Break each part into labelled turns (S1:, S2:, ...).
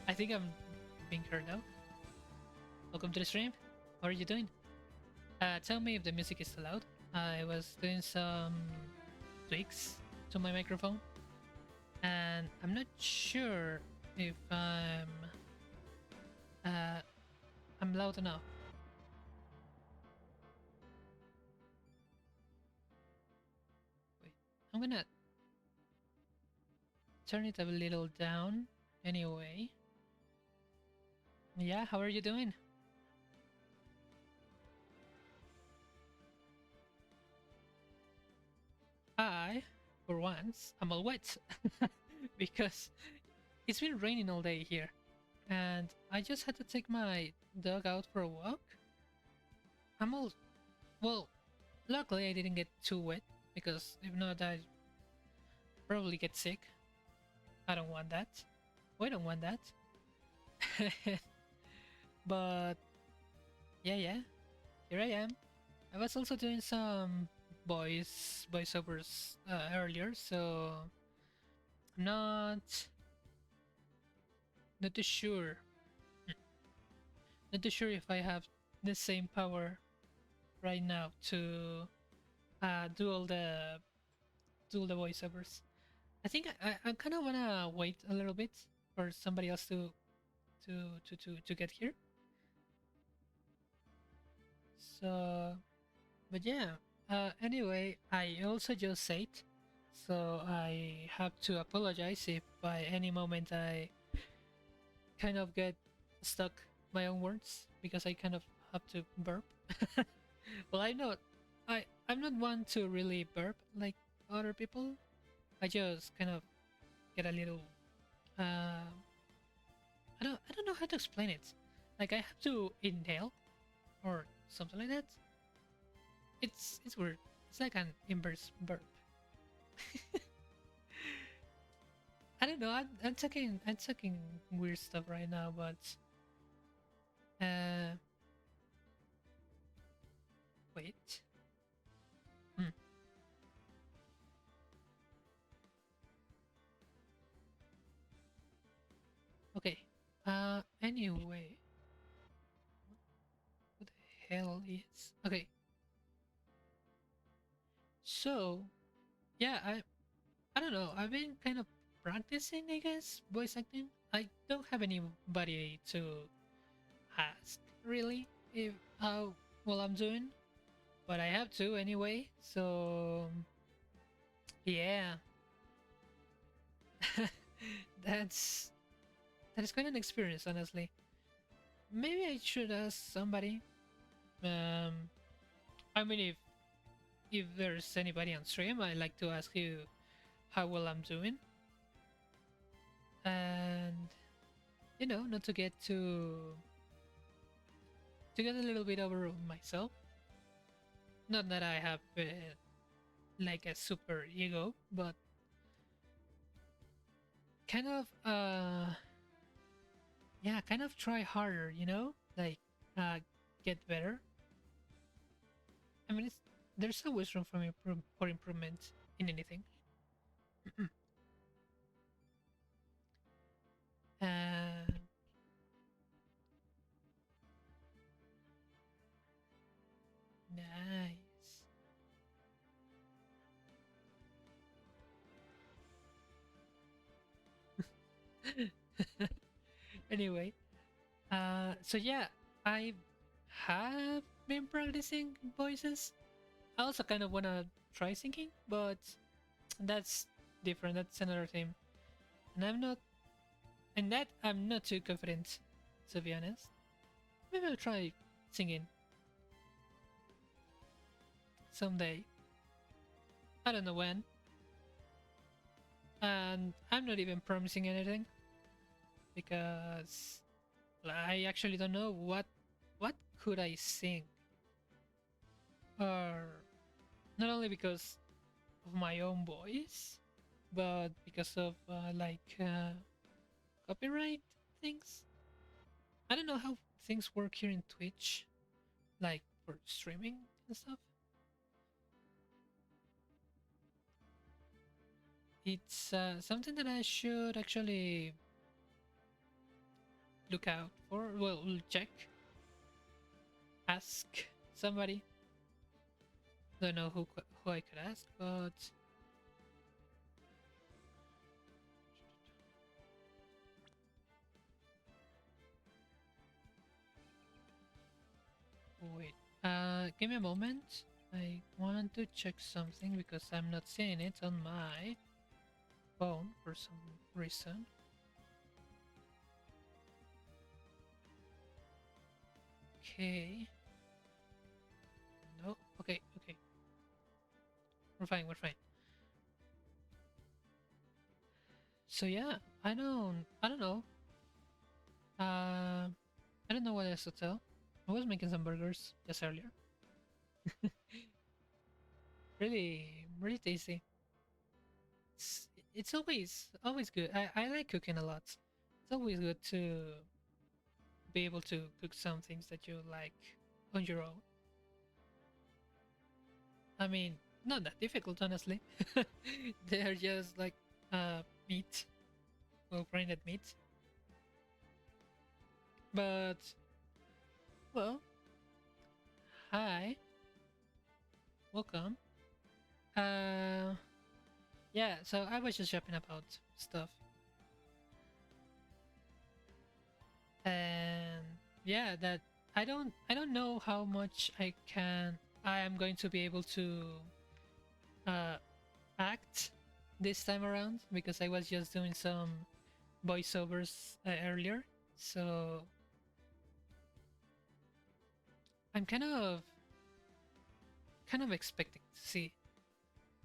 S1: I think I'm being heard now. Welcome to the stream. How are you doing? Tell me if the music is too loud. I was doing some tweaks to my microphone, and I'm not sure if uh, I'm loud enough. Wait, I'm gonna turn it a little down anyway. Yeah, how are you doing? I, for once, I'm all wet because it's been raining all day here, and I just had to take my dog out for a walk. I'm all well. Luckily, I didn't get too wet because if not, I'd probably get sick. I don't want that. We don't want that. But yeah, here I am. I was also doing some voiceovers earlier, so I'm not too sure. Not too sure if I have the same power right now to do all the voiceovers. I think I kind of wanna wait a little bit for somebody else to get here. So, but yeah. Anyway, I also just said, so I have to apologize if by any moment I kind of get stuck my own words because I kind of have to burp. Well, I'm not one to really burp like other people. I just kind of get a little uh I don't know how to explain it. Like I have to inhale or something like that. It's weird. It's like an inverse burp. I don't know. I'm talking weird stuff right now, but uh wait. Hmm. Okay. Anyway, what the hell is okay? So yeah, I don't know. I've been kind of practicing, I guess, voice acting. I don't have anybody to ask really if how well I'm doing, but I have to anyway. So yeah, that's that is quite an experience, honestly. Maybe I should ask somebody. Um, I mean, if there's anybody on stream, I'd like to ask you how well I'm doing, and not to get to get a little bit over myself. Not that I have like a super ego, but kind of yeah, kind of try harder, like uh get better. I mean, there's always room for improvement in anything. uh, nice. Anyway, so yeah, I have been practicing voices. I also kind of wanna try singing, but that's different. That's another thing, and I'm not too confident, to be honest. Maybe I'll try singing someday. I don't know when, and I'm not even promising anything because I actually don't know what could I sing, or not only because of my own voice, but because of copyright things. I don't know how things work here in Twitch, like for streaming and stuff. It's something that I should actually look out for? Well, we'll check. Ask somebody. Don't know who I could ask, but wait. Give me a moment. I want to check something because I'm not seeing it on my phone for some reason. Okay. No. Okay. Okay. We're fine. We're fine. So yeah, I don't know. I don't know what else to tell. I was making some burgers just earlier. Really tasty. It's always good. I like cooking a lot. It's always good to be able to cook some things that you like on your own. I mean, not that difficult, honestly. They're just like meat, well, grinded meat. But well, hi, welcome. Uh, yeah. So I was just yapping about stuff, and yeah, that I don't know how much I am going to be able to uh act this time around because I was just doing some voiceovers earlier. So I'm kind of expecting to see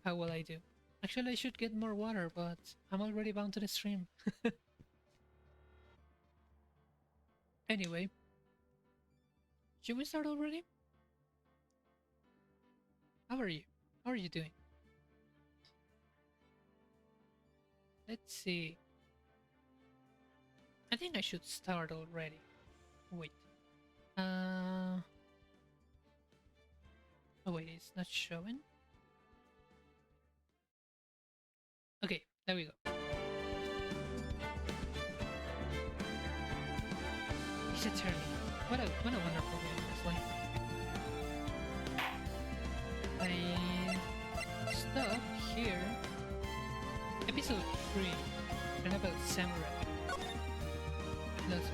S1: how well I do. Actually, I should get more water, but I'm already bound to the stream. Anyway, should we start already? How are you? How are you doing? Let's see. I think I should start already. Wait. Oh wait, it's not showing? Okay, there we go. He's a turning. What a wonderful game, honestly. I stop here. Episode 3. And about samurai. That's it.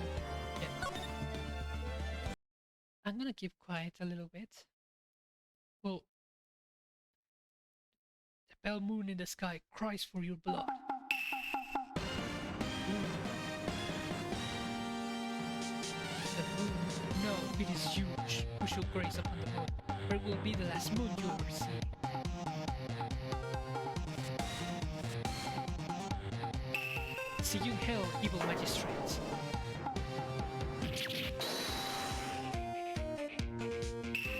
S1: Yeah. I'm gonna keep quiet a little bit. Well, the pale moon in the sky cries for your blood. The moon, no, it is huge, who shall grace upon the moon, where will be the last moon you'll ever see. See you in hell, evil magistrate.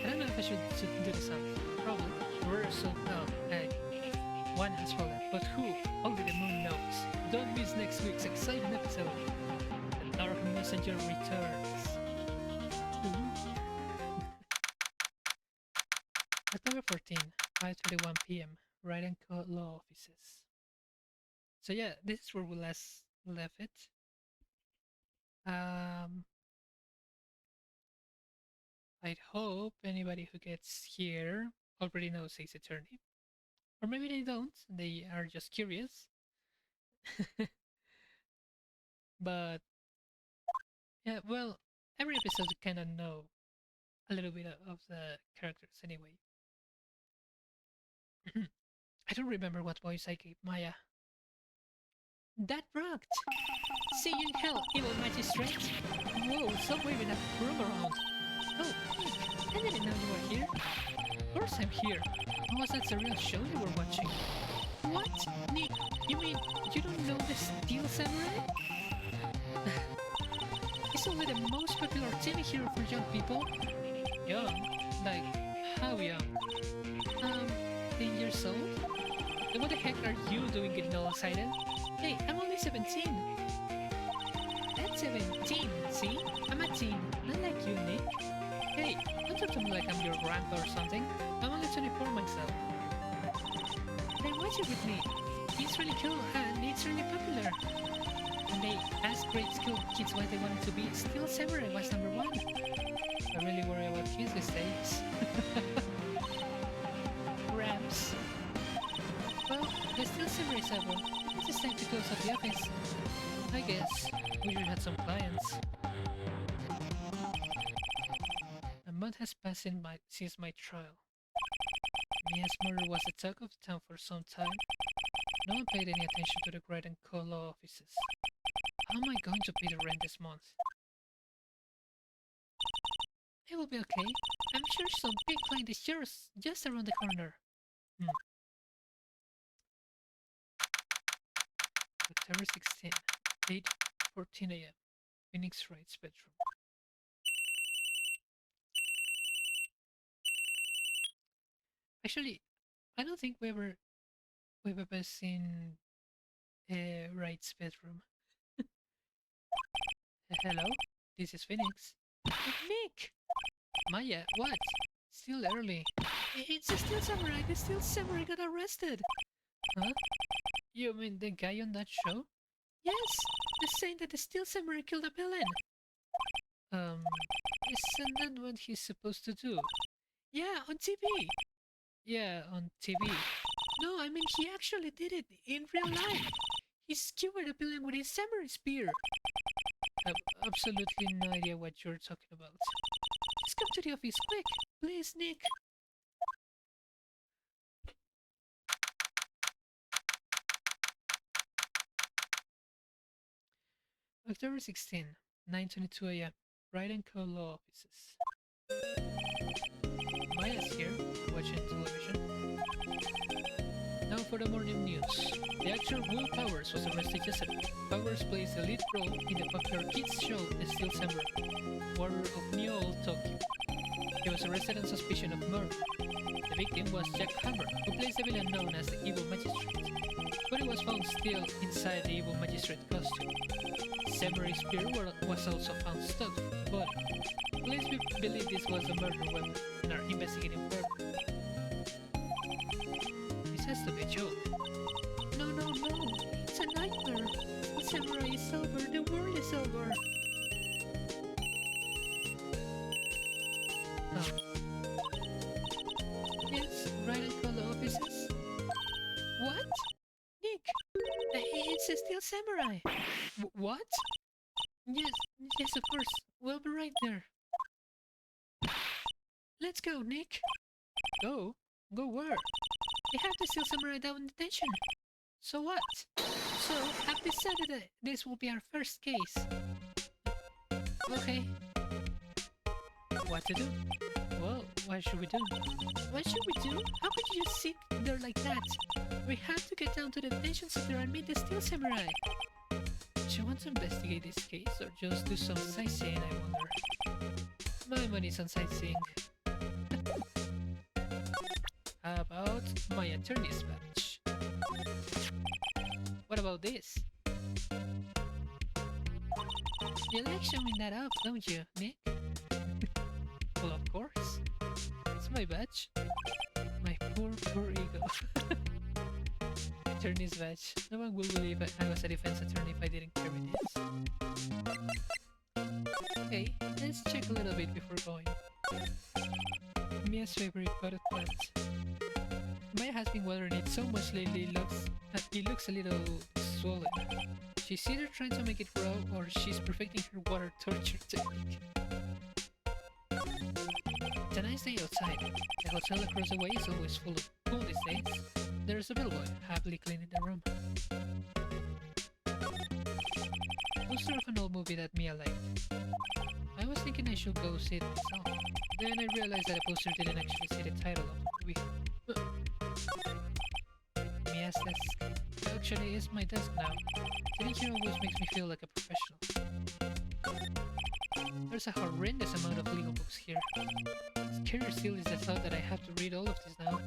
S1: I don't know if I should do the sound. Probably. We're so hey. One has fallen, but who? Only the moon knows. Don't miss next week's exciting episode. The Dark Messenger returns. October 14, 5:21 p.m. Raiden Law Offices. So yeah, this is where we last left it. I'd hope anybody who gets here already knows Ace Attorney. Or maybe they don't, they are just curious. But yeah, well, every episode you kind of know a little bit of the characters anyway. I don't remember what voice I gave Maya. That rocked! See you in hell, evil magistrate! Whoa, stop waving that broom around! Oh, Nick, I didn't know you were here. Of course I'm here. Was that the real show you were watching? What? Nick, you mean you don't know the Steel Samurai? It's only the most popular TV hero for young people. Young? Like, how young? 10 years old? Then what the heck are you doing getting all excited? Hey, I'm only 17. That's 17, see? I'm a teen, not like you, Nick. Hey, don't talk to me like I'm your grandpa or something. I'm only 24 myself. Then watch it with me. It's really cool and it's really popular. and they asked grade school kids what they wanted to be. Still Samurai was number one. I really worry about kids these days. Raps. Well, there's still Samurai server. It's just time to close up the office. I guess we should have some clients. A month has passed since my trial. Mia's murder was the talk of the town for some time. No one paid any attention to the grade and co-law offices. How am I going to pay the rent this month? It will be okay. I'm sure some big client is just around the corner. October 16, 8:14 a.m. Phoenix Wright's bedroom. Actually, I don't think we've ever seen Wright's bedroom. Hello, this is Phoenix. Nick! Maya, what? Still early. It's still Samurai. The Steel Samurai got arrested. Huh? You mean the guy on that show? Yes, they're saying that the Steel Samurai killed a villain. Isn't that what he's supposed to do? Yeah, on TV. Yeah, on TV. No, I mean he actually did it in real life. He skewered a villain with his samurai spear. I've absolutely no idea what you're talking about. Just come to the office, quick! Please, Nick! October 16, 9:22 a.m. Wright and Co. Law Offices. Maya's here, watching television. Now for the morning news. The actor Will Powers was arrested yesterday. Powers plays the lead role in the popular kids show The Steel Samurai, Warrior of New Old Tokyo. He was arrested on suspicion of murder. The victim was Jack Hammer, who plays the villain known as the Evil Magistrate. But he was found still inside the Evil Magistrate costume. Samurai spear was also found stuck to the body. Police believe this was a murder weapon and are investigating further. This has to be a joke. No, no, no! It's a nightmare! The samurai is over, the world is over! Oh. Yes, right and call the offices. What? Nick! It's a Steel Samurai! What? Yes, yes, of course. We'll be right there. Let's go, Nick. Go? Go where? They have the Steel Samurai down in detention. So what? So, I've decided that this will be our first case. Okay. What to do? Well, what should we do? What should we do? How could you just sit there like that? We have to get down to the detention center and meet the Steel Samurai. Do you want to investigate this case or just do some sightseeing, I wonder? My money's on sightseeing. How about my attorney's badge? What about this? You like showing that off, don't you, Nick? Well, of course. It's my badge. My poor, poor ego. Attorney's badge. No one will believe I was a defense attorney if I didn't carry this. Okay, let's check a little bit before going. Mia's favorite potted plant. Maya has been watering it so much lately it looks a little swollen. She's either trying to make it grow or she's perfecting her water torture technique. It's a nice day outside. The hotel across the way is always full of people these days. There's a bellboy happily cleaning the room. Poster of an old movie that Mia liked. I was thinking I should go see it myself. Then I realized that the poster didn't actually say the title of the movie. Mia's desk. Actually, it's my desk now. Sitting here always makes me feel like a professional. There's a horrendous amount of legal books here. Scarier still is the thought that I have to read all of this now.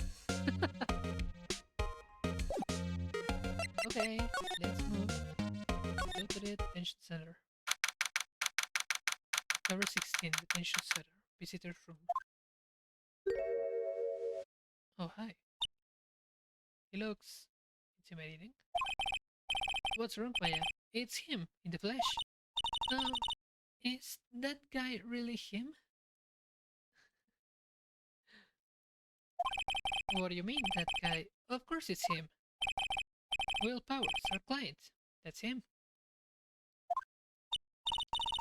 S1: Okay, let's move. Go to the detention center. Number 16, detention center. Visitor's room. Oh, hi. He looks intimidating. What's wrong, Maya? It's him, in the flesh. Um, is that guy really him? What do you mean, that guy? Of course it's him. Will Powers, our client. That's him.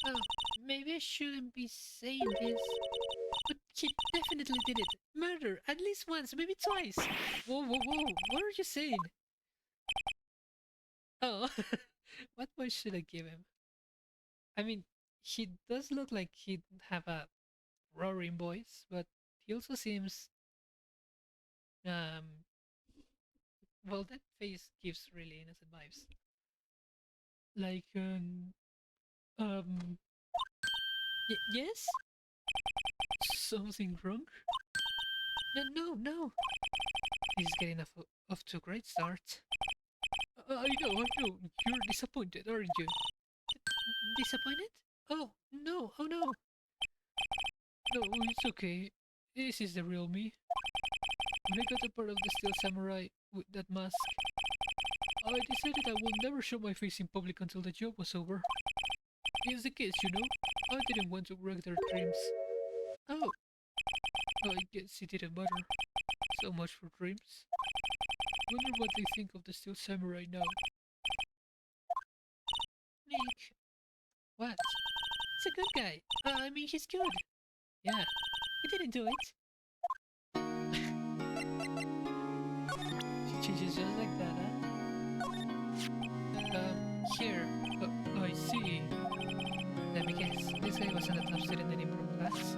S1: Oh, maybe I shouldn't be saying this, but he definitely did it. Murder, at least once, maybe twice. Whoa, whoa, whoa, what are you saying? Oh, what voice should I give him? I mean, he does look like he'd have a roaring voice, but he also seems, um, well, that face gives really innocent vibes. Like, um, yes? Something wrong? No, no, no. He's getting off to a great start. I know. You're disappointed, aren't you? Disappointed? Oh, no, oh no. No, it's okay. This is the real me. When I got a part of the Steel Samurai with that mask, I decided I would never show my face in public until the job was over. It's the case, you know? I didn't want to wreck their dreams. Oh, I guess it didn't matter. So much for dreams. Wonder what they think of the Steel Samurai now. Nick. What? He's a good guy. I mean, he's good. Yeah, he didn't do it. She changes just like that, huh? Here. I see. Let me guess. This guy wasn't a top student in improv class.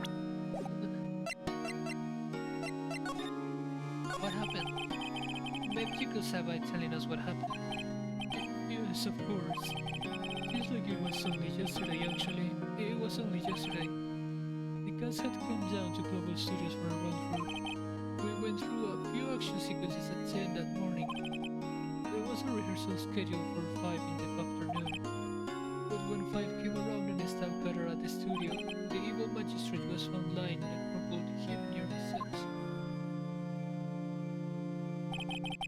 S1: What happened? Maybe you could start by telling us what happened. Yes, of course. Feels like it was only yesterday, actually. It was only yesterday. The cast had come down to Global Studios for a run-through. We went through a few action sequences at 10 that morning. There was a rehearsal scheduled for 5 in the afternoon. But when 5 came around and staff gathered at the studio, the evil magistrate was found lying in a crumpled heap near the set.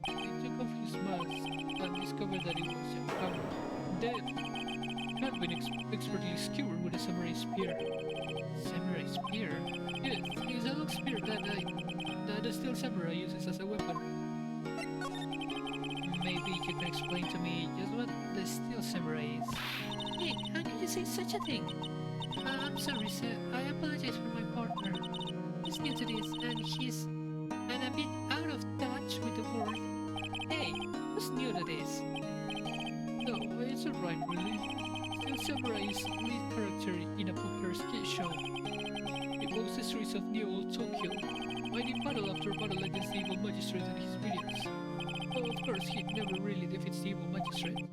S1: They took off his mask and discovered that it was Jack Howard, dead. He had been expertly skewered with a samurai spear. Samurai spear? Yes, it's a long spear that the Steel Samurai uses as a weapon. Maybe you can explain to me just what the Steel Samurai is. Nick, how can you say such a thing? I'm sorry, sir. I apologize for my partner. He's new to this, and he's a bit out of touch with the world. Hey, who's new to this? No, it's alright, really. Steel Samurai is lead character in a popular skate show. He walks the streets of New Old Tokyo, fighting battle after battle against the evil magistrate in his videos. Oh, of course, he never really defeats the evil magistrate.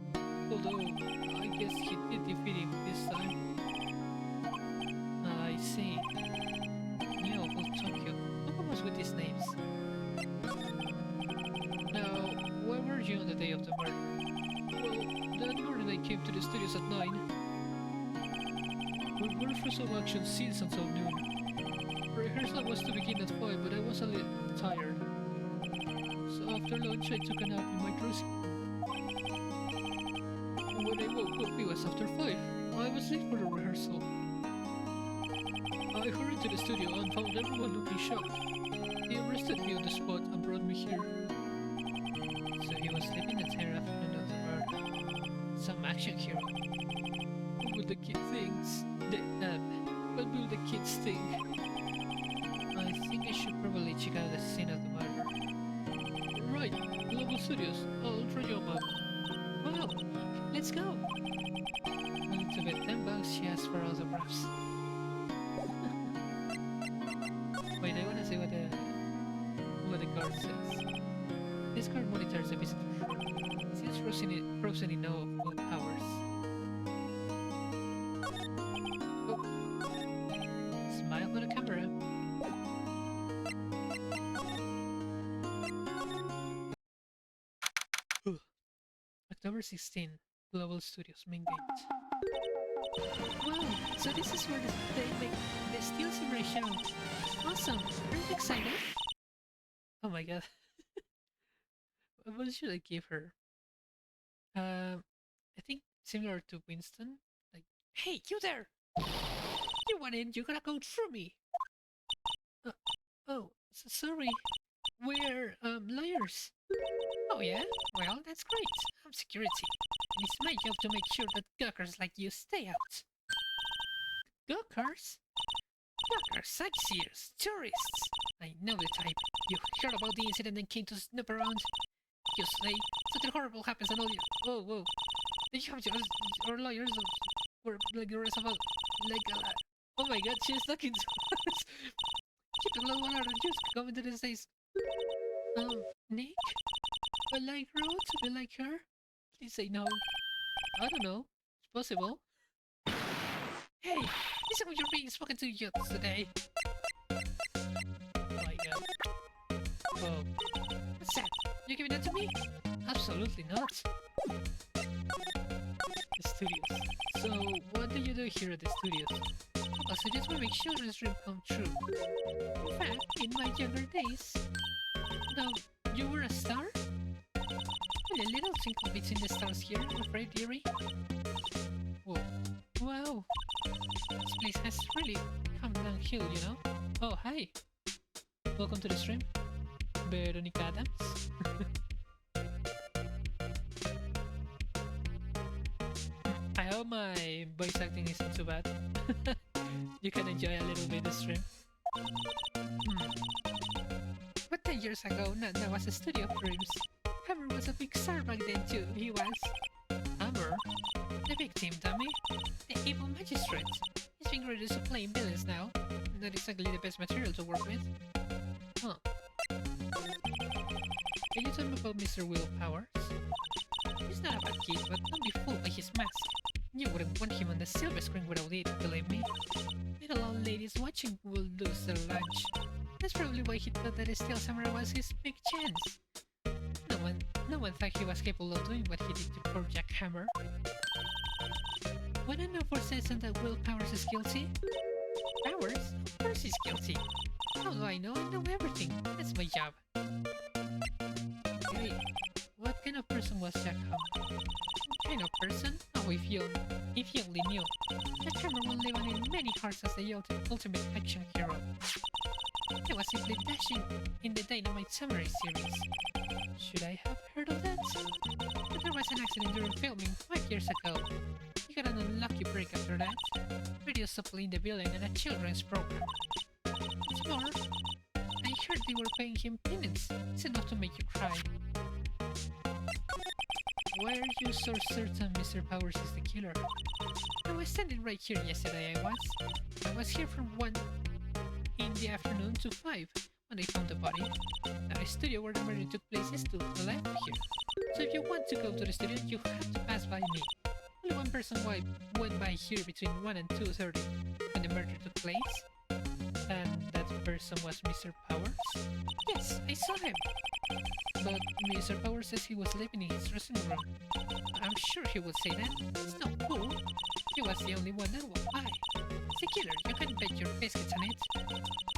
S1: Although, I guess he did defeat him this time. I see. New Old Tokyo. Who comes with these names? Now, where were you on the day of the murder? Well, that morning I came to the studios at 9. We were for some action scenes until noon. Rehearsal was to begin at 5, but I was a little tired. So after lunch I took a nap in my dressing room. When I woke up it was after 5. I was late for the rehearsal. I hurried to the studio and found everyone looking shocked. He arrested me on the spot and brought me here. So he was sleeping the entire afternoon of the murder. Some action hero. What will the kid thinks? What will the kids think? I think I should probably check out the scene of the murder. Right, Global Studios. I'll draw you a map. Wow, let's go! Willing to bet $10 she asked for autographs. Wait, I wanna see what the card says. This card monitors the visitor. Seems frozen in awe of Will Powers. Oh. Smile for the camera. October 16, Global Studios main gate. Wow, so this is where they make the Steel Samurai show. Awesome, are you excited? Oh my god. What should I give her? I think similar to Winston. Like, hey, you there! You want in? You gotta go through me. Uh, oh, sorry. We're lawyers. Oh yeah? Well, that's great. I'm security. And it's my job to make sure that gawkers like you stay out. Gawkers? Gawkers, sightseers, tourists. I know the type. You heard about the incident and came to snoop around. You say something horrible happens and all you... Oh, whoa. You have just... Or lawyers or like the rest of us. Like, oh my god, she's talking to us. Keep the low water and just come into the States. Nick? Will I grow to be like her? Please say no. I don't know. It's possible. Hey! Listen how you're being spoken to youths today. Oh my god. Oh. What's that? You giving that to me? Absolutely not. The studios. So, what do you do here at the studios? I suggest we make children's dreams come true. In fact, in my younger days... No, you were a star? Well, a little twinkle between the stars here, I'm afraid, dearie. Whoa. Wow. This place has really come downhill, you know? Oh, hi. Welcome to the stream. Veronica Adams. I hope my voice acting isn't too bad. You can enjoy a little bit the stream. But 10 years ago, Nanda was a studio of dreams. Hammer was a big star back then too, he was. Hammer? The victim, dummy. The evil magistrate. He's being reduced to playing villains now. Not exactly the best material to work with. Huh. Can you tell me about Mr. Will Powers? He's not a bad kid, but don't be fooled by his mask. You wouldn't want him on the silver screen without it, believe me. Little old ladies watching will lose their lunch. That's probably why he thought that Steel Samurai was his big chance. No one thought he was capable of doing what he did to poor Jack Hammer. Wanna know for certain that Will Powers is guilty? Powers? Of course he's guilty. How do I know? I know everything. That's my job. Hey, what kind of person was Jack Hammer? What kind of person? Oh, if you only knew. Jack Hammer will live on in many hearts as the ultimate action hero. He was simply dashing in the Dynamite Samurai series. Should I have heard of that? But there was an accident during filming 5 years ago. He got an unlucky break after that. Radio stopped playing the villain in a children's program. What's more, I heard they were paying him peanuts. It's enough to make you cry. Why are you so certain Mr. Powers is the killer? I was standing right here yesterday, I was here from 1 in the afternoon to 5 when I found the body. Now the studio where the murder took place is to the left here. So if you want to go to the studio, you have to pass by me. Only one person went by here between 1 and 2:30 when the murder took place. And that person was Mr. Powers? Yes, I saw him. But Mr. Powers says he was living in his dressing room. I'm sure he would say that. It's not cool. He was the only one that walked by. It's a killer, you can bet your biscuits on it.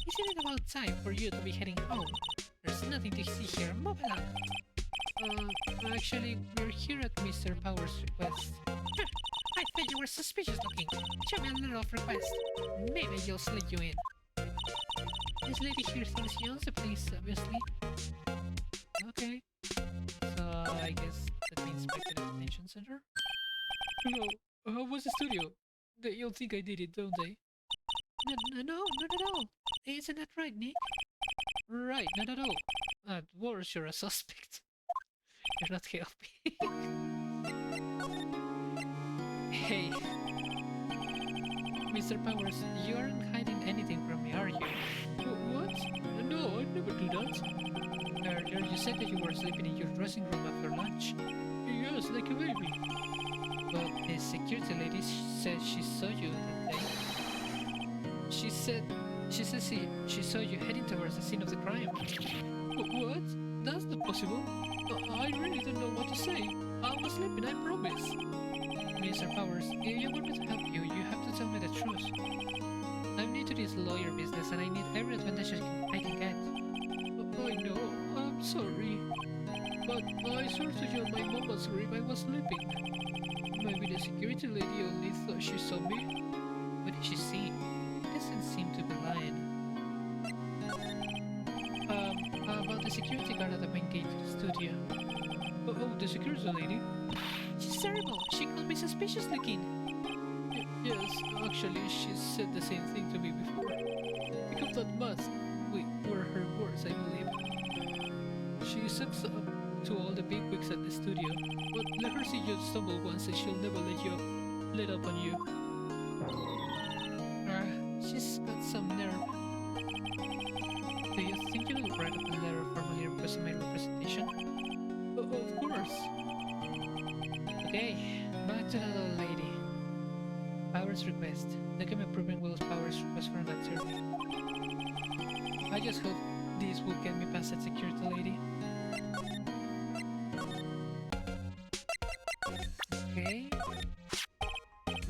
S1: Isn't it about time for you to be heading home? There's nothing to see here, move along. Actually, we're here at Mr. Powers' request. I thought you were suspicious looking. Show me a letter of request. Maybe you'll slip you in. This lady here thinks she owns the place, obviously. Okay. So, I guess that means back to the detention center? Hello, how was the studio? They'll think I did it, don't they? No, not at all. Isn't that right, Nick? Right, not at all. At worst, you're a suspect. You're not helping. Hey. Mr. Powers, you aren't hiding anything from me, are you? What? No, I'd never do that. Earlier you said that you were sleeping in your dressing room after lunch. Yes, like a baby. But the security lady said she saw you that day. She says she saw you heading towards the scene of the crime. What? That's not possible. I really don't know what to say. I was sleeping, I promise. Mr. Powers, if you want me to help you, you have to tell me the truth. I'm new to this lawyer business and I need every advantage I can get. I know, I'm sorry. But I swear to you, my mom was asleep, I was sleeping. Maybe the security lady only thought she saw me. What did she see? It doesn't seem to be lying. About the security guard at the main gate to the studio. Oh, the security lady? She's terrible. She called me suspicious looking. Yes, actually, she said the same thing to me before. Pick up that mask. Wait, were her words, I believe. She sucks up to all the bigwigs at the studio, but let her see you stumble once and she'll never let up on you. She's got some nerve. Do you think you will write up a letter formally requesting my representation? Of course. Okay, back to the little lady. Powers request. Document proving Will's powers request for an attorney. I just hope this will get me past that security lady. Okay.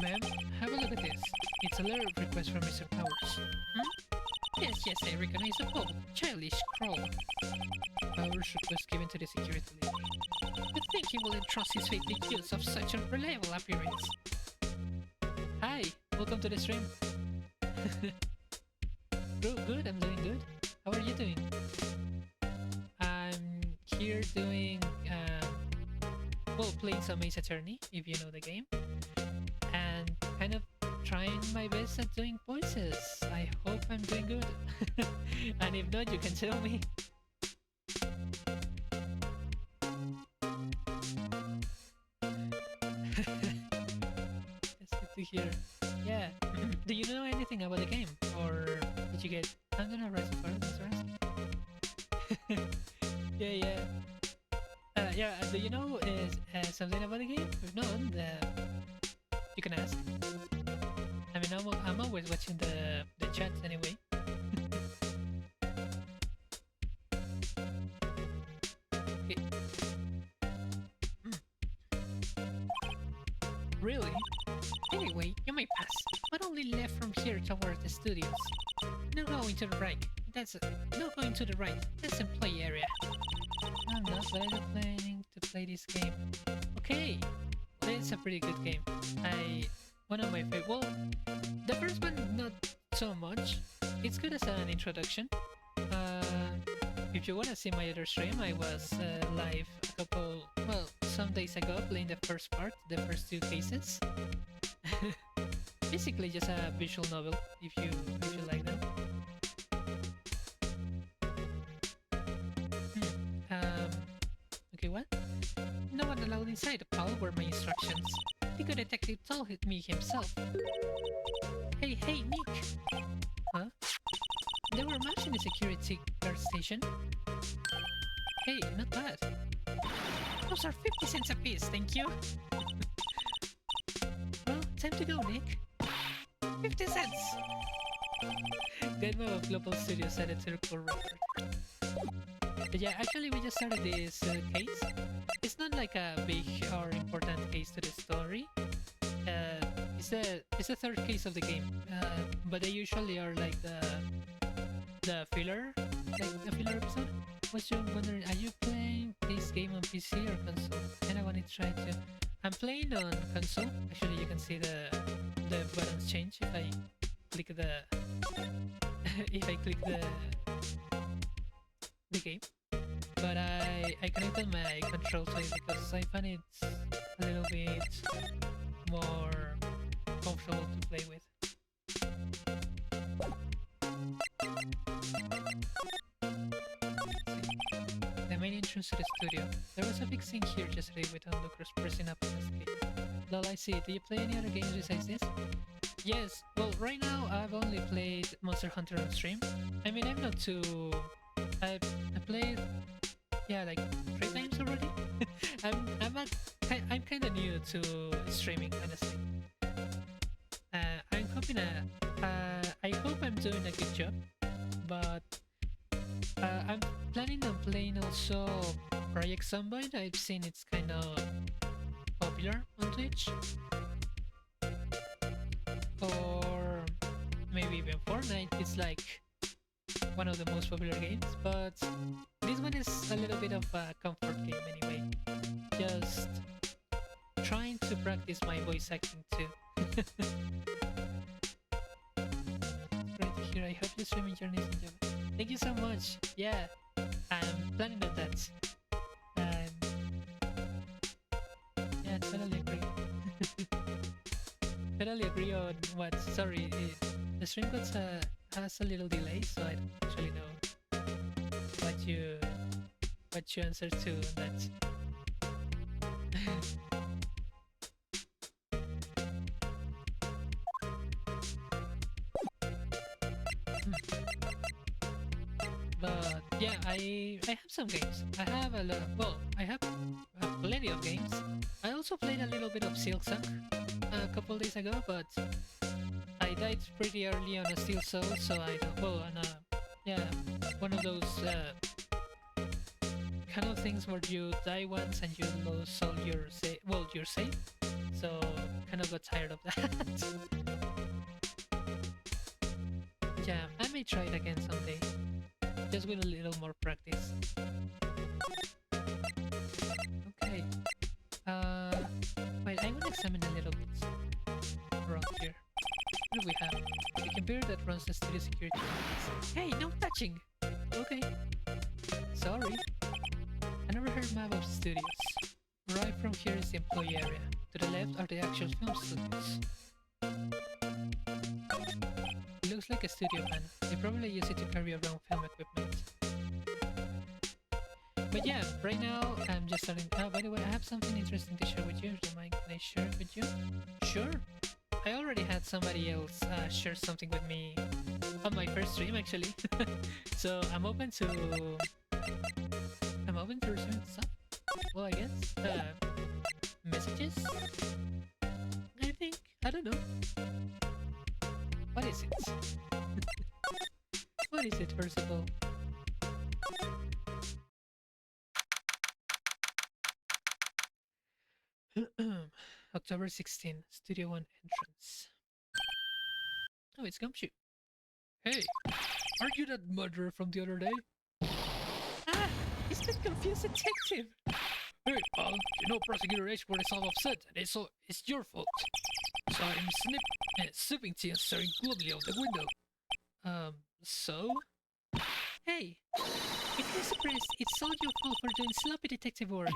S1: Ma'am, have a look at this. It's a letter request from Mr. Powers. Yes, I recognize the poem. Childish scroll. Powers request given to the security lady. I think he will entrust his fate to use of such unreliable appearance. Hi, welcome to the stream. Good, I'm doing good. How are you doing? I'm here doing, well, playing some Ace Attorney, if you know the game. And kind of trying my best at doing voices. I hope I'm doing good. And if not, you can tell me. It's good to hear. Yeah. Do you know anything about the game? Or did you get... I'm gonna rest for this. Yeah. Yeah, do you know something about the game? If not, you can ask. I mean, I'm always watching the chat anyway. Okay. Really? Anyway, you may pass, but only left from here towards the studios. No going to the right. No going to the right. That's employee area. I'm not, but I'm planning to play this game. Okay, well, it's a pretty good game. One of my favorite. Well, the first one not so much. It's good as an introduction. If you wanna see my other stream, I was live some days ago playing the first part, the first two cases. Basically, just a visual novel. If you like them. Okay, what? No one allowed inside, Paul, were my instructions. The good detective told me himself. Hey, Nick! Huh? They were matching the security guard station. Hey, not bad. Those are 50 cents apiece, thank you. Well, time to go, Nick. 50 cents! Deadman of Global Studios set a circle record. But yeah, actually we just started this case. It's not like a big or important case to the story. It's the third case of the game. But they usually are like the filler, episode. Was you wondering, are you playing this game on PC or console? And I wanted to try to. I'm playing on console. Actually, you can see the buttons change if I click the the game. But I connected my control to it because I find it's a little bit more comfortable to play with. The main entrance to the studio. There was a big scene here yesterday with onlookers pressing up on the skate. Lol, I see. Do you play any other games besides this? Yes. Well, right now I've only played Monster Hunter on stream. I mean, I'm not too... I played, yeah, like 3 times already. I'm kind of new to streaming, honestly. I'm hoping I hope I'm doing a good job, but I'm planning on playing also Project Zomboid. I've seen it's kind of popular on Twitch, or maybe even Fortnite. It's like one of the most popular games, but this one is a little bit of a comfort game anyway. Just trying to practice my voice acting too. Great to hear. I hope you streaming journeys in Java. Thank you so much. Yeah, I'm planning on that. Yeah, totally agree. Totally agree on what. Sorry, the stream gods has a little delay, so I don't actually know what you answer to on that. But yeah, I have some games. I have a lot. Well, I have plenty of games. I also played a little bit of Silksong a couple days ago, but I died pretty early on a Steel Soul, so I don't. Well, on a yeah, one of those kind of things where you die once and you lose all your your save. So kind of got tired of that. Yeah, I may try it again someday, just with a little more practice. Okay. Wait, I want to examine a little bit around here. What do we have? The computer that runs the studio security cameras. Hey, no touching! Okay. Sorry. An overhead map of studios. Right from here is the employee area. To the left are the actual film studios. It looks like a studio van. They probably use it to carry around film equipment. But yeah, right now I'm just starting. By the way, I have something interesting to share with you. Do you mind? Can I share it with you? Sure. I already had somebody else share something with me on my first stream, actually. So I'm open to receiving stuff. Well, I guess messages. I think I don't know. What is it? What is it, first of all? October 16, Studio One entrance. Oh, it's Gumshoe. Hey, aren't you that murderer from the other day? Ah, he's been confused detective. Hey, pal, you know Prosecutor Edgeworth is all upset, and it's your fault. So I'm snipping tea and staring glumly out the window. So? Hey, if you're surprised, it's all your fault for doing sloppy detective work.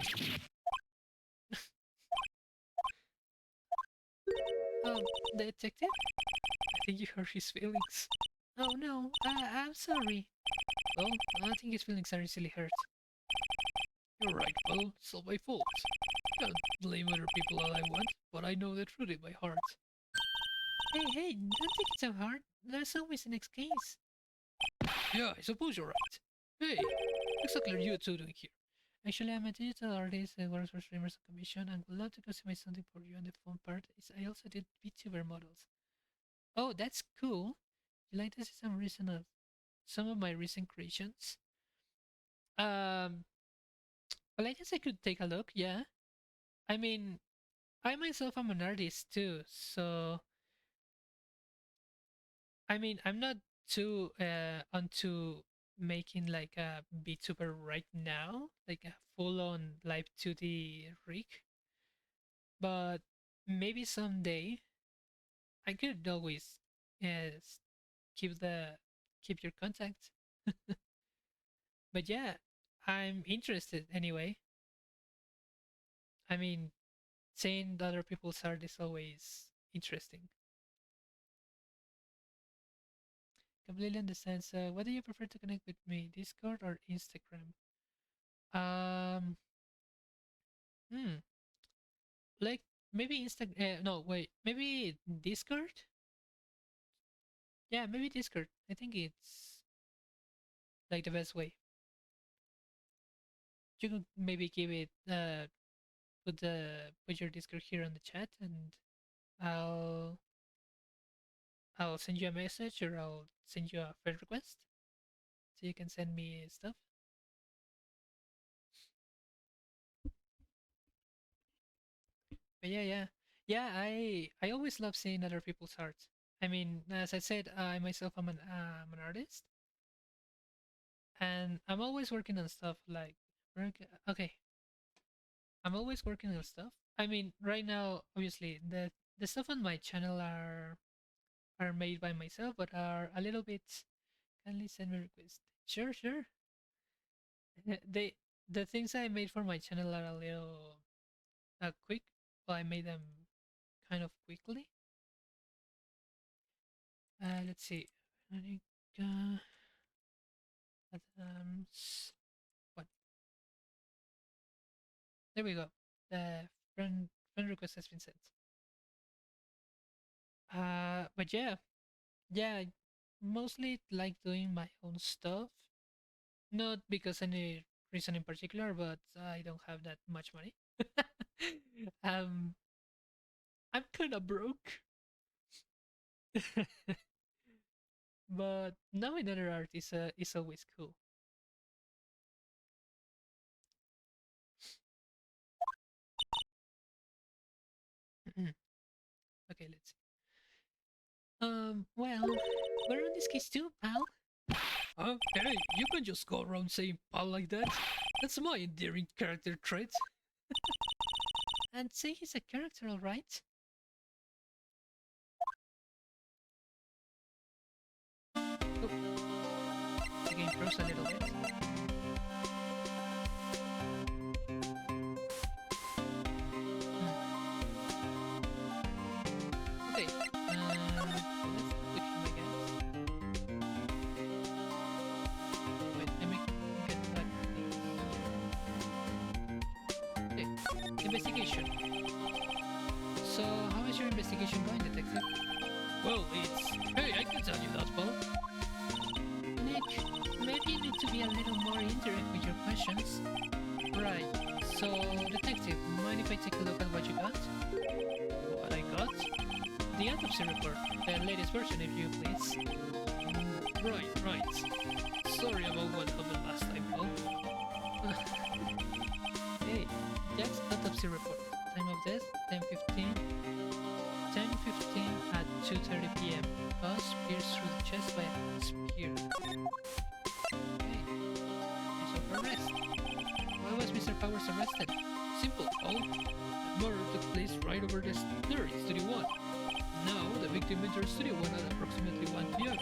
S1: Detective? I think you hurt his feelings. Oh no, I'm sorry. Well, I think his feelings are easily hurt. You're right, well, it's all my fault. Can't blame other people all I want, but I know the truth in my heart. Hey, don't take it so hard. There's always the next case. Yeah, I suppose you're right. Hey, exactly what you two doing here? Actually, I'm a digital artist that works for streamers on commission and would love to customize something for you. And the fun part is I also did VTuber models. Oh, that's cool. You like to see some of my recent creations? Um, well, I guess I could take a look. Yeah, I mean, I myself am an artist too, so I mean, I'm not too onto making like a VTuber right now, like a full-on live 2D rig, but maybe someday I could always yes keep the keep your contact. But yeah, I'm interested anyway. I mean, seeing other people's art is always interesting. Completely understand. So, what do you prefer to connect with me, Discord or Instagram? Um, hmm, like maybe Insta. No, wait, maybe Discord. Yeah, maybe Discord. I think it's like the best way. You could maybe give it put your Discord here on the chat, and I'll I'll send you a message or I'll send you a friend request so you can send me stuff. But yeah. I always love seeing other people's art. I mean, as I said, I myself am an artist, And I'm always working on stuff like okay, I'm always working on stuff. I mean, right now, obviously, the stuff on my channel are made by myself, but are a little bit. Kindly send me request. Sure, sure. They the things I made for my channel are a little quick, but I made them kind of quickly. Let's see. Veronica Adams. What? There we go. The friend request has been sent. But yeah, yeah. I mostly like doing my own stuff. Not because any reason in particular, but I don't have that much money. um, I'm kind of broke. But knowing other art is always cool. Okay, let's see. Well, we're on this case too, pal. Hey, you can just go around saying pal like that. That's my endearing character trait. And say he's a character, alright? Oh, the game froze a little bit. Okay, let's start with him, I guess. Wait, let me get back to this. Okay, investigation. So, how is your investigation going, detective? Well, it's... Hey, I can tell you that, pal. Nick, maybe you need to be a little more indirect with your questions. Right, so, detective, mind if I take a look at what you got? What I got? The autopsy report, the latest version, if you please. Right. Sorry about what happened last time, pal. Hey, Jack's autopsy report. Time of death, 10:15. 10:15 at 2:30 p.m. Cause pierced through the chest by a spear. Okay, he's under arrest. Why was Mr. Powers arrested? Simple, pal. The murder took place right over the there in Studio 1. Now, the victim entered Studio 1 at approximately 1 p.m.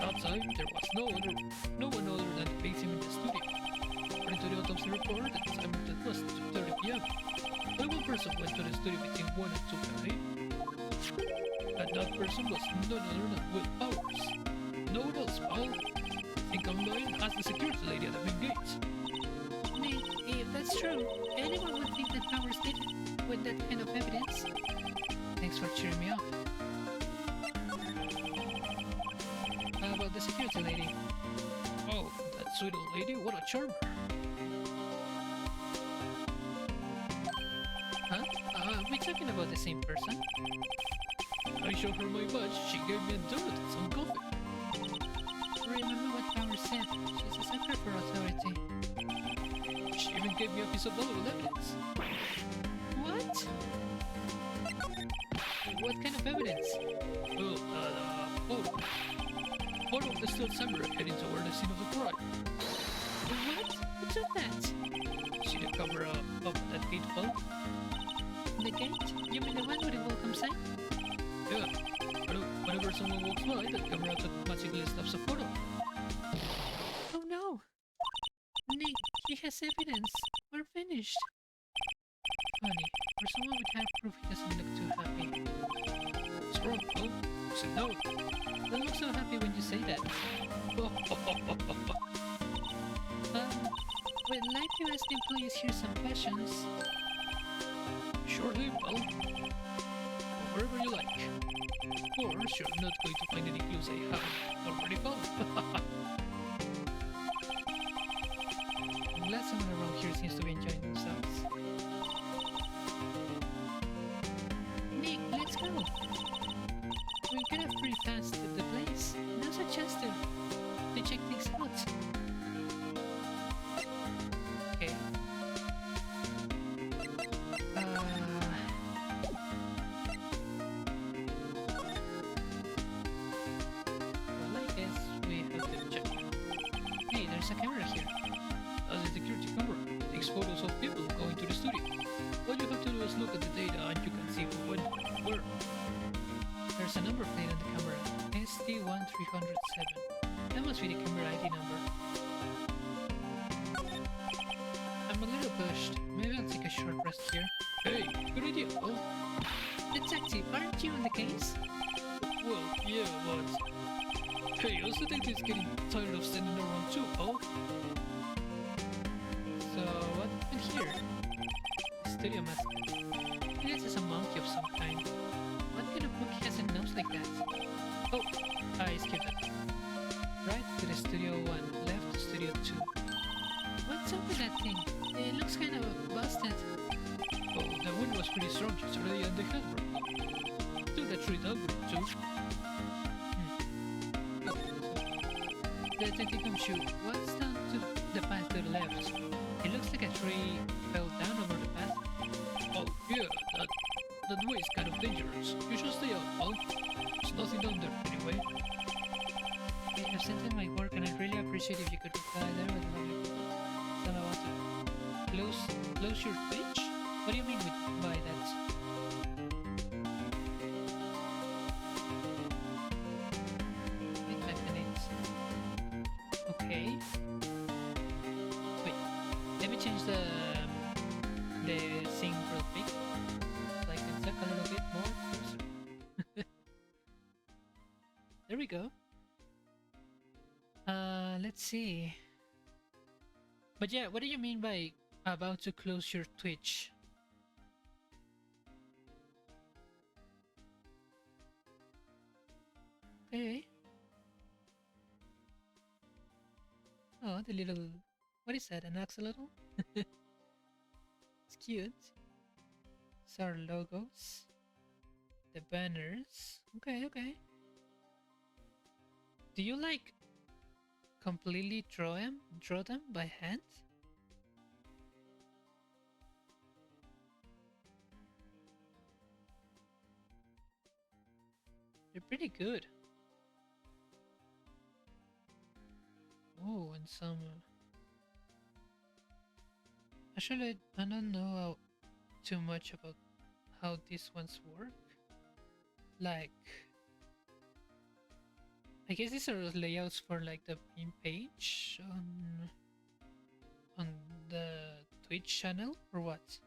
S1: Outside, there was no one other than the victim in the studio. According to the autopsy report, the time of death was 2:30 p.m. Only one person went to the studio between 1 and 2:30. And that person was none other than Will Powers. No one else, pal. Think I'm lying? Ask the security lady at the main gate. Nick, if that's true, anyone would think that Powers did it with that kind of evidence. Thanks for cheering me up. How about the security lady? Oh, that sweet old lady, what a charmer. Huh? Are we talking about the same person? I showed her my badge, she gave me a donut and some coffee. Remember what Powers said, she's a sucker for authority. She even gave me a piece of valuable evidence. What? What kind of evidence? Well, photo. Photo of the still Samurai heading toward the scene of the crime. What? Who took that? See the camera up that gate, pal? The gate? You mean the one with the welcome sign? Yeah. Whenever someone walks by, the camera automatically snaps a photo. Oh no! Nick, he has evidence. We're finished. Funny, for someone with have proof, he doesn't look too happy. What's wrong, pal? You said no. Don't look so happy when you say that. We'd like to ask the employees here some questions. Sure thing, pal. Wherever you like. Of course, you're not going to find any clues I haven't already found. I'm glad someone around here seems to be enjoying themselves. Nick, let's go. We're gonna free fast to the place. Now's a chance to check things out. Okay. Well, I guess we have to check. Hey, there's 307. That must be the camera ID number. I'm a little pushed. Maybe I'll take a short rest here. Hey, good idea. Oh, detective, aren't you in the case? Well, yeah, but... Hey, also detective's getting tired of standing around too, oh? So, what happened here? Studio mascot. This is a monkey of some kind. What kind of monkey has a nose like that? Oh, I skipped that. Right to the Studio 1, left to Studio 2. What's up with that thing? It looks kind of busted. Oh, the wind was pretty strong yesterday and the handbrake. Do that tree downgrade too. Detective Gumshoe, what's down to the path to the left? It looks like a tree fell down over the path. Oh, yeah, that way is kind of dangerous. You should stay out, pal. There's nothing down there anyway. Hey, I've sent in my work and I'd really appreciate if you could reply there with a lovely photo. So I'm about to close your Twitch? What do you mean by that? Wait 5 minutes. Okay. Wait, let me change the thing real quick so I can talk a little bit more closer. There we go. Let's see. But yeah, what do you mean by about to close your Twitch? Okay. Oh, the little... What is that, an axolotl? It's cute. These are logos. The banners. Okay, okay. Do you like completely draw them by hand? They're pretty good. Oh, and some... Actually, I don't know too much about how these ones work. Like... I guess these are layouts for like the main page on the Twitch channel, or what?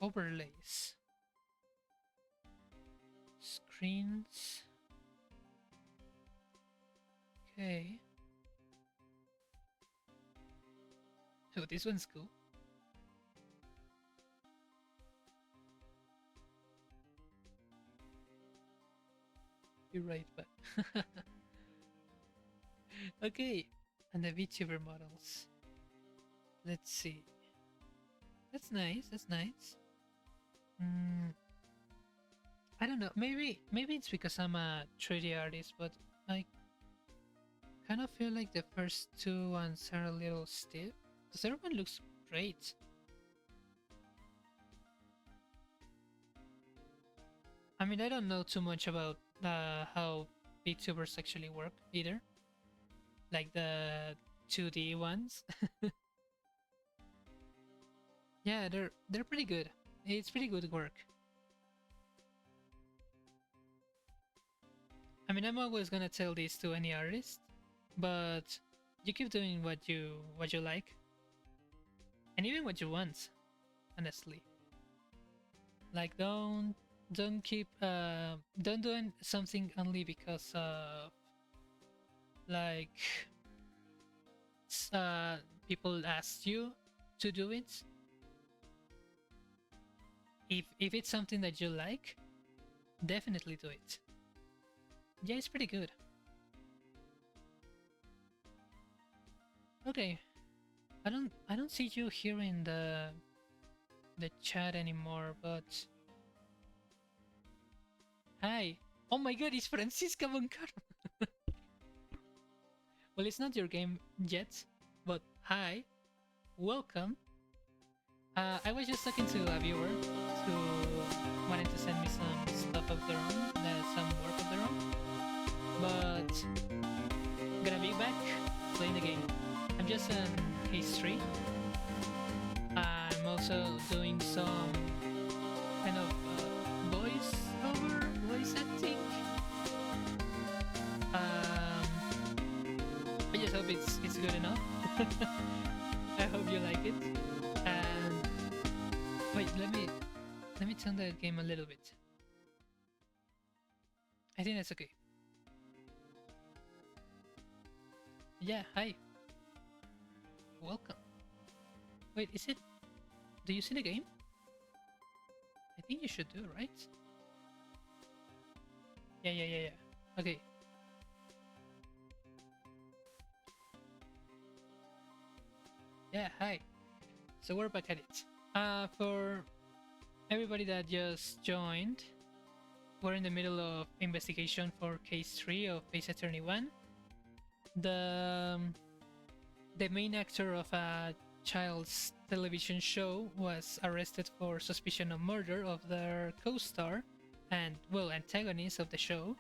S1: Overlays. Screens. Okay. Oh, this one's cool. You're right, but... Okay, and the VTuber models. Let's see. That's nice, that's nice. I don't know, maybe it's because I'm a 3D artist, but I kind of feel like the first two ones are a little stiff. The third one looks great. I mean, I don't know too much about how VTubers actually work either. Like the 2D ones. Yeah, they're pretty good. It's pretty good work. I mean, I'm always gonna tell this to any artist, but you keep doing what you like, and even what you want. Honestly, like don't keep don't do something only because of like people asked you to do it. If it's something that you like, definitely do it. Yeah, it's pretty good. Okay, I don't see you here in the chat anymore, but hi. Oh my god, it's Francisca Boncar. Well, it's not your game yet, but hi, welcome. I was just talking to a viewer who wanted to send me some stuff of their own, some work of their own, but gonna be back playing the game. I'm just on case 3. I'm also doing some kind of voice just hope it's good enough. I hope you like it. And wait, let me turn the game a little bit. I think that's okay. Yeah, hi. Welcome. Wait, is it? Do you see the game? I think you should do, right? Yeah. Okay. Yeah, hi. So we're back at it. For everybody that just joined, we're in the middle of investigation for case 3 of Ace Attorney 1. The main actor of a child's television show was arrested for suspicion of murder of their co-star and, well, antagonist of the show.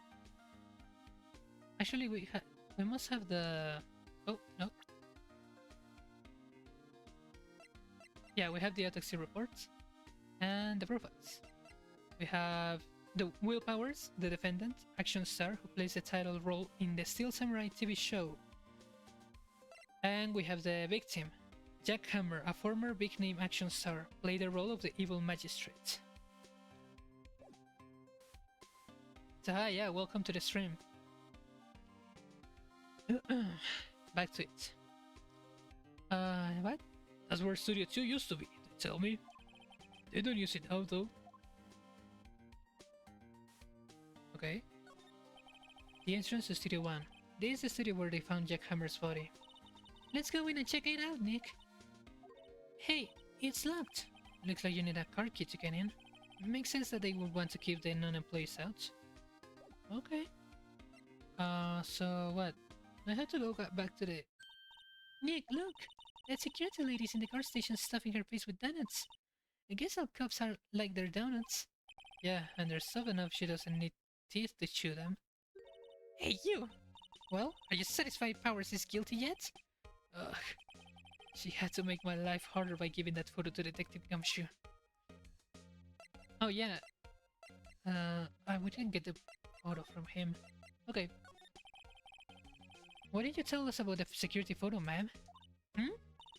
S1: Actually, we must have the... Oh, no. Yeah, we have the autopsy reports and the profiles. We have the Will Powers, the defendant, action star who plays the title role in the Steel Samurai TV show. And we have the victim, Jack Hammer, a former big-name action star, played the role of the evil magistrate. So hi, yeah, welcome to the stream. Back to it. What? That's where Studio 2 used to be, they tell me. They don't use it now, though. Okay. The entrance to Studio 1. This is the studio where they found Jack Hammer's body. Let's go in and check it out, Nick. Hey, it's locked. Looks like you need a car key to get in. Makes sense that they would want to keep the non-employees out. Okay. So what? I have to go back to the... Nick, look! That security lady's in the car station stuffing her face with donuts. I guess all cops are like their donuts. Yeah, and they're soft enough she doesn't need teeth to chew them. Hey, you! Well, are you satisfied Powers is guilty yet? Ugh. She had to make my life harder by giving that photo to Detective Gumshoe. Oh yeah. We didn't get the photo from him. Okay. What did you tell us about the security photo, ma'am? Hmm?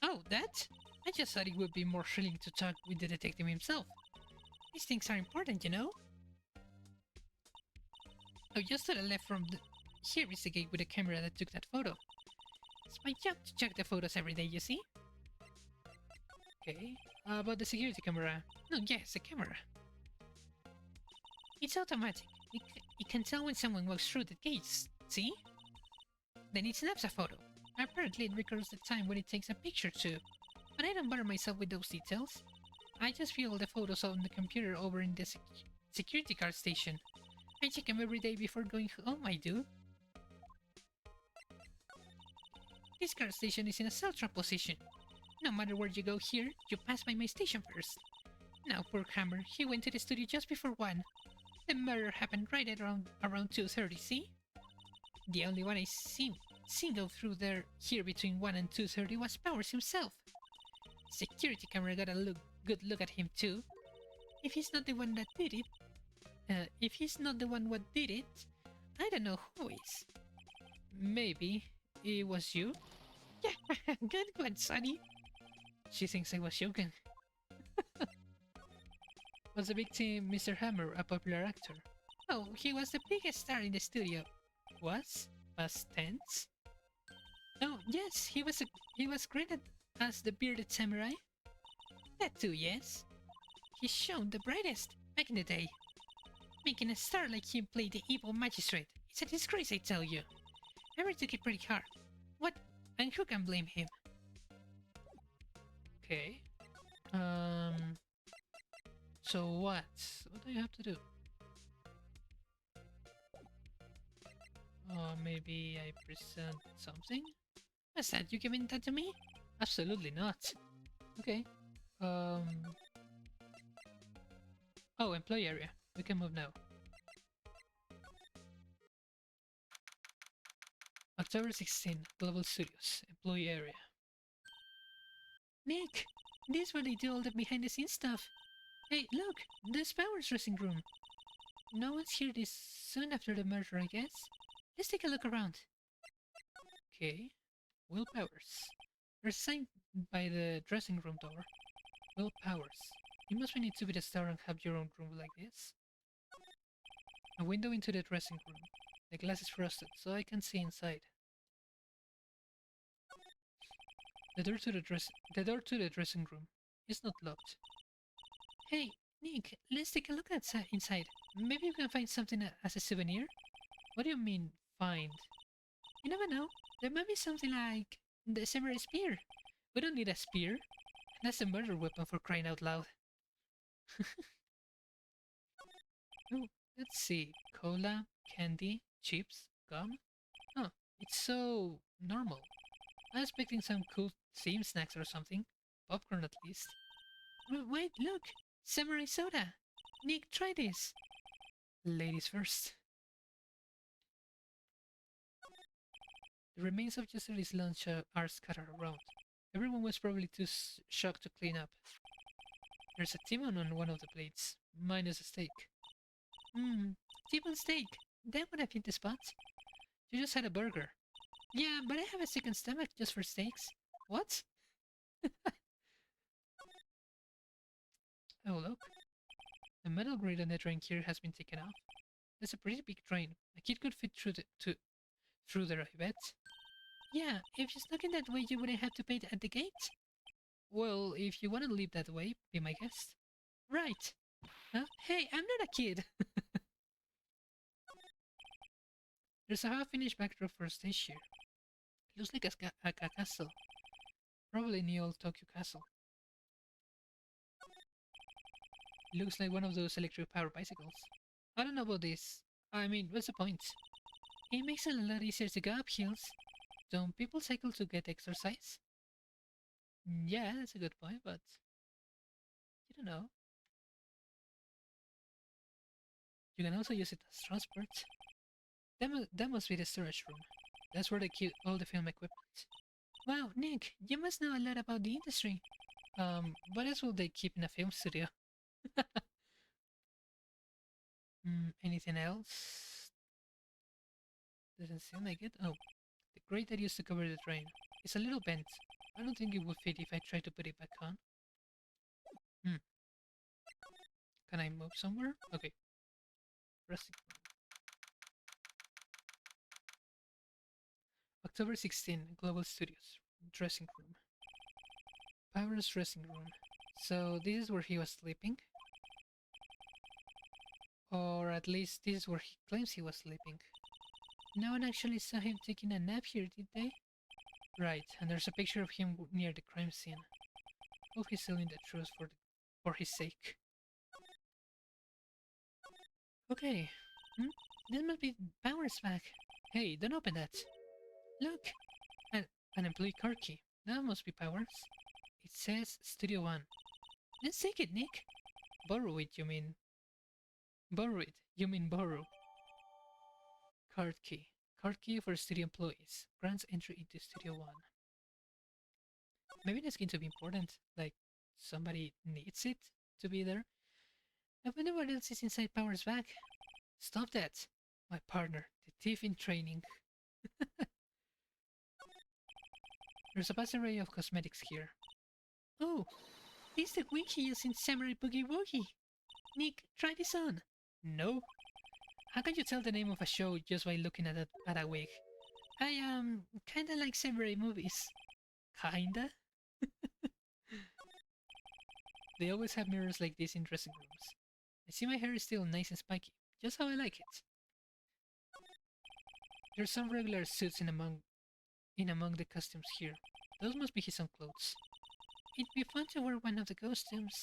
S1: Oh, that? I just thought it would be more thrilling to talk with the detective himself. These things are important, you know? Oh, just to the left from the... Here is the gate with the camera that took that photo. It's my job to check the photos every day, you see? Okay. About the security camera. No, yes, the camera. It's automatic. It can tell when someone walks through the gates, see? Then it snaps a photo. Apparently it records the time when it takes a picture too. But I don't bother myself with those details. I just view all the photos on the computer over in the security guard station. I check them every day before going home, I do. This guard station is in a cell-trap position. No matter where you go here, you pass by my station first. Now, poor Hammer, he went to the studio just before 1. The murder happened right at around 2:30, see? The only one I seen go through there here between 1 and 2:30 was Powers himself. Security camera got a good look at him too. If he's not the one that did it, I don't know who is. Maybe it was you? Yeah, good one, Sonny. She thinks I was joking. Was the victim Mr. Hammer a popular actor? Oh, he was the biggest star in the studio. Was? Past tense? Oh, yes, he was credited as the bearded samurai. That too, yes. He shone the brightest back in the day. Making a star like him play the evil magistrate. It's a disgrace, I tell you. Ever took it pretty hard. What? And who can blame him? Okay. So what? What do you have to do? Maybe I present something? What's that? You giving that to me? Absolutely not. Okay. Oh, employee area. We can move now. October 16, Global Studios, employee area. Nick! This is where they do all the behind-the-scenes stuff. Hey, look! There's Power's dressing room. No one's here this soon after the murder, I guess. Let's take a look around. Okay. Will Powers. There's a sign by the dressing room door. Will Powers. You must need to be the star and have your own room like this. A window into the dressing room. The glass is frosted, so I can see inside. The door to the dressing room is not locked. Hey, Nick, let's take a look inside. Maybe you can find something as a souvenir? What do you mean, find? You never know. There might be something like the samurai spear. We don't need a spear. That's a murder weapon for crying out loud. Oh, let's see. Cola, candy, chips, gum. Huh, it's so normal. I was expecting some cool theme snacks or something. Popcorn at least. Wait, look! Samurai soda! Nick, try this! Ladies first. The remains of yesterday's lunch are scattered around. Everyone was probably too shocked to clean up. There's a Timon on one of the plates, minus a steak. T-bone steak! That would have hit the spot. You just had a burger. Yeah, but I have a second stomach just for steaks. What? Oh, look. The metal grid on the drain here has been taken off. That's a pretty big drain. A kid could fit through there, I bet. Yeah, if you snuck in that way, you wouldn't have to pay at the gate. Well, if you want to live that way, be my guest. Right. Huh? Hey, I'm not a kid. There's a half-finished backdrop for a stage here. Looks like a castle. Probably the old Tokyo castle. Looks like one of those electric-powered bicycles. I don't know about this. I mean, what's the point? It makes it a lot easier to go up hills. Don't people cycle to get exercise? Yeah, that's a good point, but you don't know. You can also use it as transport. That must be the storage room. That's where they keep all the film equipment. Wow, Nick, you must know a lot about the industry. What else will they keep in a film studio? Anything else? Doesn't seem like it. Oh, the grate that used to cover the drain. It's a little bent. I don't think it would fit if I try to put it back on. Can I move somewhere? Okay. Dressing room. October 16, Global Studios. Dressing room. Power's dressing room. So this is where he was sleeping? Or at least this is where he claims he was sleeping. No one actually saw him taking a nap here, did they? Right, and there's a picture of him near the crime scene. Hope he's telling the truth for his sake. Okay. This must be Power's back. Hey, don't open that. Look! An employee card key. That must be Powers. It says Studio One. Let's take it, Nick. Borrow it, you mean. Borrow it. You mean borrow. Card key. Card key for studio employees. Grants entry into Studio One. Maybe that's going to be important. Like, somebody needs it to be there. I wonder what else is inside Power's bag. Stop that! My partner, the thief in training. There's a vast array of cosmetics here. Oh, this is the wig he used in Samurai Boogie Woogie. Nick, try this on. No. How can you tell the name of a show just by looking at a wig? I kinda like samurai movies. Kinda? They always have mirrors like this in dressing rooms. I see my hair is still nice and spiky, just how I like it. There's some regular suits in among the costumes here. Those must be his own clothes. It'd be fun to wear one of the costumes.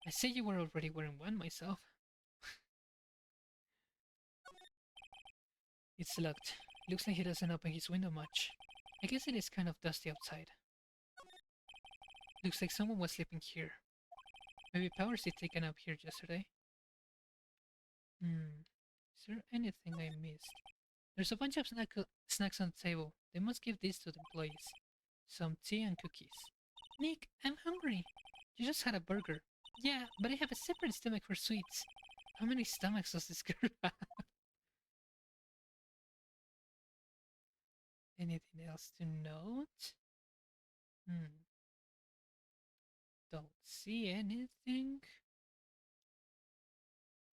S1: I say you were already wearing one myself. It's locked. Looks like he doesn't open his window much. I guess it is kind of dusty outside. Looks like someone was sleeping here. Maybe Powers did take a nap here yesterday. Is there anything I missed? There's a bunch of snacks on the table. They must give this to the employees. Some tea and cookies. Nick, I'm hungry. You just had a burger. Yeah, but I have a separate stomach for sweets. How many stomachs does this girl have? Anything else to note? Hmm. Don't see anything.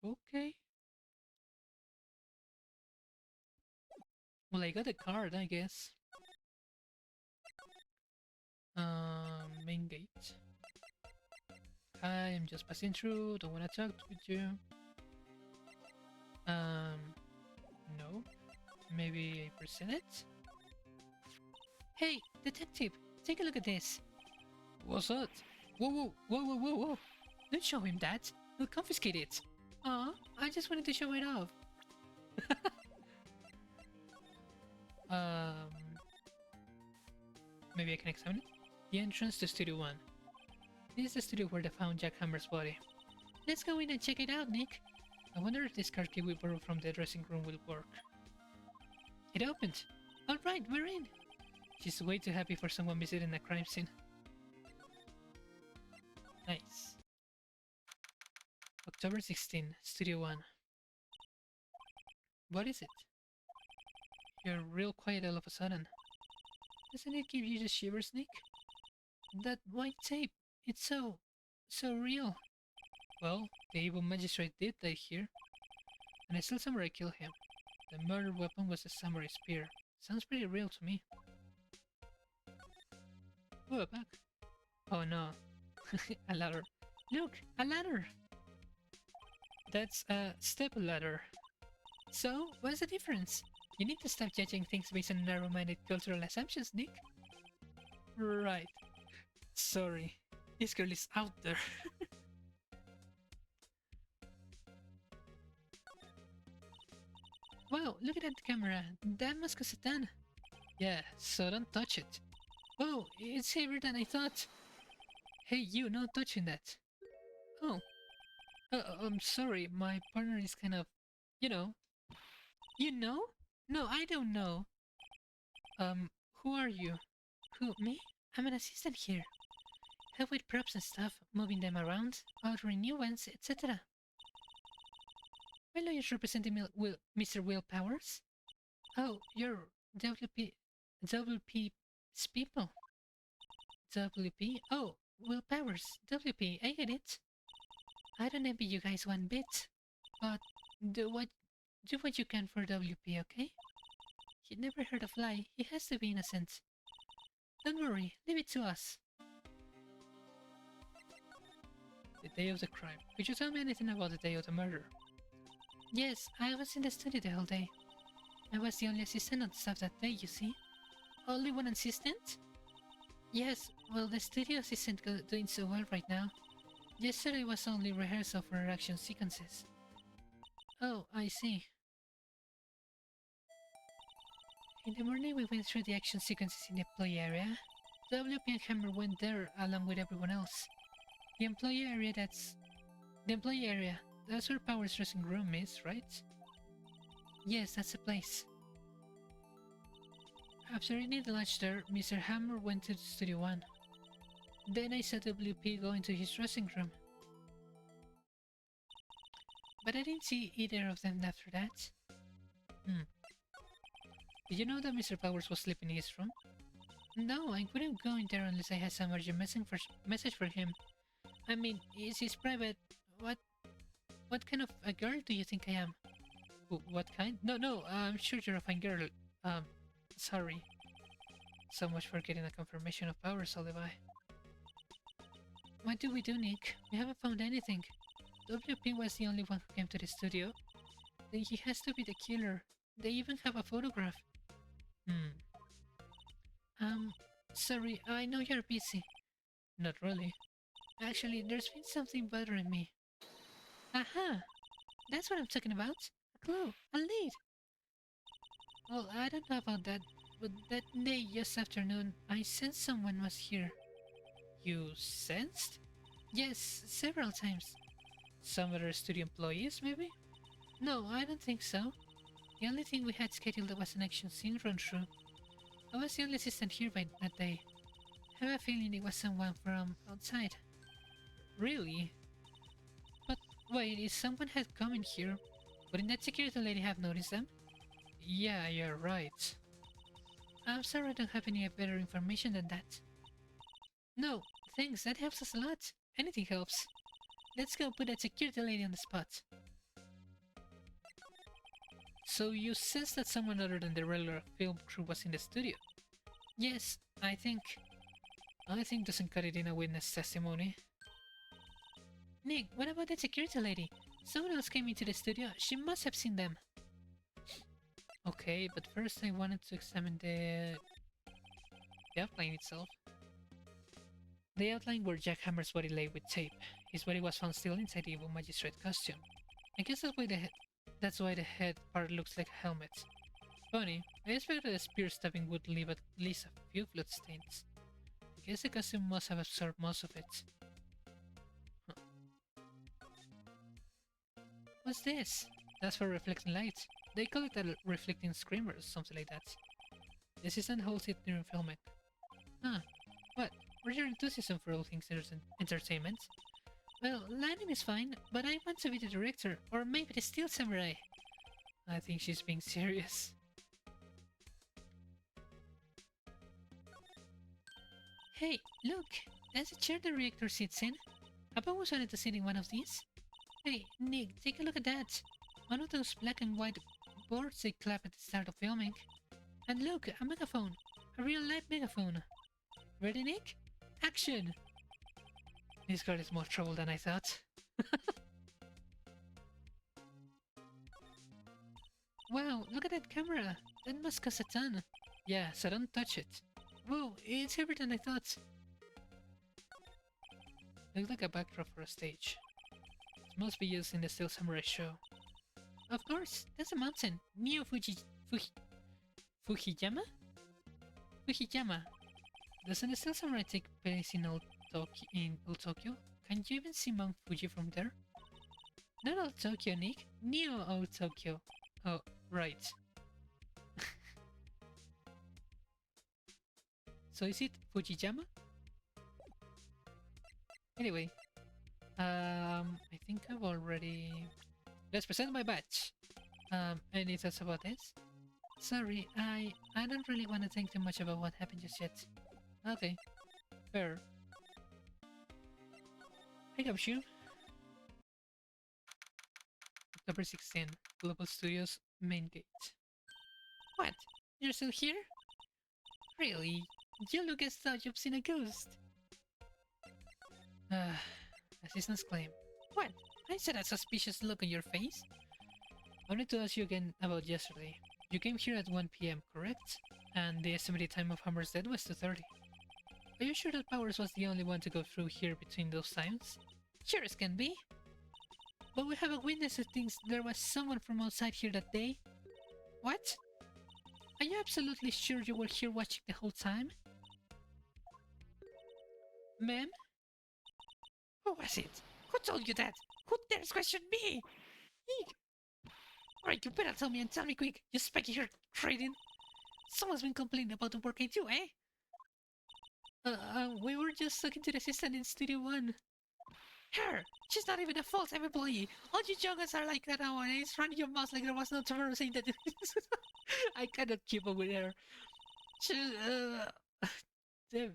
S1: Okay. Well, I got a card, I guess. Main gate. Hi, I'm just passing through. Don't wanna talk with you. No. Maybe I present it? Hey, detective, take a look at this. What's that? Whoa, whoa, whoa, whoa, whoa, whoa. Don't show him that. He'll confiscate it. Aw, I just wanted to show it off. Um, Maybe I can examine it? The entrance to Studio 1. This is the studio where they found Jack Hammer's body. Let's go in and check it out, Nick. I wonder if this card key we borrowed from the dressing room will work. It opened. Alright, we're in. She's way too happy for someone visiting a crime scene. Nice. October 16, Studio 1. What is it? You're real quiet all of a sudden. Doesn't it give you the shivers, Nick? That white tape, it's so real. Well, the evil magistrate did die here, and I still samurai killed him. The murder weapon was a samurai spear. Sounds pretty real to me. Oh, a bag. Oh no. A ladder. Look, a ladder! That's a step ladder. So, what's the difference? You need to stop judging things based on narrow-minded cultural assumptions, Nick. Right. Sorry. This girl is out there. Wow, look at that camera. That must be Satan. Yeah, so don't touch it. Oh, it's heavier than I thought. Hey, you, no touching that. Oh, I'm sorry. My partner is kind of, you know. You know? No, I don't know. Who are you? Who, me? I'm an assistant here. Help with props and stuff, moving them around, ordering new ones, etc. My lawyer's representing Mr. Will Powers. Oh, you're WP's people. WP? Oh, Will Powers. WP, I get it. I don't envy you guys one bit. But do what you can for WP, okay? He never hurt a fly. He has to be innocent. Don't worry, leave it to us. The day of the crime. Could you tell me anything about the day of the murder? Yes, I was in the studio the whole day. I was the only assistant on staff that day, you see. Only one assistant? Yes, well, the studios isn't doing so well right now. Yesterday was only rehearsal for our action sequences. Oh, I see. In the morning we went through the action sequences in the employee area. WP and Hammer went there along with everyone else. The employee area, that's where Power's dressing room is, right? Yes, that's the place. After eating lunch there, Mr. Hammer went to Studio 1. Then I saw WP go into his dressing room. But I didn't see either of them after that. Did you know that Mr. Powers was sleeping in his room? No, I wouldn't go in there unless I had some urgent message for him. I mean, it's his private... What kind of a girl do you think I am? What kind? No, I'm sure you're a fine girl. Sorry. So much for getting a confirmation of Powers' alibi. What do we do, Nick? We haven't found anything. WP was the only one who came to the studio. Then he has to be the killer. They even have a photograph. Sorry, I know you're busy. Not really. Actually, there's been something bothering me. Aha! That's what I'm talking about. A clue, a lead. Well, I don't know about that, but that day just afternoon, I sensed someone was here. You sensed? Yes, several times. Some other studio employees, maybe? No, I don't think so. The only thing we had scheduled was an action scene run through. I was the only assistant here by that day. I have a feeling it was someone from outside. Really? But wait, if someone had come in here, wouldn't that security lady have noticed them? Yeah, you're right. I'm sorry I don't have any better information than that. No, thanks, that helps us a lot. Anything helps. Let's go put that security lady on the spot. So you sense that someone other than the regular film crew was in the studio? Yes, I think doesn't cut it in a witness testimony. Nick, what about that security lady? Someone else came into the studio. She must have seen them. Okay, but first I wanted to examine the outline itself. The outline where Jack Hammer's body lay with tape. His body was found still inside the evil magistrate costume. I guess that's why the head part looks like a helmet. Funny, I expected a spear stabbing would leave at least a few bloodstains. I guess the costume must have absorbed most of it. Huh. What's this? That's for reflecting light. They call it a reflecting screamer or something like that. The assistant holds it during filming. Huh. What? Where's your enthusiasm for all things entertainment? Well, lighting is fine, but I want to be the director, or maybe the Steel Samurai. I think she's being serious. Hey, look! That's a chair the reactor sits in. I've always wanted to sit in one of these. Hey, Nick, take a look at that. One of those black and white boards they clap at the start of filming. And look, a megaphone. A real-life megaphone. Ready, Nick? Action! This girl is more trouble than I thought. Wow, look at that camera! That must cost a ton. Yeah, so don't touch it. Whoa, it's heavier than I thought. Looks like a backdrop for a stage. It must be used in the Steel Samurai show. Of course, that's a mountain. Neo Fujiyama? Fujiyama. Doesn't the Steel Samurai take place in Old Tokyo? Can you even see Mount Fuji from there? Not Old Tokyo, Nick. Neo Old Tokyo. Oh, right. So is it Fujiyama? Anyway, I think I've already... Let's present my badge. Any thoughts about this? Sorry, I don't really want to think too much about what happened just yet. Okay, fair. I got you. October 16, Global Studios main gate. What? You're still here? Really? You look as though you've seen a ghost. Assistant's claim. What? I said a suspicious look on your face? I wanted to ask you again about yesterday. You came here at 1 PM, correct? And the estimated time of Hammer's death was 2:30. Are you sure that Powers was the only one to go through here between those times? Sure as can be. But we have a witness who thinks there was someone from outside here that day. What? Are you absolutely sure you were here watching the whole time? Ma'am? Who was it? Who told you that? Who dares question me? Eek. Alright, you better tell me and tell me quick. You spiky here trading. Someone's been complaining about the work I do, eh? We were just talking to the assistant in Studio 1. Her! She's not even a full-time employee. All you youngers are like that nowadays, running your mouth like there was no tomorrow saying that... I cannot keep up with her. She, damn.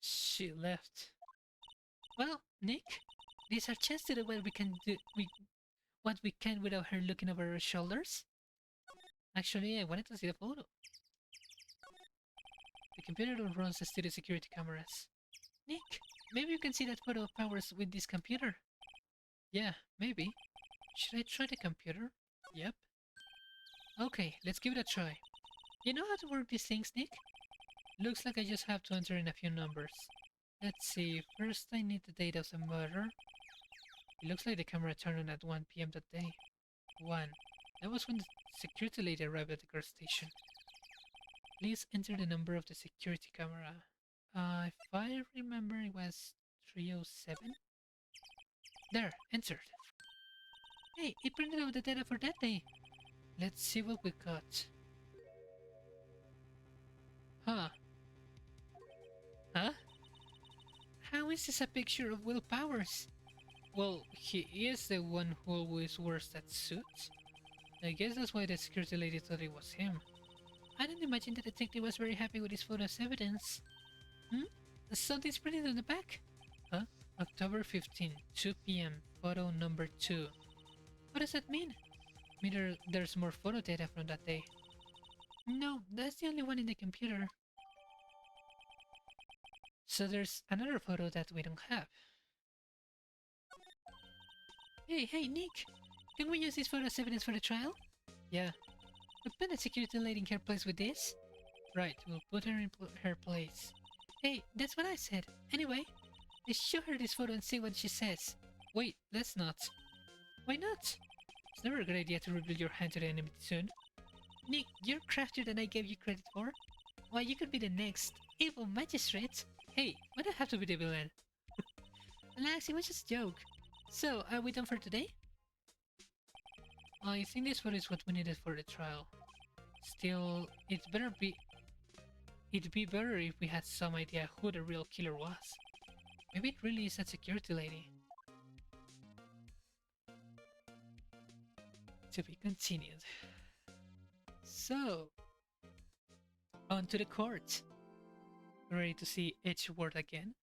S1: She left. Well, Nick, this is our chance to do what we can without her looking over our shoulders. Actually, I wanted to see the photo. The computer runs the studio security cameras. Nick, maybe you can see that photo of Powers with this computer. Yeah, maybe. Should I try the computer? Yep. Okay, let's give it a try. You know how to work these things, Nick? Looks like I just have to enter in a few numbers. Let's see, first I need the date of the murder. It looks like the camera turned on at 1 PM that day. 1. That was when the security lady arrived at the car station. Please enter the number of the security camera. If I remember, it was 307? There, entered. Hey, it printed out the data for that day. Let's see what we got. Huh? How is this a picture of Will Powers? Well, he is the one who always wears that suit. I guess that's why the security lady thought it was him. I don't imagine the detective was very happy with his photo as evidence. Hmm? Something's printed on the back? Huh? October 15, 2 p.m. Photo number 2. What does that mean? There's more photo data from that day. No, that's the only one in the computer. So there's another photo that we don't have. Hey, Nick! Can we use this photo as evidence for the trial? Yeah. We'll put the security lady in her place with this? Right, we'll put her in her place. Hey, that's what I said. Anyway, let's show her this photo and see what she says. Wait, let's not. Why not? It's never a good idea to reveal your hand to the enemy soon. Nick, you're craftier than I gave you credit for. Why, you could be the next evil magistrate. Hey, why do I have to be the villain? Relax, it was just a joke. So, are we done for today? I think this one is what we needed for the trial. Still, it'd be better if we had some idea who the real killer was. Maybe it really is that security lady. To be continued. So, on to the court. Ready to see Edgeworth again?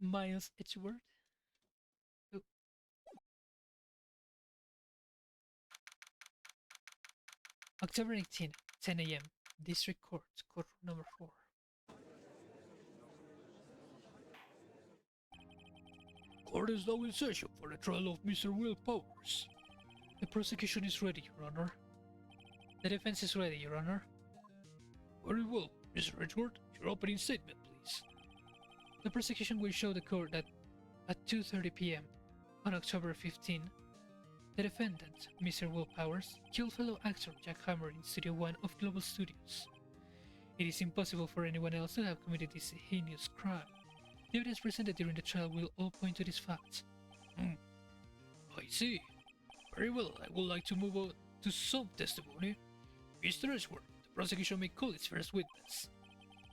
S1: Miles Edgeworth? Oh. October 18, 10 a.m. District Court, courtroom number 4. Court is now in session for the trial of Mr. Will Powers. The prosecution is ready, Your Honor. The defense is ready, Your Honor. Very well, Mr. Edgeworth, your opening statement, please. The prosecution will show the court that at 2:30 p.m. on October 15, the defendant, Mr. Will Powers, killed fellow actor Jack Hammer in Studio One of Global Studios. It is impossible for anyone else to have committed this heinous crime. The evidence presented during the trial will all point to this fact. I see. Very well, I would like to move on to some testimony. Mr. Edgeworth, the prosecution may call its first witness.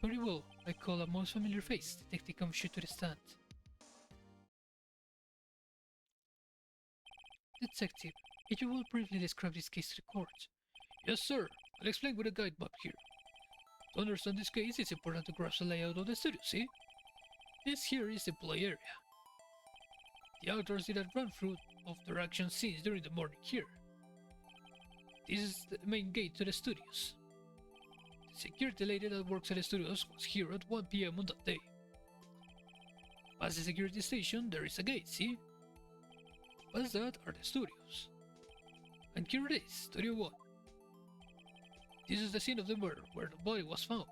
S1: Very well, I call a most familiar face, Detective Gumshoe, to the stand. Detective, if you will briefly describe this case to the court. Yes, sir. I'll explain with a guide map here. To understand this case, it's important to grasp the layout of the studio, see? This here is the play area. The actors did a run-through of their action scenes during the morning here. This is the main gate to the studios. The security lady that works at the studios was here at 1 p.m. on that day. Past the security station, there is a gate, see? Past that are the studios. And here it is, Studio 1. This is the scene of the murder, where the body was found.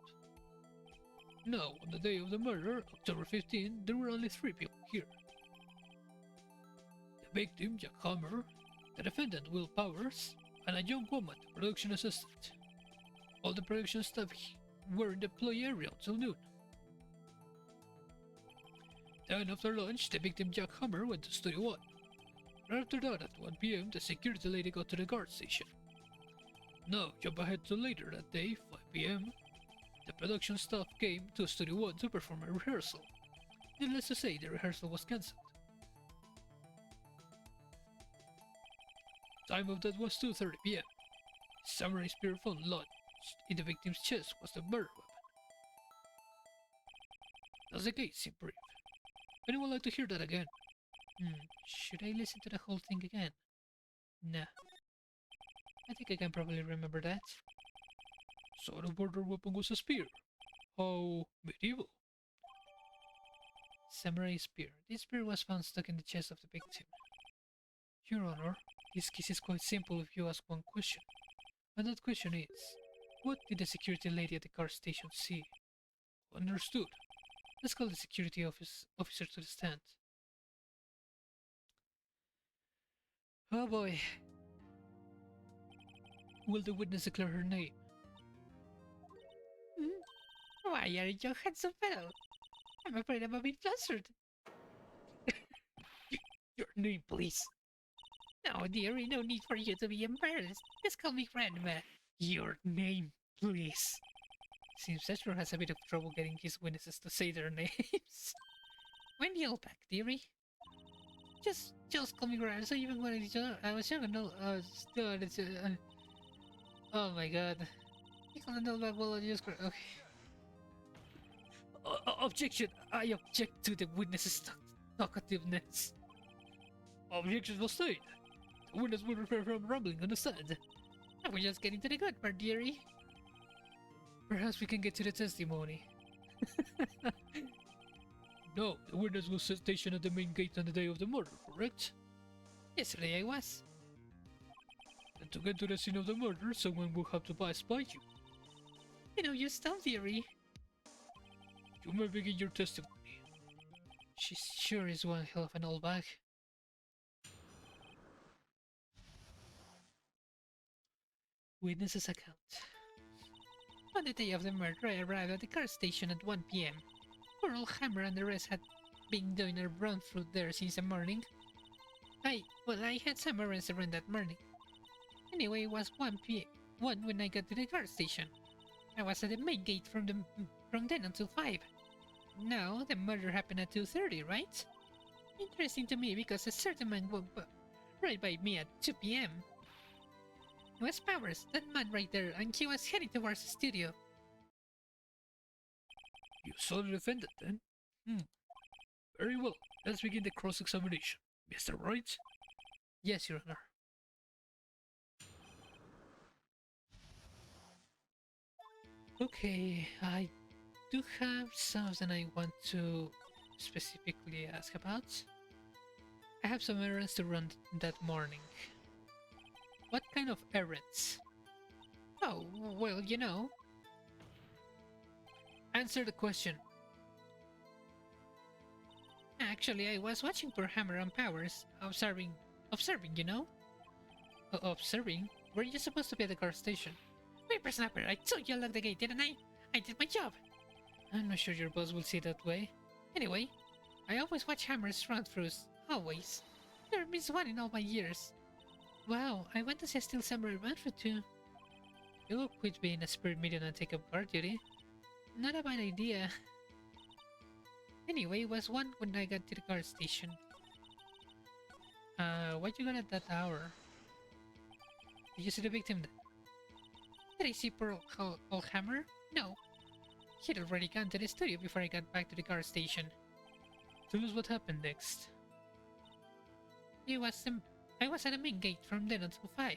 S1: Now, on the day of the murder, October 15, there were only 3 people here. The victim, Jack Hammer, the defendant, Will Powers, and a young woman, the production assistant. All the production staff were in the play area until noon. Then after lunch, the victim, Jack Hammer, went to Studio 1. Right after that, at 1 p.m., the security lady got to the guard station. Now, jump ahead to later that day, 5 p.m. The production staff came to Studio 1 to perform a rehearsal. Needless to say, the rehearsal was cancelled. Time of that was 2:30 p.m. Samurai spear found lodged in the victim's chest was the murder weapon. That's the case in brief. Anyone like to hear that again? Should I listen to the whole thing again? Nah. I think I can probably remember that. So the murder weapon was a spear. How medieval. Samurai spear. This spear was found stuck in the chest of the victim. Your Honor, this case is quite simple if you ask one question. And that question is, what did the security lady at the car station see? Understood. Let's call the security officer to the stand. Oh boy. Will the witness declare her name? Why are you a handsome fellow? I'm afraid I'm a bit flustered. Your name, please. No, dearie, no need for you to be embarrassed. Just call me Grandma. Your name, please. Seems Cesar has a bit of trouble getting his witnesses to say their names. When do you back, dearie? Just call me Grant. So even when I was young, no, I was still, oh my god. You call the back well, just okay. Objection! I object to the witness's talkativeness. Objection was stated. The witness will refrain from rumbling on the stand. And we're just getting to the good part, dearie. Perhaps we can get to the testimony. No, the witness was stationed at the main gate on the day of the murder, correct? Yesterday I was. And to get to the scene of the murder, someone will have to pass by you. You know, you stop, dearie. You may begin your testimony. She sure is one hell of an old bag. Witness's account. On the day of the murder, I arrived at the car station at 1 p.m. Poor old Hammer and the rest had been doing a run through there since the morning. I had some errands to run that morning. Anyway, it was 1 p.m. 1 when I got to the car station. I was at the main gate from then until 5. Now, the murder happened at 2:30, right? Interesting to me because a certain man walked right by me at 2 p.m. It was Powers, that man right there, and he was heading towards the studio. You saw the defendant then? Very well. Let's begin the cross-examination. Mr. Wright? Yes, Your Honor. Okay, I do have something I want to specifically ask about. I have some errands to run that morning. What kind of errands? Oh, well, you know. Answer the question. Actually, I was watching for Hammer and Powers, observing, you know? Observing? Were you supposed to be at the car station? Whippersnapper, I told you to lock the gate, didn't I? I did my job. I'm not sure your boss will see it that way. Anyway, I always watch Hammer's run-throughs. Always. Never missed one in all my years. Wow, I went to see a Steel Samurai run-through too. You will quit being a spirit medium and take up guard duty. Not a bad idea. Anyway, it was 1 when I got to the car station. What you got at that hour? Did you see the victim then? Did I see poor old Hammer? No. He'd already gone to the studio before I got back to the car station. Tell us what happened next. I was at the main gate from then until 5.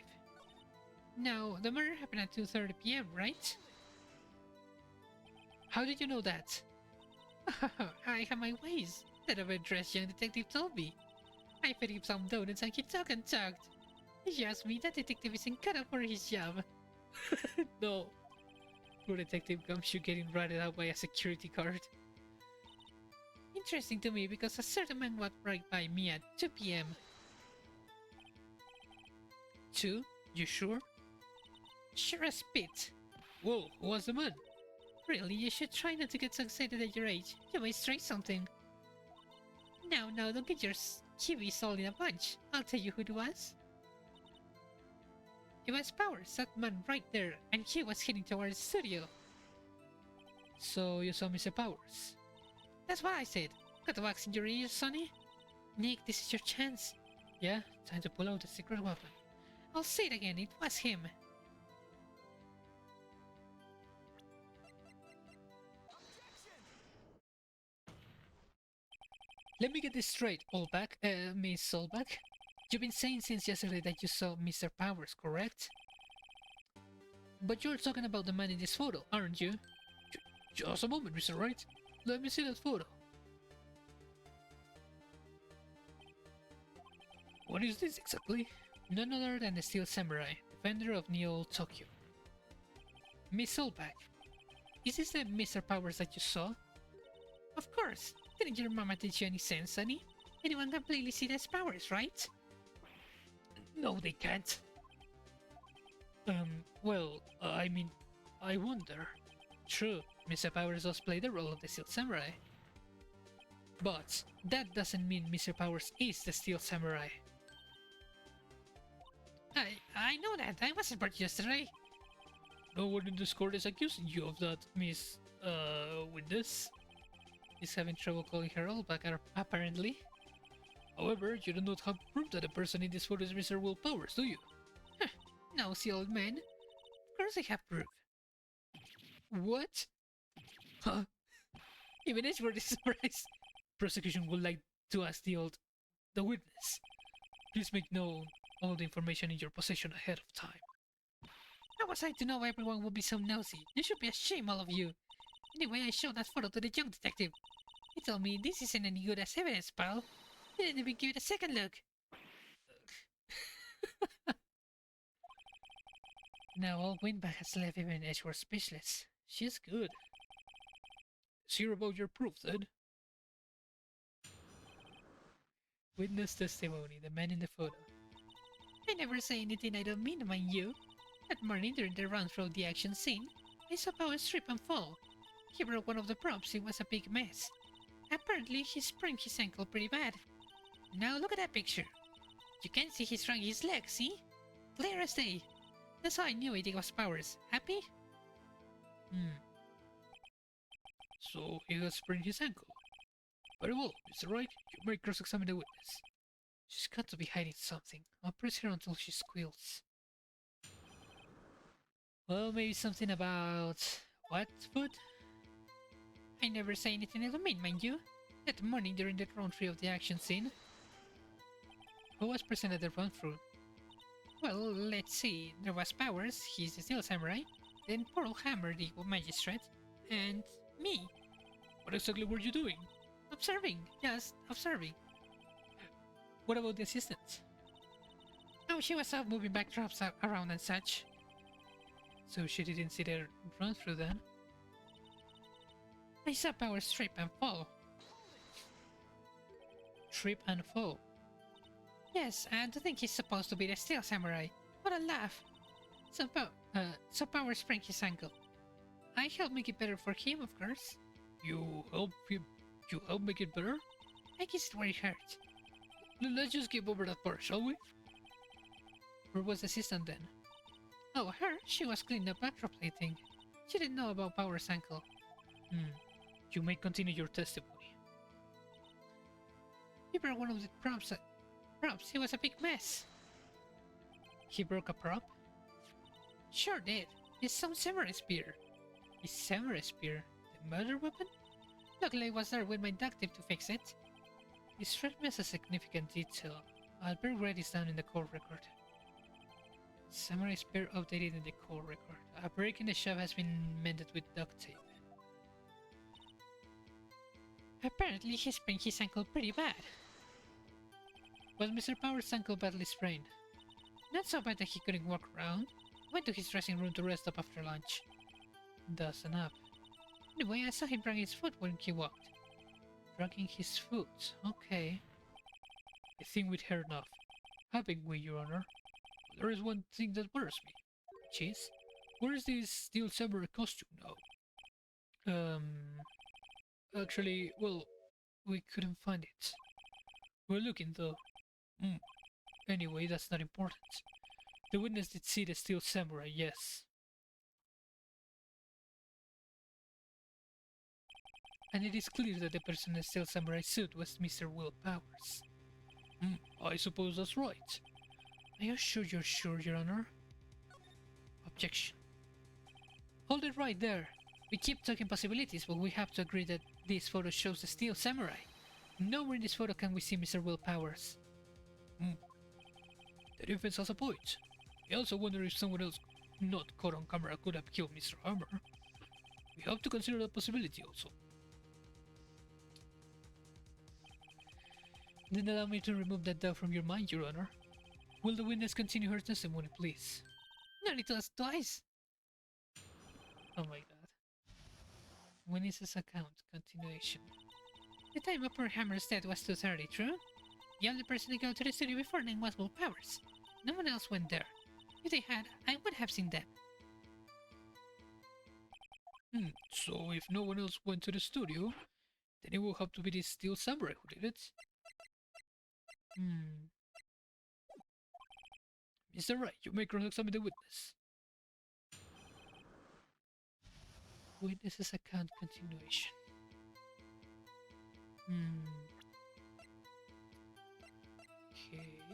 S1: Now, the murder happened at 2:30 p.m., right? How did you know that? I have my ways. That overdressed young detective told me. I fed him some donuts and he talked and talked. He asked me that detective isn't cut up for his job. No. Poor Detective Gumshoe getting ratted out by a security guard. Interesting to me because a certain man walked right by me at 2 p.m. 2? You sure? Sure as spit. Whoa, who was the man? Really, you should try not to get so excited at your age. You might strike something. Now, don't get your kiwis all in a bunch. I'll tell you who it was. It was Powers, that man right there, and he was heading towards the studio. So you saw Mr. Powers? That's what I said. Got the wax in your ears, Sonny? Nick, this is your chance. Yeah, time to pull out the secret weapon. I'll say it again, it was him. Let me get this straight, Miss Solback. You've been saying since yesterday that you saw Mr. Powers, correct? But you're talking about the man in this photo, aren't you? Just a moment, Mr. Wright. Let me see that photo. What is this exactly? None other than the Steel Samurai, defender of Neo Tokyo. Miss Solback, is this the Mr. Powers that you saw? Of course! Didn't your mama teach you any sense, Sonny? Anyone can plainly see those powers, right? No, they can't. I mean, I wonder. True, Mr. Powers does play the role of the Steel Samurai. But that doesn't mean Mr. Powers is the Steel Samurai. I know that. I wasn't brought yesterday. No one in this court is accusing you of that, Miss, witness. Is having trouble calling her all back, apparently. However, you do not have proof that the person in this photo is Mr. Will Powers, do you? Huh, nosy old man. Of course I have proof. What? Huh? Even Edgeworth is surprised. Prosecution would like to ask the witness. Please make known all the information in your possession ahead of time. How was I to know everyone would be so nosy? You should be ashamed, all of you. Anyway, I showed that photo to the young detective. He told me this isn't any good as evidence, pal. He didn't even give it a second look. Now all Windbag has left even Edgeworth speechless. She's good. Let's hear about your proof, then. Witness testimony, the man in the photo. I never say anything I don't mean, mind you. That morning during the run through the action scene, I saw Powers trip and fall. He broke one of the props, it was a big mess. Apparently, he sprained his ankle pretty bad. Now look at that picture. You can see he strung his leg, see? Clear as day. That's how I knew it was Powers. Happy? So he has sprained his ankle. Very well, Mr. Wright, you may cross-examine the witness. She's got to be hiding something. I'll press her until she squeals. Well, maybe something about... what food? I never say anything I don't mean, mind you. That morning during the run-through of the action scene. Who was present at the run-through? Well, let's see. There was Powers, he's the Steel Samurai. Then Pearl Hammer, the magistrate. And me. What exactly were you doing? Observing. Just observing. What about the assistant? Oh, she was out moving backdrops around and such. So she didn't see the run-through then? I saw Powers trip and fall. Trip and fall? Yes, and to think he's supposed to be the Steel Samurai. What a laugh! So Powers sprained his ankle. I helped make it better for him, of course. You help make it better? I guess it where it hurt. Let's just give over that part, shall we? Where was the assistant then? Oh, her? She was cleaning up backdrop plating. She didn't know about Powers' ankle. You may continue your testimony. He broke one of the props. It was a big mess. He broke a prop? Sure did. His some samurai spear. His samurai spear? The murder weapon? Luckily I was there with my detective to fix it. This struck me as a significant detail. I'll write this down in the call record. Samurai spear updated in the call record. A break in the shaft has been mended with duct tape. Apparently he sprained his ankle pretty bad. Was Mr. Powers' ankle badly sprained? Not so bad that he couldn't walk around. Went to his dressing room to rest up after lunch. That's a nap. Anyway, I saw him dragging his foot when he walked. Dragging his foot, okay. I think we'd heard enough. Haven't we, Your Honor? There is one thing that worries me. Which is? Where is this Steel Samurai costume now? Actually, well, we couldn't find it. We're looking though. Anyway, that's not important. The witness did see the Steel Samurai, yes. And it is clear that the person in the Steel Samurai suit was Mr. Will Powers. I suppose that's right. Are you sure you're sure, Your Honor? Objection. Hold it right there. We keep talking possibilities, but we have to agree that this photo shows the Steel Samurai. Nowhere in this photo can we see Mr. Will Powers. The defense has a point. I also wonder if someone else not caught on camera could have killed Mr. Hammer. We have to consider that possibility also. Then allow me to remove that doubt from your mind, Your Honor. Will the witness continue her testimony, please? No need to ask twice. Oh my god. Witness's account, continuation. The time of Pearl Hammer's death was 2:30, true? The only person to go to the studio before then was Will Powers. No one else went there. If they had, I would have seen them. So if no one else went to the studio, then it will have to be this Steel Samurai who did it. Mr. Wright, you may cross-examine the witness. Witness's account continuation.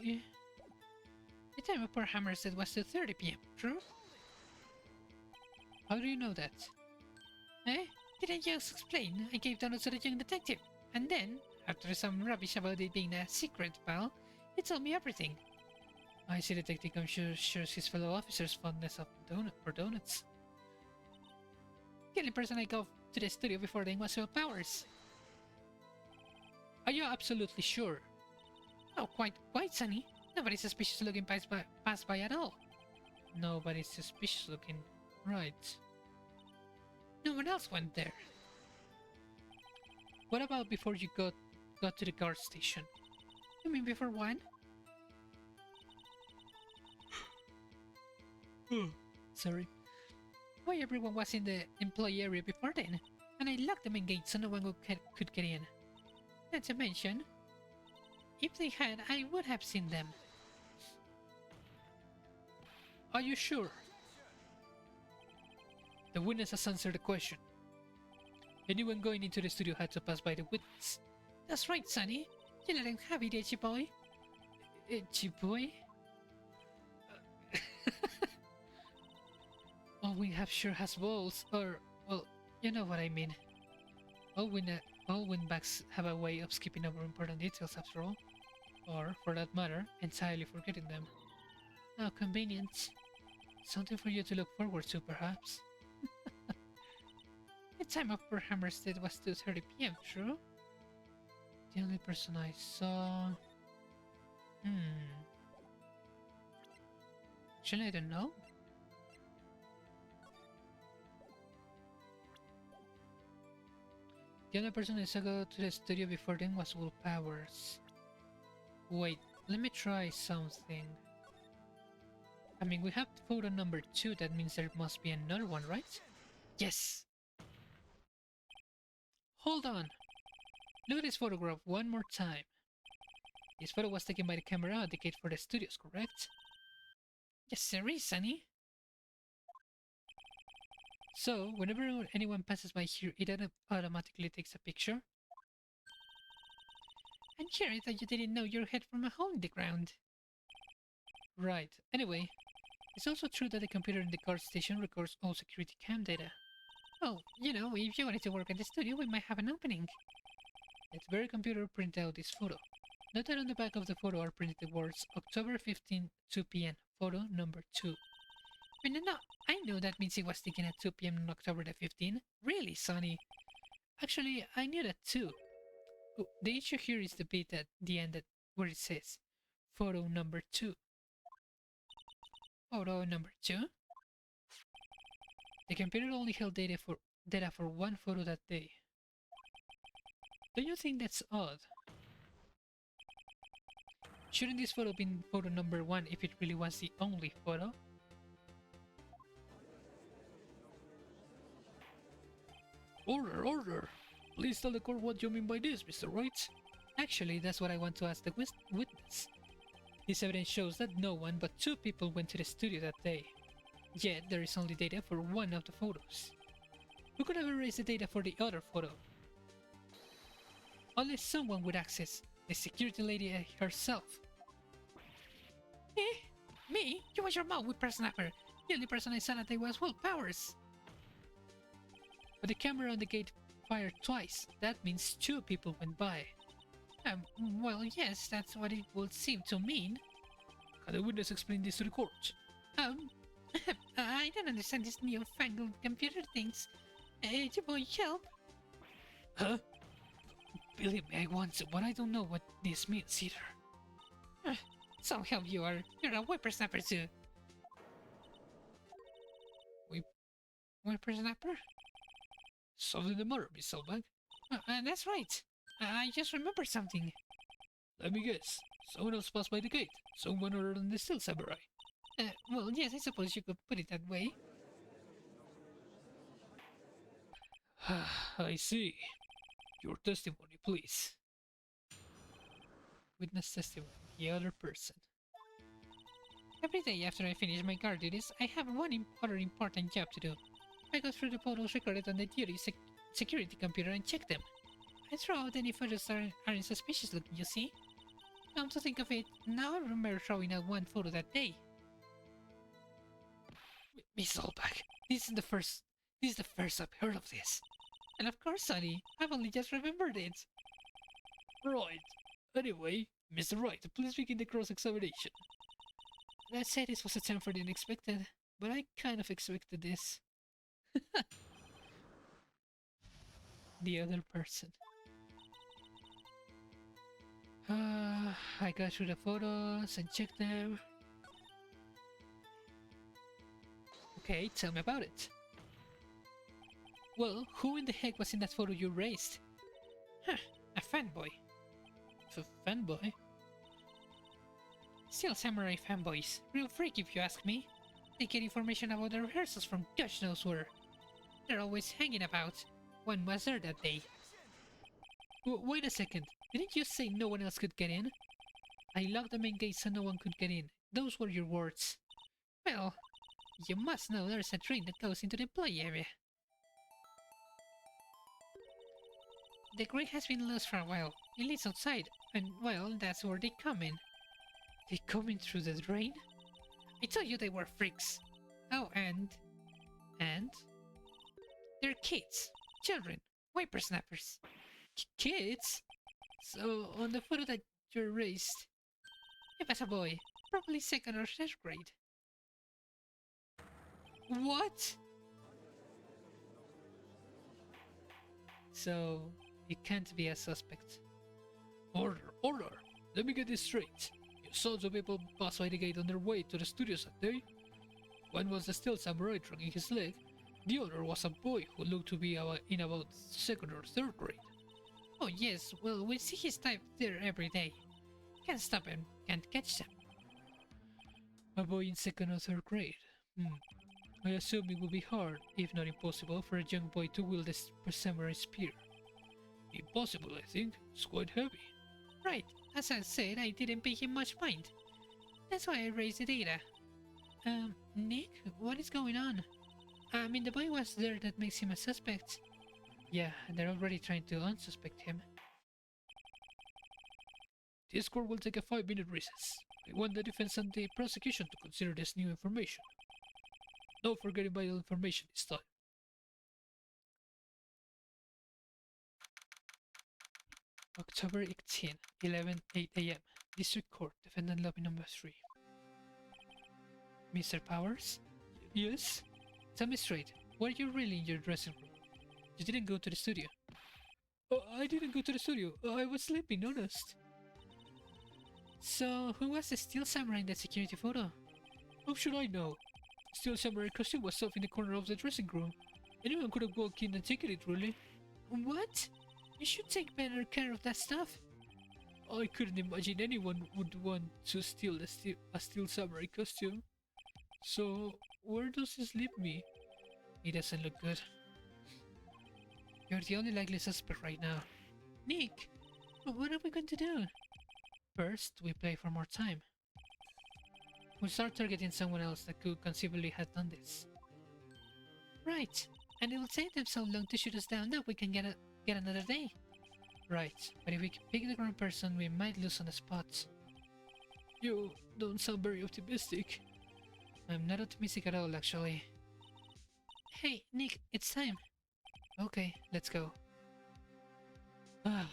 S1: The time of poor Hammerstead was 2:30 p.m., true? How do you know that? Eh? Didn't you just explain? I gave donuts to the young detective. And then, after some rubbish about it being a secret, pal, he told me everything. I see Detective shares his fellow officers' fondness of donuts. The only person I got to the studio before then was Will Powers. Are you absolutely sure? Oh, quite, Sonny. Nobody suspicious looking passed by at all. Nobody suspicious looking, right? No one else went there. What about before you got to the guard station? You mean before one? Sorry. Why everyone was in the employee area before then, and I locked them in gates so no one could get in. Not to mention, if they had, I would have seen them. Are you sure? The witness has answered the question. Anyone going into the studio had to pass by the witness. That's right, Sonny. You let him have it, Itchy boy. Itchy boy? All we have sure has balls, or, well, you know what I mean. All windbags have a way of skipping over important details after all. Or, for that matter, entirely forgetting them. How convenient. Something for you to look forward to, perhaps. The time of poor Hammerstead was 2:30 p.m., true? The only person I saw... Actually, I don't know. The only person I saw go to the studio before then was Will Powers. Wait, let me try something. I mean, we have photo number 2, that means there must be another one, right? Yes! Hold on! Look at this photograph one more time. This photo was taken by the camera at the gate for the studios, correct? Yes, sir, Sonny. So, whenever anyone passes by here, it automatically takes a picture? I'm sure I thought you didn't know your head from a hole in the ground. Right. Anyway, it's also true that the computer in the guard station records all security cam data. Oh, you know, if you wanted to work at the studio, we might have an opening. Let the very computer print out this photo. Note that on the back of the photo are printed the words October 15, 2 p.m. Photo number 2. No, I know that means it was taken at 2 p.m. on October the 15th. Really, Sonny? Actually, I knew that too. Oh, the issue here is the bit at the end where it says photo number 2. Photo number 2? The computer only held data for one photo that day. Don't you think that's odd? Shouldn't this photo been photo number 1 if it really was the only photo? Order, order! Please tell the court what you mean by this, Mr. Wright. Actually, that's what I want to ask the witness. This evidence shows that no one but 2 people went to the studio that day. Yet, there is only data for one of the photos. Who could have erased the data for the other photo? Unless someone with access, the security lady herself. Eh? Me? You was your mouth, whippersnapper. The only person I saw that day was Will Powers. But the camera on the gate fired twice. That means 2 people went by. Well, yes, that's what it would seem to mean. Can the witness explain this to the court? I don't understand these newfangled computer things. You boy help? Huh? Believe me, I want to, but I don't know what this means either. So help you are. You're a whippersnapper too. Whippersnapper? Something the matter, Miss Selbag? That's right. I just remembered something. Let me guess. Someone else passed by the gate. Someone other than the Steel Samurai. Well, yes, I suppose you could put it that way. I see. Your testimony, please. Witness testimony. The other person. Every day after I finish my guard duties, I have one other important job to do. I go through the photos recorded on the duty security computer and check them. I throw out any photos that aren't suspicious looking, you see? Come to think of it, now I remember showing out one photo that day. Miss Solbach, this is the first I've heard of this. And of course, Sonny, I've only just remembered it. Right. Anyway, Mr. Wright, please begin the cross-examination. That said, this was a time for the unexpected, but I kind of expected this. The other person. I got through the photos and checked them. Okay, tell me about it. Well, who in the heck was in that photo you raised? Huh, a fanboy. Fanboy? Still samurai fanboys. Real freak if you ask me. They get information about the rehearsals from gosh knows where. They're always hanging about. One was there that day. Wait a second. Didn't you say no one else could get in? I locked the main gate so no one could get in. Those were your words. Well, you must know there's a train that goes into the play area. The grate has been lost for a while. It leads outside, and well, that's where they come in. They come in through the drain? I told you they were freaks. Oh, and... They're kids. Children. Whippersnappers. Kids? So, on the photo that you raised, it was a boy. Probably second or third grade. What? So, you can't be a suspect. Order, order! Let me get this straight. You saw two people pass by the gate on their way to the studios that day. One was the steel samurai dragging his leg. The other was a boy who looked to be in about second or third grade. Oh yes, well, we see his type there every day. Can't stop him, can't catch them. A boy in second or third grade. I assume it would be hard, if not impossible, for a young boy to wield a samurai spear. Impossible, I think. It's quite heavy. Right. As I said, I didn't pay him much mind. That's why I raised the data. Nick, what is going on? I mean, the boy was there, that makes him a suspect. Yeah, they're already trying to unsuspect him. This court will take a 5-minute recess. I want the defense and the prosecution to consider this new information. No forgetting vital information this time. October 18, 8 a.m. District Court, Defendant Lobby number 3. Mr. Powers? Yes? Tell me straight, were you really in your dressing room? You didn't go to the studio? Oh, I didn't go to the studio. I was sleeping, honest. So, who was the Steel Samurai in that security photo? How should I know? Steel Samurai costume was off in the corner of the dressing room. Anyone could have walked in and taken it, really. What? You should take better care of that stuff. I couldn't imagine anyone would want to steal a Steel Samurai costume. So, where does this leave me? It doesn't look good. You're the only likely suspect right now. Nick, what are we going to do? First, we play for more time. We'll start targeting someone else that could conceivably have done this. Right, and it will take them so long to shoot us down that we can get another day. Right, but if we can pick the wrong person, we might lose on the spot. You don't sound very optimistic. I'm not optimistic at all, actually. Hey, Nick, it's time. Okay, let's go. Ah.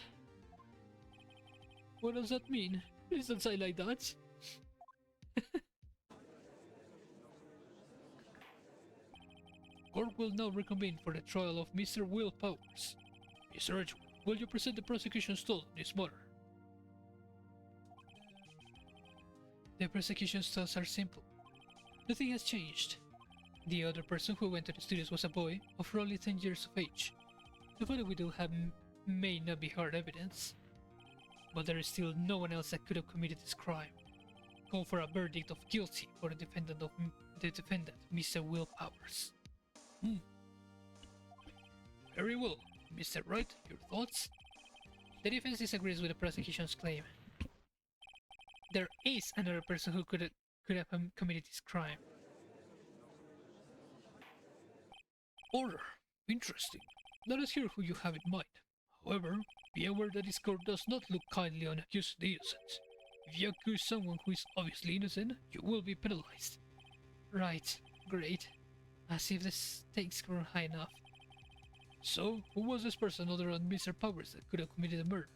S1: What does that mean? Please don't say like that. Court will now reconvene for the trial of Mr. Will Powers. Mr. Edgewood, will you present the prosecution's stall on this matter? The prosecution's stalls are simple. Nothing has changed. The other person who went to the studios was a boy of roughly 10 years of age. The photo we do have may not be hard evidence, but there is still no one else that could have committed this crime. Call for a verdict of guilty for the defendant, Mr. Will Powers. Very well. Mr. Wright, your thoughts? The defense disagrees with the prosecution's claim. There is another person who could have committed this crime. Order. Interesting. Let us hear who you have in mind. However, be aware that this court does not look kindly on accused innocent. If you accuse someone who is obviously innocent, you will be penalized. Right, great. As if the stakes were high enough. So, who was this person other than Mr. Powers that could have committed the murder?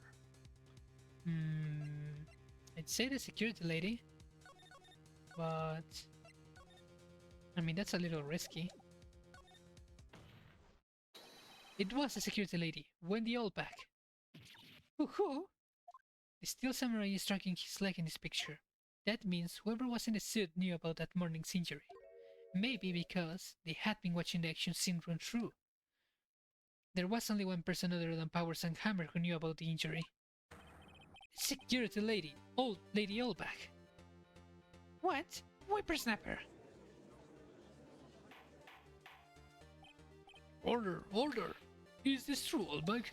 S1: I'd say the security lady. But... I mean, that's a little risky. It was the security lady, Wendy Oldback. Who? The steel samurai is striking his leg in this picture. That means whoever was in the suit knew about that morning's injury. Maybe because they had been watching the action scene run through. There was only one person other than Powers and Hammer who knew about the injury. Security lady, Lady Oldback. What? Whippersnapper. Order! Is this true, Oldback?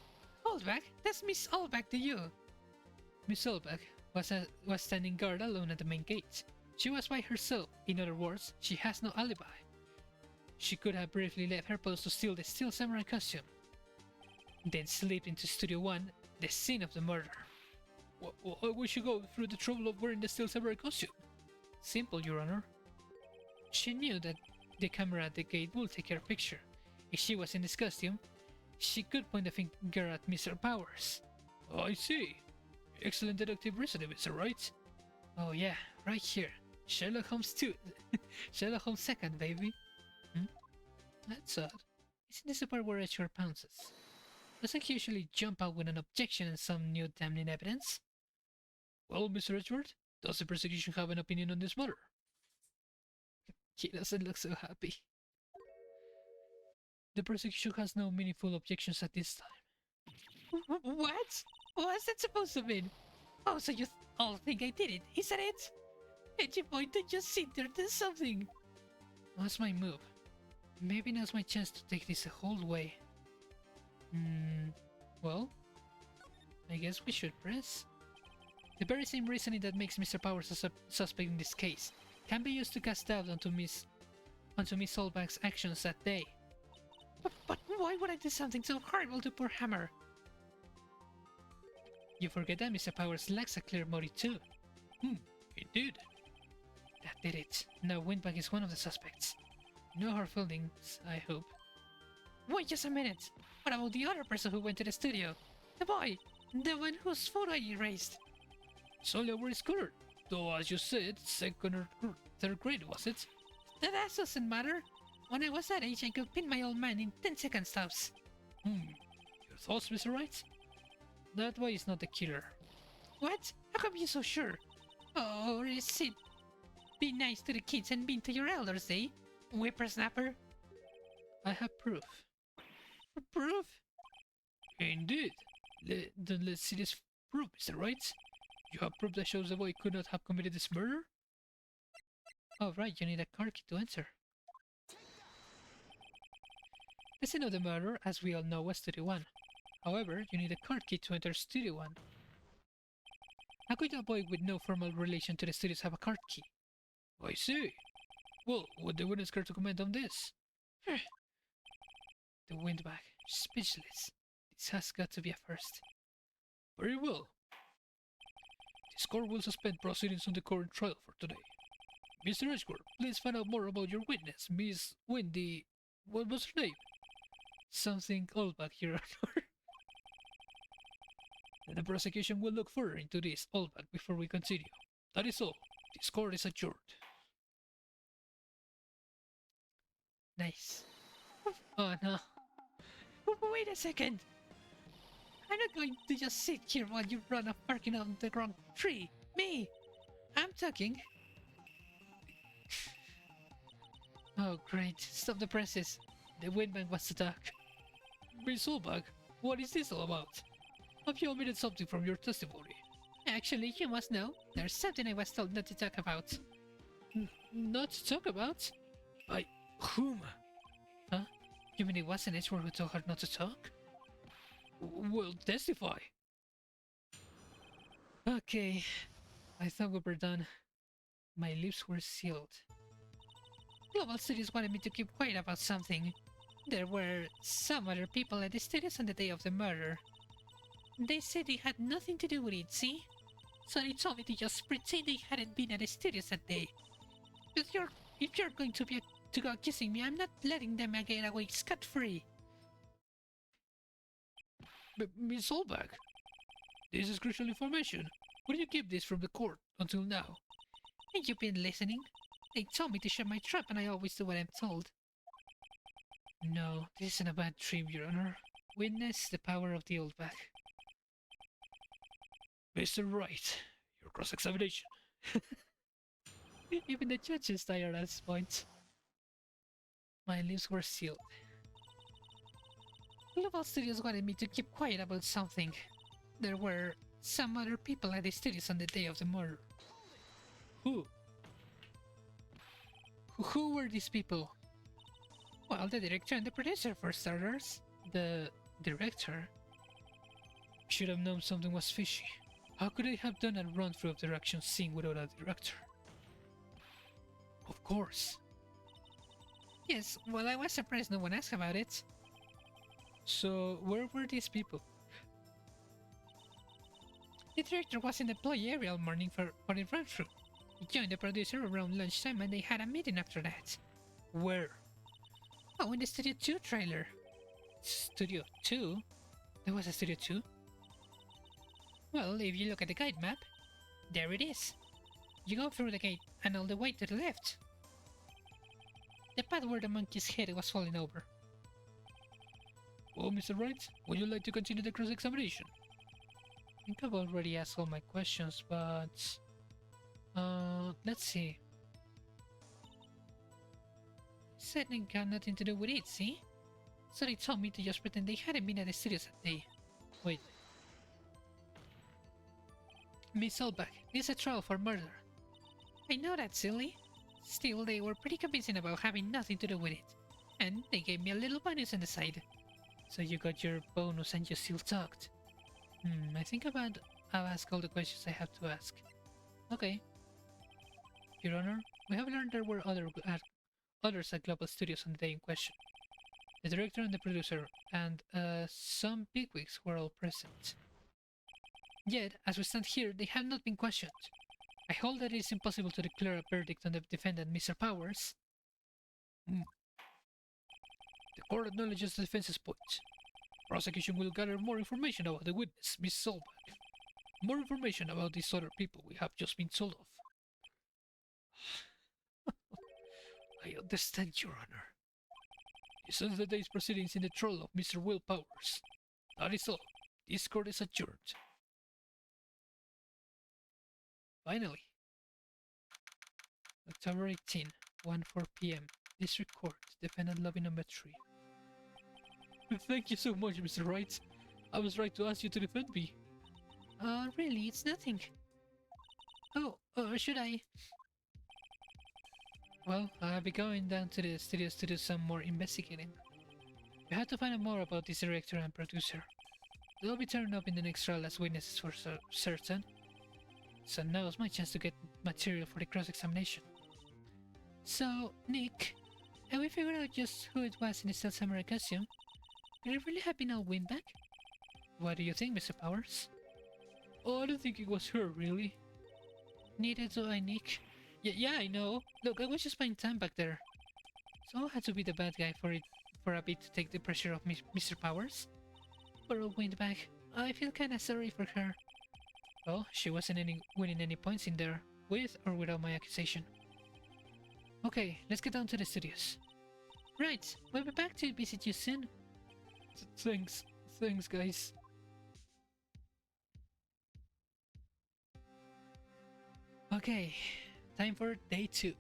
S1: Oldback? That's Miss Oldback to you. Miss Oldback was standing guard alone at the main gate. She was by herself. In other words, she has no alibi. She could have briefly left her post to steal the steel samurai costume, then slipped into Studio 1, the scene of the murder. Why would she go through the trouble of wearing the steel samurai costume? Simple, Your Honor. She knew that the camera at the gate would take her picture. If she was in this costume, she could point the finger at Mr. Powers. Oh, I see. Excellent deductive reasoning, Mr. Right? Oh yeah, right here. Sherlock Holmes 2. Sherlock Holmes 2nd, baby. That's odd. Isn't this the part where Edgeworth pounces? Doesn't he usually jump out with an objection and some new damning evidence? Well, Mr. Edgeworth, does the prosecution have an opinion on this matter? He doesn't look so happy. The prosecution has no meaningful objections at this time. What? What's that supposed to mean? Oh, so you all think I did it, is that it? Edgy boy, don't just sit there, do something. What's my move? Maybe now's my chance to take this the whole way. Well, I guess we should press. The very same reasoning that makes Mr. Powers a suspect in this case can be used to cast doubt onto Miss Oldback's actions that day. But why would I do something so horrible to poor Hammer? You forget that Mr. Powers lacks a clear motive too. It did. That did it. Now Windbag is one of the suspects. No hard feelings, I hope. Wait just a minute. What about the other person who went to the studio? The boy! The one whose photo I erased. It's only a word colored. Though as you said, second or third grade, was it? That doesn't matter. When I was that age, I could pin my old man in 10 seconds tops. Your thoughts, Mr. Wright? That boy is not the killer. What? How come you're so sure? Or is it be nice to the kids and mean to your elders, eh? Whippersnapper? I have proof. Proof? Indeed. Then let's see this proof, Mr. Wright. You have proof that shows the boy could not have committed this murder? Oh right, you need a card key to enter. The scene of the murder, as we all know, was Studio 1. However, you need a card key to enter Studio 1. How could a boy with no formal relation to the studios have a card key? I see. Well, would the witness care to comment on this? The Windbag, speechless. This has got to be a first. Very well. This court will suspend proceedings on the current trial for today. Mr. Edgeworth, please find out more about your witness, Miss Wendy... What was her name? Something Oldback, Your Honor. The prosecution will look further into this, Oldback, before we continue. That is all. This court is adjourned. Nice. Oh no. Wait a second. I'm not going to just sit here while you run off barking on the wrong tree. Me! I'm talking. Oh great, stop the presses. The Windbag wants to talk. Miss Oldback, what is this all about? Have you omitted something from your testimony? Actually, you must know. There's something I was told not to talk about. Not to talk about? By whom? Huh? You mean it wasn't Edgeworth who told her not to talk? Well, testify. Okay, I thought we were done. My lips were sealed. Global Studios wanted me to keep quiet about something. There were some other people at the studios on the day of the murder. They said they had nothing to do with it, see? So they told me to just pretend they hadn't been at the studios that day. If you're going to go kissing me, I'm not letting them get away scot-free. Miss Solbach, this is crucial information. Why did you keep this from the court until now? Ain't you been listening? They told me to shut my trap and I always do what I'm told. No, this isn't a bad dream, Your Honor. Witness the power of the old bag. Mr. Wright, your cross-examination. Even the judge is tired at this point. My lips were sealed. Global Studios wanted me to keep quiet about something. There were some other people at the studios on the day of the murder. Who? Who were these people? Well, the director and the producer, for starters. The director? Should have known something was fishy. How could I have done a run-through of the action scene without a director? Of course. Yes, well, I was surprised no one asked about it. So, where were these people? The director was in the employee area all morning for the run-through. He joined the producer around lunchtime and they had a meeting after that. Where? Oh, in the Studio 2 trailer. Studio 2? There was a Studio 2? Well, if you look at the guide map, there it is. You go through the gate and all the way to the left. The path where the monkey's head was falling over. Well, Mr. Wright, would you like to continue the cross-examination? I think I've already asked all my questions, but... let's see. Said it got nothing to do with it, see? So they told me to just pretend they hadn't been at the studios that day. Wait. Miss Solbach, this is a trial for murder. I know that's silly. Still, they were pretty convincing about having nothing to do with it. And they gave me a little bonus on the side. So you got your bonus and you still talked. I think I've asked all the questions I have to ask. Okay. Your Honor, we have learned there were others at Global Studios on the day in question. The director and the producer, and some bigwigs were all present. Yet, as we stand here, they have not been questioned. I hold that it is impossible to declare a verdict on the defendant, Mr. Powers. The court acknowledges the defense's point. Prosecution will gather more information about the witness, Miss Solbach. More information about these other people we have just been told of. I understand, Your Honor. This ends the day's proceedings in the trial of Mr. Will Powers. That is all. This court is adjourned. Finally. October 18, 1:04 p.m. District Court, Defendant Lobby Number 3. Thank you so much, Mr. Wright. I was right to ask you to defend me. Really, it's nothing. Oh, should I? Well, I'll be going down to the studios to do some more investigating. We have to find out more about this director and producer. They'll be turning up in the next trial as witnesses for certain. So now's my chance to get material for the cross-examination. So, Nick, have we figured out just who it was in the stealth samurai costume? Could it really have been a windbag? What do you think, Mr. Powers? Oh, I don't think it was her, really. Neither do I, Nick. Yeah, I know. Look, I was just buying time back there. So I had to be the bad guy for a bit to take the pressure off Mr. Powers. Poor old windbag. I feel kinda sorry for her. Well, she wasn't winning any points in there, with or without my accusation. Okay, let's get down to the studios. Right, we'll be back to visit you soon. Thanks, guys. Okay, time for day 2.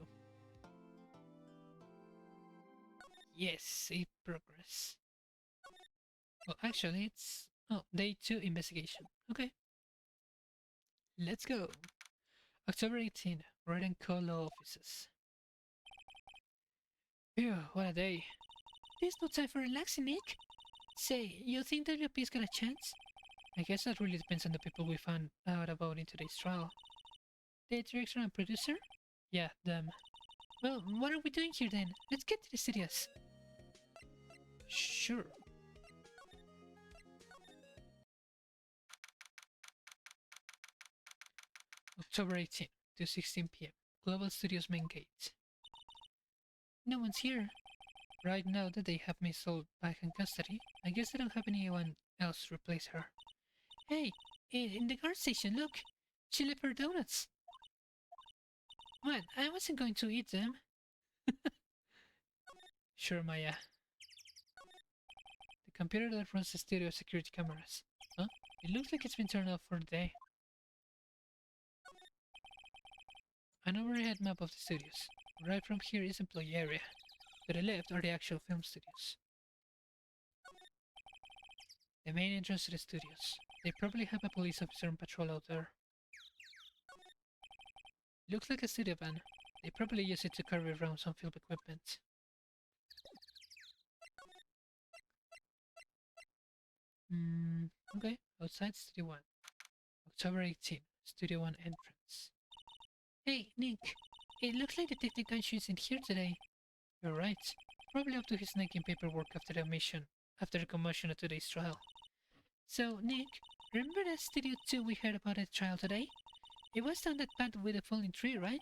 S1: Yes, save progress. Well, actually, it's... Oh, day 2 investigation. Okay. Let's go. October 18, Red and Co law offices. Phew, what a day. There's no time for relaxing, Nick. Say, you think WP's got a chance? I guess that really depends on the people we found out about in today's trial. The director and producer? Yeah, them. Well, what are we doing here then? Let's get to the studios. Sure. October 18th, 2:16 p.m. Global Studios main gate. No one's here. Right now that they have me sold back in custody, I guess they don't have anyone else to replace her. Hey, in the guard station, look! She left her donuts! What? I wasn't going to eat them. Sure, Maya. The computer that runs the studio security cameras. Huh? It looks like it's been turned off for the day. An overhead map of the studios. Right from here is employee area. To the left are the actual film studios. The main entrance to the studios. They probably have a police officer on patrol out there. Looks like a studio van. They probably use it to carry around some film equipment. Okay. Outside Studio 1. October 18. Studio 1 entrance. Hey, Nick. It looks like Detective Ganshu isn't here today. You're right. Probably up to his neck in paperwork after the commotion of today's trial. So, Nick, remember that Studio 2 we heard about at trial today? It was down that path with the falling tree, right?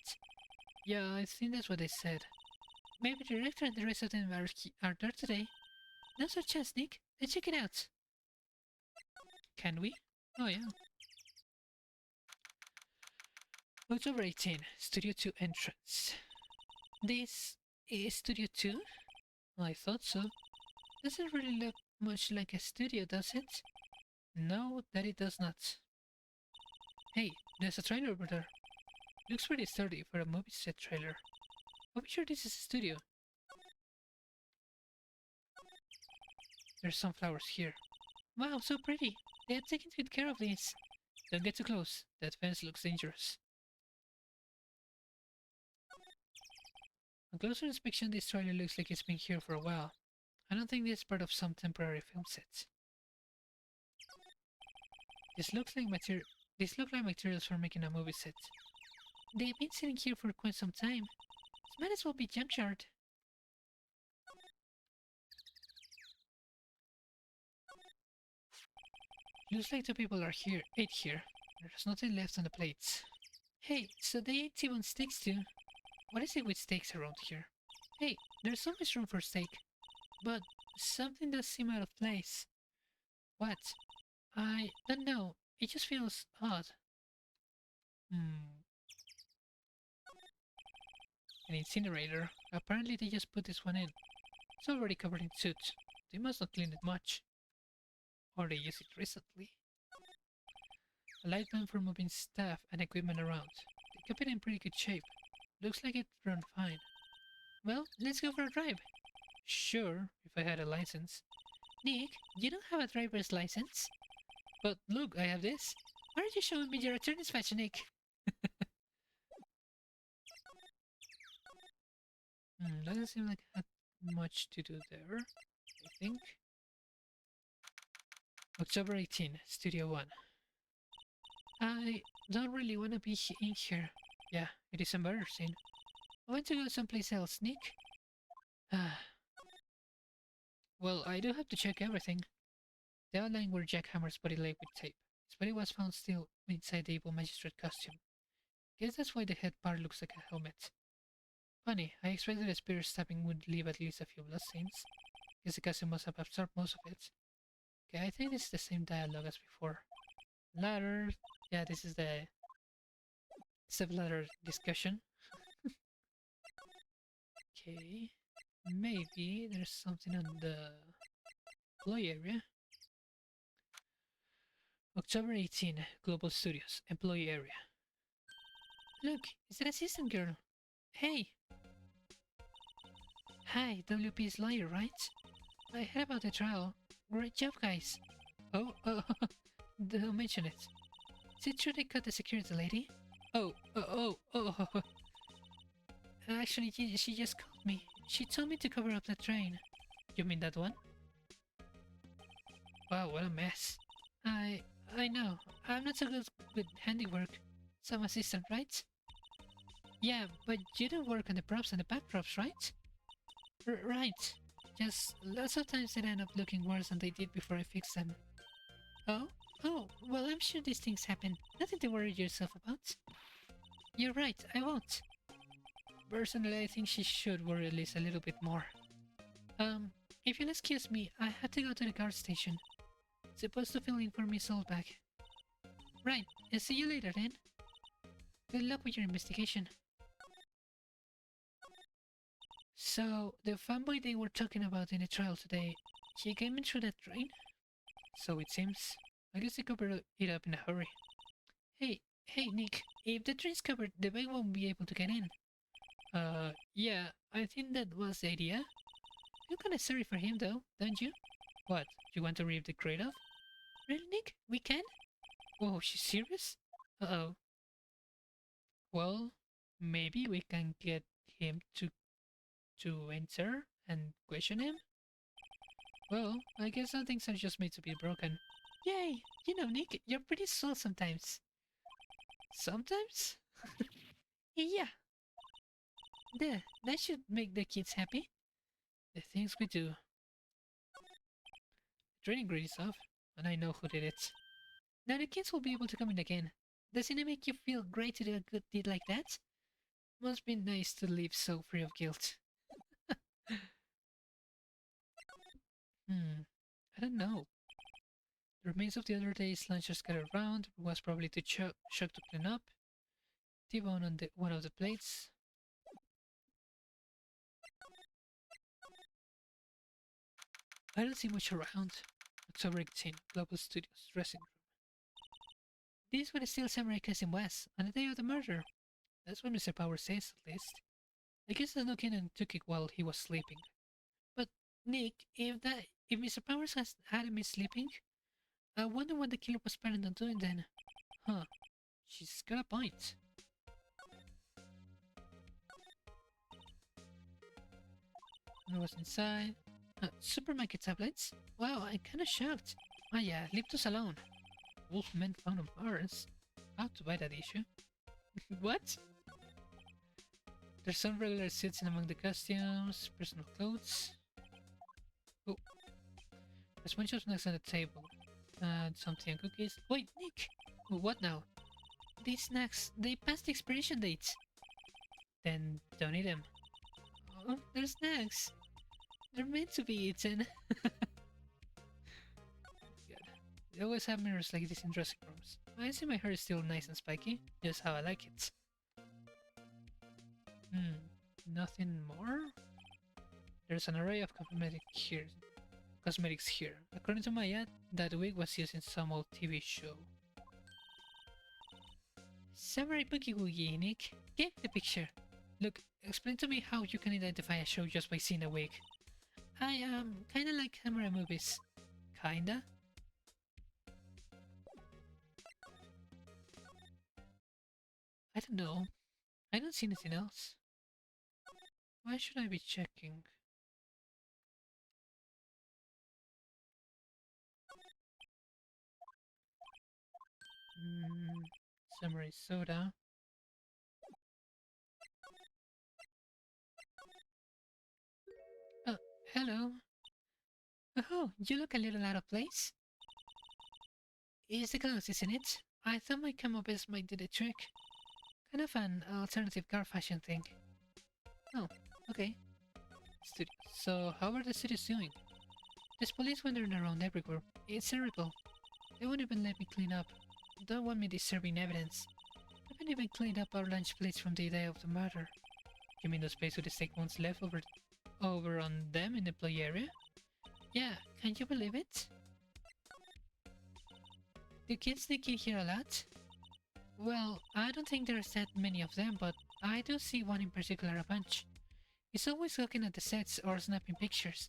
S1: Yeah, I think that's what they said. Maybe the director and the rest of them are there today. Now's our chance, Nick. Let's check it out. Can we? Oh, yeah. October 18, Studio 2 entrance. This is Studio 2? I thought so. Doesn't really look much like a studio, does it? No, that it does not. Hey, there's a trailer over there. Looks pretty sturdy for a movie set trailer. Are we sure this is a studio? There's some flowers here. Wow, so pretty. They have taken good care of these. Don't get too close. That fence looks dangerous. On closer inspection, this trailer looks like it's been here for a while. I don't think this is part of some temporary film set. This look like materials for making a movie set. They've been sitting here for quite some time. This might as well be junkyard. Looks like the people ate here. There's nothing left on the plates. Hey, so they ate T-bone steaks too? What is it with steaks around here? Hey, there's always room for steak. But something does seem out of place. What? I don't know. It just feels odd. An incinerator. Apparently they just put this one in. It's already covered in soot. They must not clean it much. Or they used it recently. A light van for moving staff and equipment around. They kept it in pretty good shape. Looks like it ran fine. Well, let's go for a drive. Sure, if I had a license. Nick, you don't have a driver's license. But look, I have this. Why aren't you showing me your attorney's badge, Nick? Doesn't seem like I had much to do there, I think. October 18, Studio 1. I don't really want to be in here. Yeah, it is embarrassing. I want to go someplace else, Nick. Well, I do have to check everything. The outline were Jackhammer's body laid with tape. His body was found still inside the evil magistrate costume. Guess that's why the head part looks like a helmet. Funny, I expected a spear stabbing would leave at least a few bloodstains. Guess the costume must have absorbed most of it. Okay, I think this is the same dialogue as before. Ladder. Yeah, this is the step-ladder discussion. Okay. Maybe there's something on the employee area. October 18, Global Studios, employee area. Look, it's that assistant girl. Hey! Hi, WP's lawyer, right? I heard about the trial. Great job, guys. Oh, don't mention it. Is it true they cut the security lady? Oh. Actually, she just called me. She told me to cover up the train. You mean that one? Wow, what a mess. I know. I'm not so good with handiwork. Some assistant, right? Yeah, but you don't work on the props and the backdrops, right? Right. Just lots of times they end up looking worse than they did before I fixed them. Oh? Oh, well, I'm sure these things happen. Nothing to worry yourself about. You're right, I won't. Personally, I think she should worry at least a little bit more. Um, if you'll excuse me, I have to go to the guard station. Supposed to fill in for Miss Oldback. Right, I'll see you later then. Good luck with your investigation. So, the fanboy they were talking about in the trial today, he came in through that drain? So it seems. I guess they covered it up in a hurry. Hey, Nick, if the drain's covered, the bag won't be able to get in. Yeah, I think that was the idea. Feel kinda sorry for him though, don't you? What, you want to rip the crate off? Really, Nick? We can? Whoa, she's serious? Uh-oh. Well, maybe we can get him to enter and question him? Well, I guess some things are just made to be broken. Yay! You know, Nick, you're pretty slow sometimes. Sometimes? Yeah, that should make the kids happy. The things we do. Training grade is off, and I know who did it. Now the kids will be able to come in again. Doesn't it make you feel great to do a good deed like that? Must be nice to live so free of guilt. I don't know. The remains of the other day's lunch are scattered around. Was probably too shocked to clean up. T-bone on one of the plates. I don't see much around. October 18, Global Studios, dressing room. This was still Samurai Cousin was, on the day of the murder. That's what Mr. Power says, at least. I guess the snuck in and took it while he was sleeping. But, Nick, if Mr. Powers has had me sleeping, I wonder what the killer was planning on doing then. Huh, she's got a point. I was inside. Supermarket tablets? Wow, I'm kinda shocked. Ah yeah, leave us alone. Wolfman found on Mars. How to buy that issue? What? There's some regular suits in among the costumes, personal clothes. Oh, there's a bunch of snacks on the table. Some tea and cookies. Wait, Nick! What now? These snacks, they passed the expiration dates. Then don't eat them. Oh, they're snacks. They're meant to be eaten. God. They always have mirrors like this in dressing rooms. I see my hair is still nice and spiky, just how I like it. Nothing more? There's an array of cosmetics here. According to my ad, that wig was used in some old TV show. Samurai Boogie Woogie, Nick. Get the picture. Look, explain to me how you can identify a show just by seeing a wig. I kinda like samurai movies. Kinda? I don't know. I don't see anything else. Why should I be checking? Samurai soda. Oh, hello. Oh, you look a little out of place. It's the clothes, isn't it? I thought my camo vest might do the trick. Kind of an alternative car fashion thing. Oh, okay. So, how are the cities doing? There's police wandering around everywhere. It's terrible. They won't even let me clean up. Don't want me disturbing evidence. I haven't even cleaned up our lunch plates from the day of the murder. You mean those plates with the steak ones left over on them in the play area? Yeah, can you believe it? Do kids sneak in here a lot? Well, I don't think there's that many of them, but I do see one in particular a bunch. He's always looking at the sets or snapping pictures.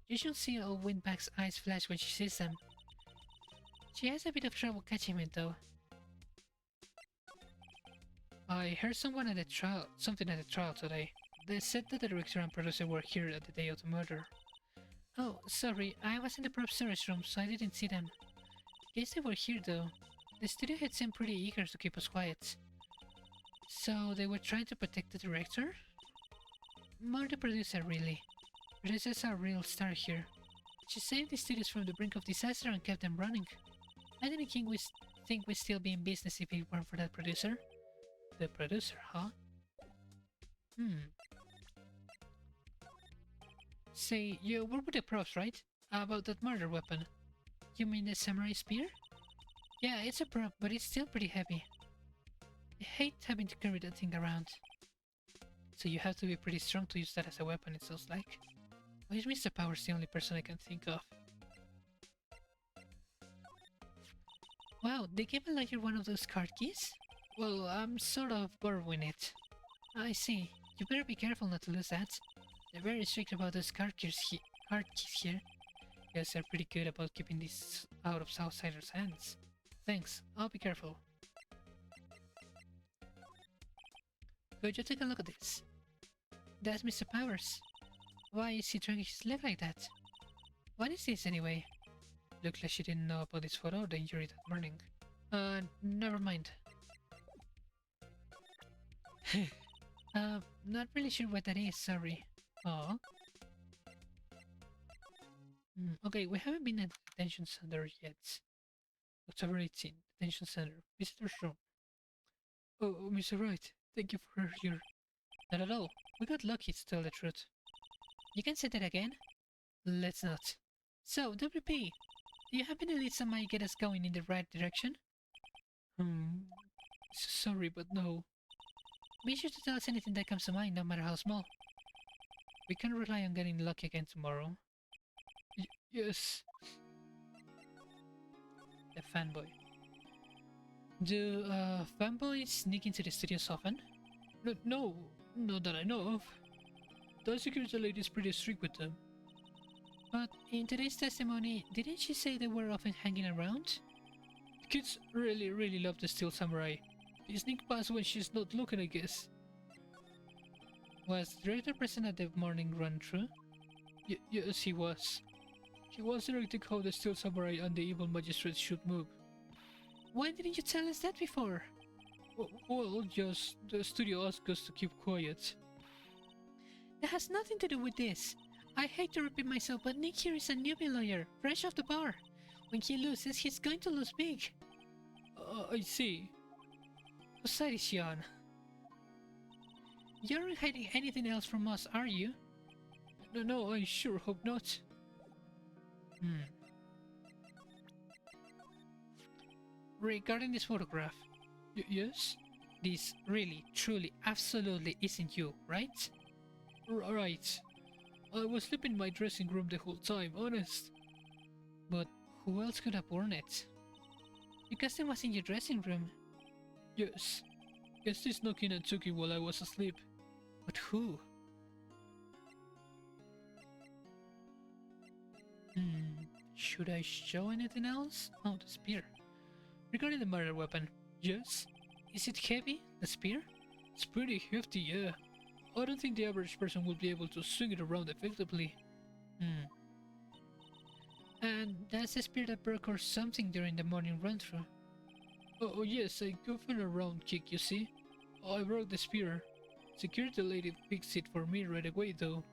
S1: You should see old Windbag's eyes flash when she sees them. She has a bit of trouble catching it though. I heard something at the trial today. They said that the director and producer were here at the day of the murder. Oh, sorry, I was in the prop storage room, so I didn't see them. Guess they were here though. The studio had seemed pretty eager to keep us quiet. So they were trying to protect the director? More the producer, really. Producer's a real star here. She saved the studios from the brink of disaster and kept them running. I didn't think we'd still be in business if it weren't for that producer. The producer, huh? Hmm. Say, you work with the props, right? About that murder weapon. You mean the samurai spear? Yeah, it's a prop, but it's still pretty heavy. I hate having to carry that thing around. So you have to be pretty strong to use that as a weapon, it sounds like. Why is Mr. Powers the only person I can think of? Wow, they gave a lawyer one of those card keys? Well, I'm sort of borrowing it. I see. You better be careful not to lose that. They're very strict about those card keys here. Guys are pretty good about keeping these out of outsiders' hands. Thanks, I'll be careful. Could you take a look at this? That's Mr. Powers. Why is he dragging his leg like that? What is this anyway? Looks like she didn't know about this photo or the injury that morning. Never mind. Not really sure what that is, sorry. Oh. Okay, we haven't been at the detention center yet. October 18, detention center, visitor's room. Oh, Mr. Wright, thank you for your... Not at all. We got lucky to tell the truth. You can say that again? Let's not. So, WP, do you happen to lead somebody get us going in the right direction? Sorry, but no. Be sure to tell us anything that comes to mind, no matter how small. We can rely on getting lucky again tomorrow. Yes. The fanboy. Do fanboys sneak into the studios often? No, not that I know of. The security lady is pretty strict with them. But in today's testimony, didn't she say they were often hanging around? Kids really love the Steel Samurai. They sneak past when she's not looking, I guess. Was the director present at the morning run-through? Yes, he was. He was directing how the Steel Samurai and the evil magistrate should move. Why didn't you tell us that before? Well, just the studio asked us to keep quiet. That has nothing to do with this. I hate to repeat myself, but Nick here is a newbie lawyer, fresh off the bar. When he loses, he's going to lose big. I see. Whose side is she on? You aren't hiding anything else from us, are you? No, I sure hope not. Regarding this photograph. Yes? This really, truly, absolutely isn't you, right? Right. I was sleeping in my dressing room the whole time, honest. But who else could have worn it? Your cousin was in your dressing room. Yes. Guess this snuck in and took it while I was asleep. But who? Should I show anything else? Oh, the spear. Regarding the murder weapon. Yes? Is it heavy, the spear? It's pretty hefty, yeah. I don't think the average person would be able to swing it around effectively. And that's the spear that broke or something during the morning run-through. Oh yes, I go for a round kick, you see? I broke the spear. Security lady fixed it for me right away, though.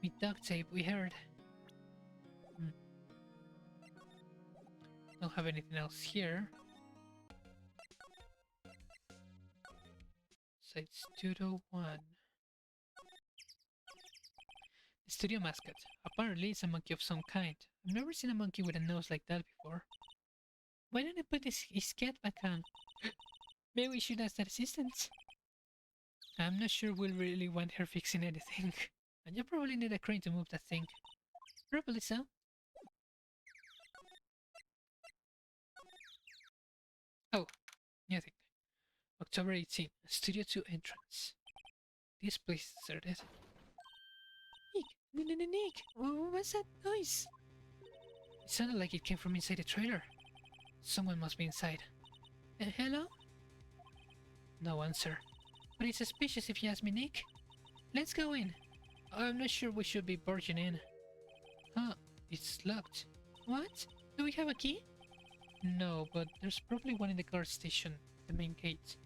S1: With duct tape, we heard. Don't have anything else here. Site Studio 1. The studio mascot. Apparently it's a monkey of some kind. I've never seen a monkey with a nose like that before. Why don't I put his cat back on? Maybe we should ask that assistant. I'm not sure we'll really want her fixing anything. And you probably need a crane to move that thing. Probably so. Oh, new thing. October 18th, Studio 2 entrance. This place is deserted. Nick! What's that noise? It sounded like it came from inside the trailer. Someone must be inside. Hello? No answer. But it's suspicious if you ask me, Nick. Let's go in. I'm not sure we should be barging in. Huh, it's locked. What? Do we have a key? No, but there's probably one in the guard station, the main gate.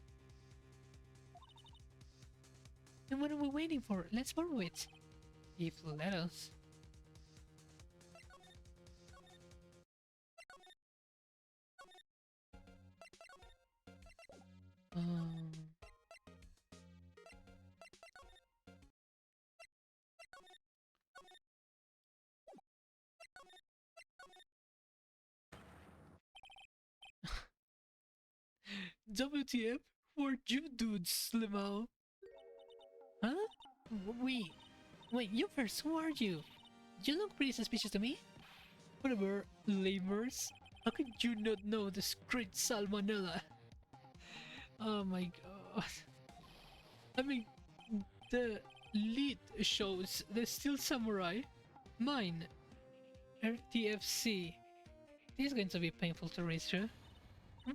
S1: Then what are we waiting for? Let's borrow it. If they'll let us. WTF? Who are you dudes, Limao? Huh? Wait, you first, who are you? You look pretty suspicious to me. Whatever, lamers. How could you not know this great salmonella? Oh my god. I mean, the lead shows The Steel Samurai. Mine. RTFC. This is going to be painful to read through.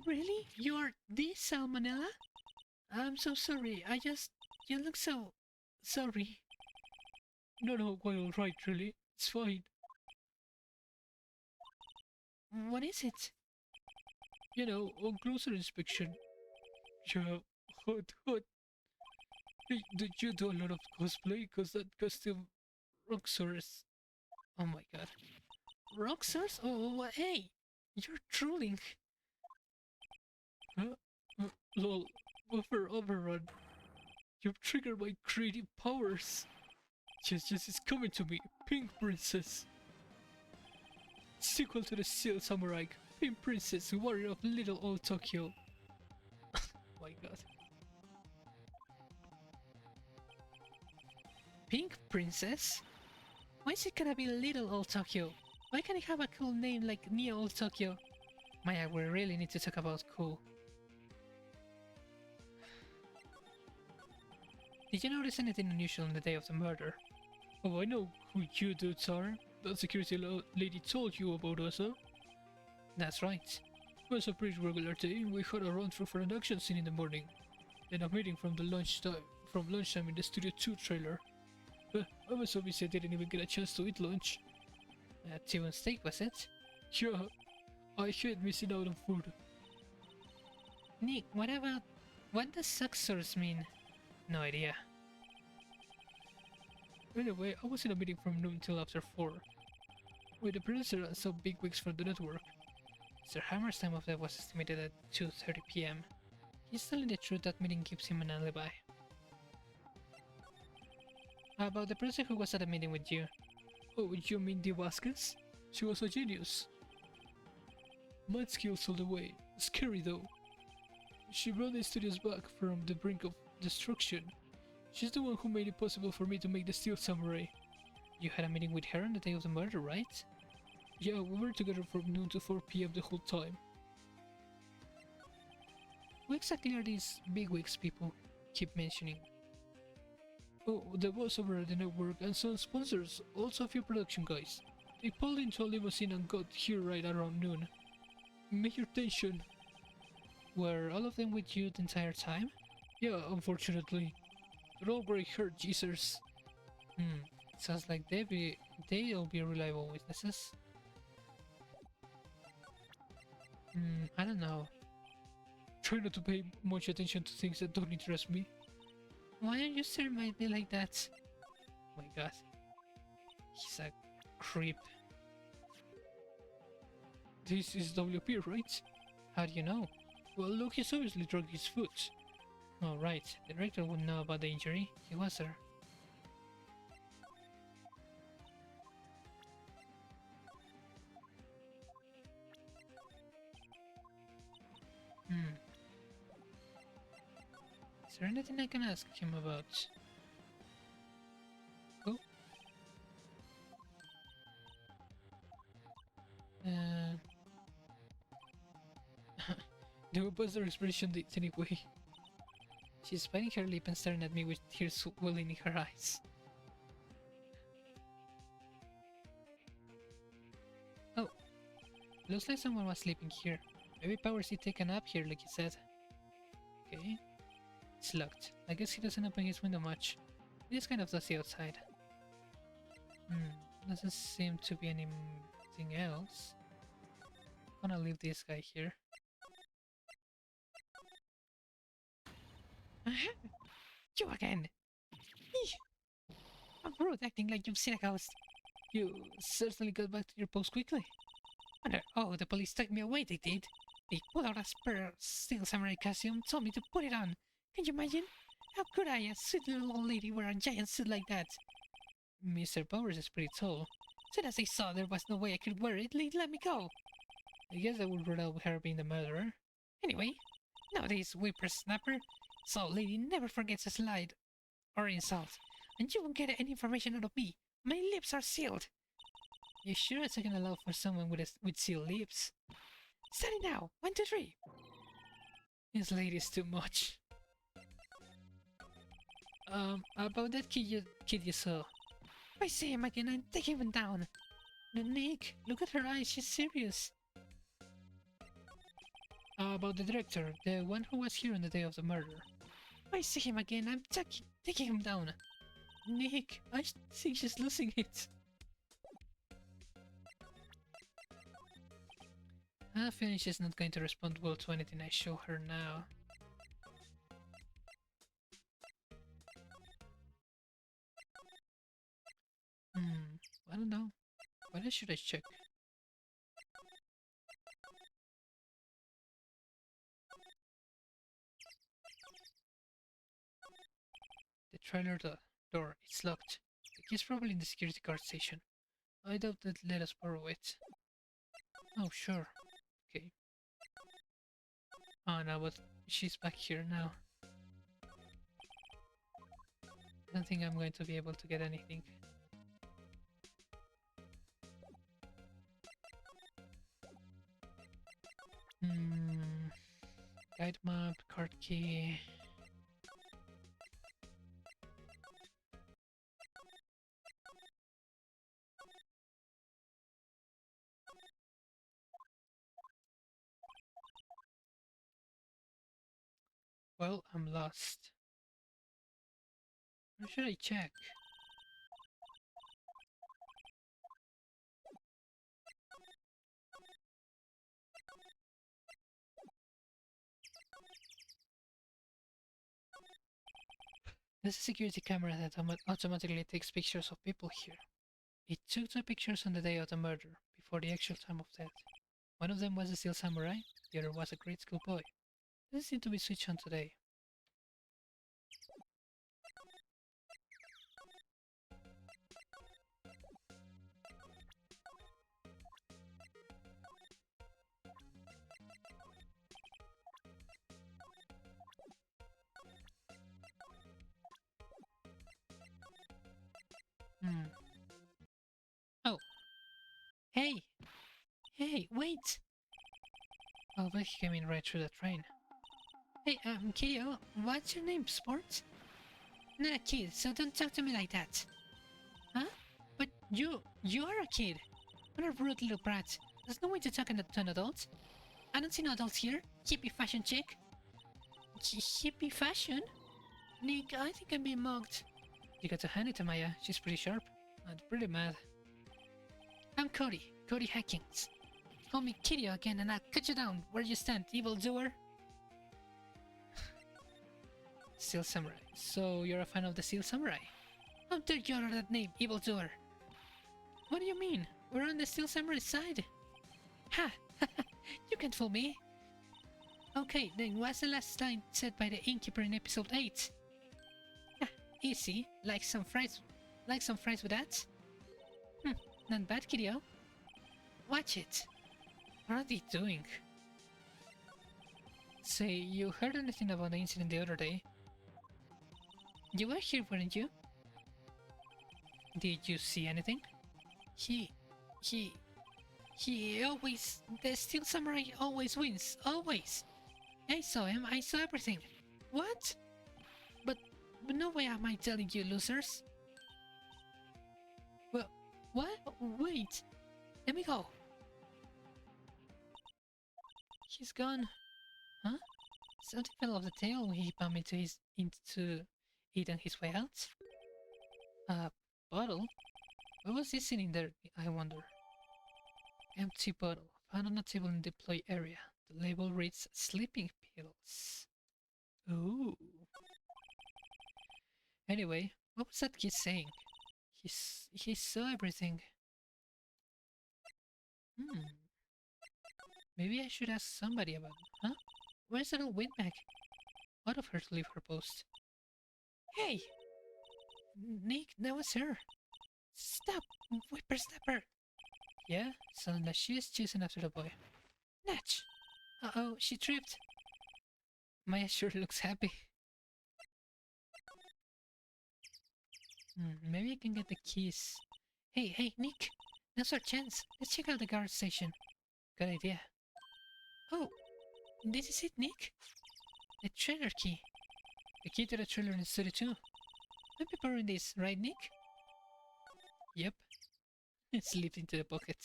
S1: Really? You are the salmonella? I'm so sorry. You look so... sorry. No, quite alright, really. It's fine. What is it? You know, on closer inspection. Yeah, hot. Hey, did you do a lot of cosplay? Cause that costume... Roxor's... Oh my god. Roxor's? Oh, hey! You're trolling. Huh? Lol. Buffer overrun. You've triggered my creative powers. Yes, it's coming to me. Pink Princess. Sequel to the Steel Samurai. Pink Princess, warrior of Little Old Tokyo. My god. Pink Princess? Why is it gonna be Little Old Tokyo? Why can't it have a cool name like Neo Old Tokyo? Maya, we really need to talk about cool. Did you notice anything unusual on the day of the murder? Oh, I know who you dudes are. That security lady told you about us, huh? That's right. It was a pretty regular day. We had a run-through for an action scene in the morning. Then a meeting from lunchtime in the Studio 2 trailer. I was so busy I didn't even get a chance to eat lunch. T-bone steak, was it? Yeah, I hate missing out on food. Nick, what does suxors mean? No idea. Anyway, I was in a meeting from noon till after 4. With the producer and some bigwigs from the network. Sir Hammer's time of death was estimated at 2:30 p.m. He's telling the truth, that meeting gives him an alibi. About the person who was at a meeting with you. Oh, you mean Di Vasquez? She was a genius. Mad skills all the way. Scary though. She brought the studios back from the brink of destruction. She's the one who made it possible for me to make the Steel Samurai. You had a meeting with her on the day of the murder, right? Yeah, we were together from noon to 4 p.m. the whole time. Who exactly are these bigwigs people keep mentioning? Oh, the boss over at the network and some sponsors, also a few production guys. They pulled into a limousine and got here right around noon. Major tension. Were all of them with you the entire time? Yeah, unfortunately. They're all grey-haired geezers. Sounds like they'll be reliable witnesses. I don't know. Try not to pay much attention to things that don't interest me. Why are you staring at me like that? Oh my god. He's a creep. This is WP, right? How do you know? Well, look, he's obviously drug his foot. Oh, right. The director would know about the injury. He was there. Is there anything I can ask him about? Oh? The buzzer expression did anyway. She's biting her lip and staring at me with tears welling in her eyes. Oh, looks like someone was sleeping here. Maybe Powers did take a nap here like he said. Okay. It's locked. I guess he doesn't open his window much. It is kind of dusty outside. Doesn't seem to be anything else. I'm gonna leave this guy here. You again! I'm rude, acting like you've seen a ghost. You certainly got back to your post quickly. Oh, the police took me away, they did. They pulled out a spare Steel Samurai costume, told me to put it on. Can you imagine? How could I, a sweet little old lady, wear a giant suit like that? Mr. Powers is pretty tall. Soon as I saw there was no way I could wear it, they let me go. I guess I would rule out her being the murderer. Anyway, Nowadays, whippersnapper, so lady never forgets a slide or insult. And you won't get any information out of me. My lips are sealed. You sure it's gonna allow for someone with sealed lips? Study now. 1, 2, 3. This lady's too much. About that kid you saw. If I see him again, I'll take him down. Nick, look at her eyes. She's serious. About the director, the one who was here on the day of the murder. If I see him again, I'm taking him down. Nick, I think she's losing it. I have a feeling she's not going to respond well to anything I show her now. I don't know. What else should I check? The trailer door, it's locked. The key's probably in the security guard station. I doubt they'd let us borrow it. Oh, sure. Okay. Oh no, but she's back here now. I don't think I'm going to be able to get anything. Guide map, card key. Well, I'm lost. Where should I check? There's a security camera that automatically takes pictures of people here. It took the pictures on the day of the murder, before the actual time of death. One of them was a Steel Samurai, the other was a grade school boy. Doesn't seem to be switched on today. Oh. Hey! Hey, wait! Oh, but he came in right through the train. Hey, Kyo, what's your name, Sports? Not a kid, so don't talk to me like that. Huh? But you are a kid. What a rude little brat. There's no way to talk to an adult. I don't see no adults here. Hippie fashion chick. Hippie fashion? Nick, I think I'm being mugged. You got to hand it to Maya. She's pretty sharp. And pretty mad. I'm Cody Hackings. Call me Kirio again and I'll cut you down where you stand, evildoer. Steel Samurai. So you're a fan of the Steel Samurai? How dare you utter that name, evildoer? What do you mean? We're on the Steel Samurai side. Ha! You can't fool me. Okay, then what's the last line said by the innkeeper in episode 8? Easy. Like some fries with that? Not bad, Kirio. Watch it. What are they doing? Say, you heard anything about the incident the other day? You were here, weren't you? Did you see anything? He always... The Steel Samurai always wins. Always. I saw him. I saw everything. What? But no way am I telling you, losers. Well, what? Wait. Let me go. He's gone. Huh? Something fell off the tail when he bumped into it on his way out. A bottle? What was he sitting there, I wonder? Empty bottle. Found on a table in the employee area. The label reads sleeping pills. Ooh. Anyway, what was that kid saying? He saw everything. Maybe I should ask somebody about it, huh? Where's that old windbag? Out of her to leave her post. Hey! Nick, that was her. Stop, whippersnapper! Yeah, so now she is chasing after the boy. Natch! Uh-oh, she tripped. Maya sure looks happy. Maybe I can get the keys. Hey, Nick! Now's our chance. Let's check out the guard station. Good idea. Oh, this is it, Nick? The trailer key. The key to the trailer in Studio 2. I'll be borrowing this, right, Nick? Yep. It slipped into the pocket.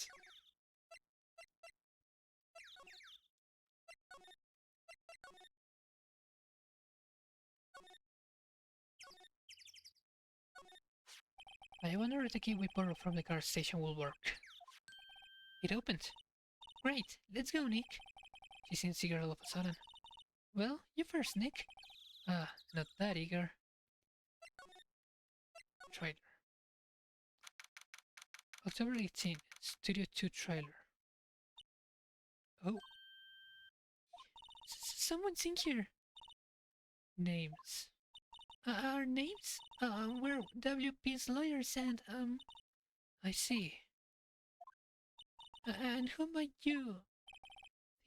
S1: I wonder if the key we borrowed from the guard station will work. It opened. Great, let's go, Nick. She seems eager all of a sudden. Well, you first, Nick. Not that eager. Trailer. October 18th, Studio 2 trailer. Oh. Someone's in here. Names. Our names? We're WP's lawyers and, I see. And who might you?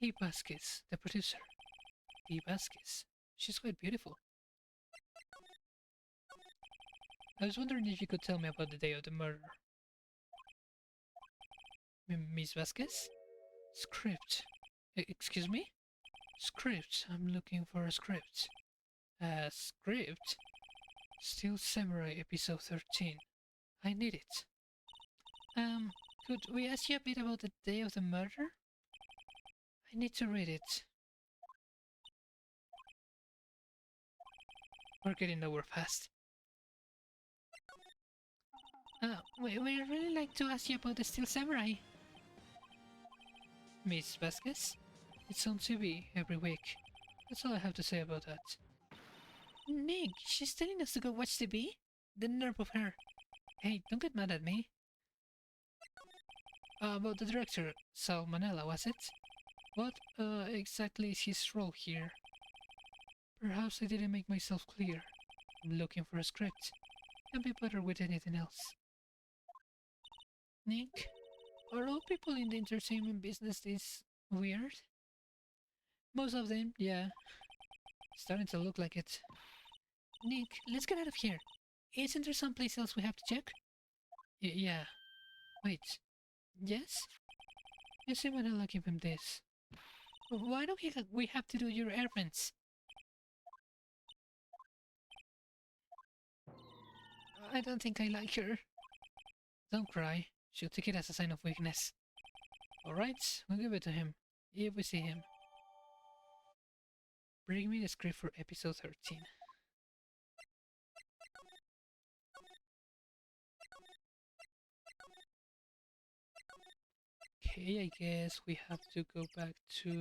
S1: Dee Vasquez, the producer. Dee Vasquez. She's quite beautiful. I was wondering if you could tell me about the day of the murder. Miss Vasquez? Script. Excuse me? Script. I'm looking for a script. A script? Steel Samurai episode 13. I need it. Could we ask you a bit about the day of the murder? I need to read it. We're getting nowhere fast. We'd really like to ask you about the Steel Samurai. Miss Vasquez? It's on TV every week. That's all I have to say about that. Nick, she's telling us to go watch TV? The nerve of her. Hey, don't get mad at me. About the director, Sal Manella, was it? What exactly is his role here? Perhaps I didn't make myself clear. I'm looking for a script. Can be better with anything else. Nick, are all people in the entertainment business this weird? Most of them, yeah. Starting to look like it. Nick, let's get out of here. Isn't there someplace else we have to check? Yeah. Wait. Yes? You see when I give him this. Why don't we have to do your errands? I don't think I like her. Don't cry. She'll take it as a sign of weakness. Alright, we'll give it to him. If we see him. Bring me the script for episode 13. Okay, I guess we have to go back to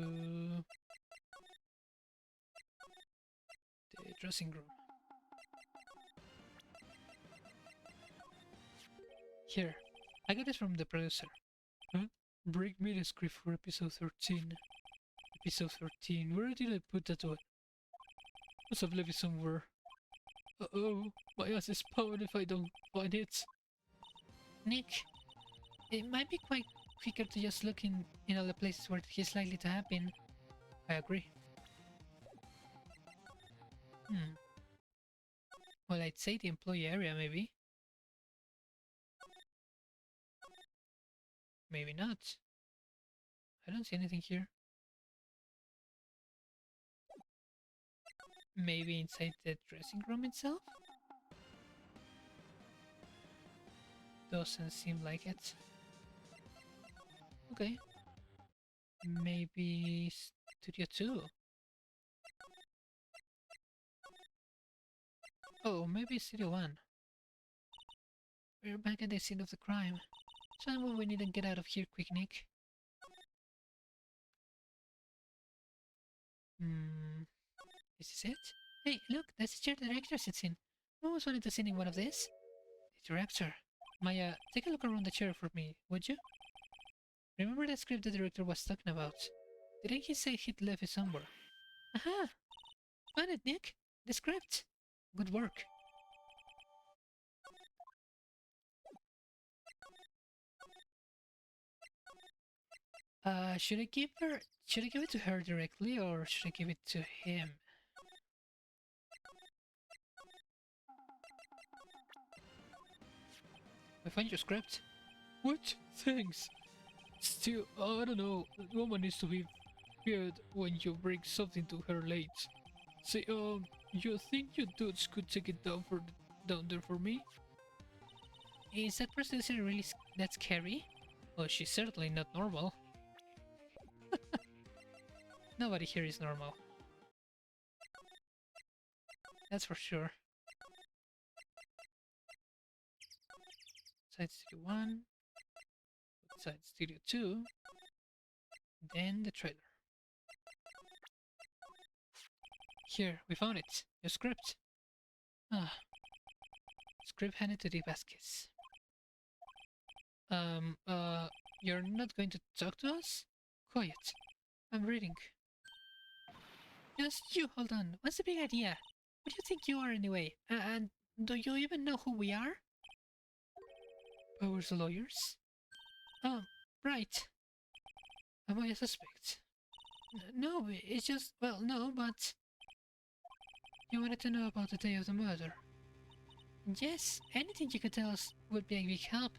S1: the dressing room. Here, I got it from the producer. Huh? Bring me the script for episode 13. Episode 13, where did I put that one? Must have left it somewhere. Uh-oh, my ass is powered if I don't find it. Nick, it might be quite quicker to just look in all the places where he's likely to happen. I agree. Well, I'd say the employee area, maybe. Maybe not. I don't see anything here. Maybe inside the dressing room itself? Doesn't seem like it. Okay. Maybe Studio 2? Oh, maybe Studio 1. We're back at the scene of the crime. So we need to get out of here quick, Nick. Is this it? Hey, look, that's the chair the director sits in. I always wanted to sit in one of these. The director. Maya, take a look around the chair for me, would you? Remember that script the director was talking about? Didn't he say he'd left it somewhere? Aha! Found it, Nick! The script! Good work. Should I give it to her directly or should I give it to him? I find your script. What? Thanks. Still, I don't know. The woman needs to be feared when you bring something to her late. Say, you think you dudes could take it down there for me? Is that person really that scary? Well, she's certainly not normal. Nobody here is normal. That's for sure. Side Studio 1, Side Studio 2, then the trailer. Here, we found it. Your script. Ah. Script handed to the Vasquez. You're not going to talk to us? Quiet. I'm reading. Just you hold on. What's the big idea? What do you think you are anyway? And do you even know who we are? Powers lawyers? Oh, right. Am I a suspect? No, it's just, well, no, but... You wanted to know about the day of the murder? Yes, anything you could tell us would be a big help.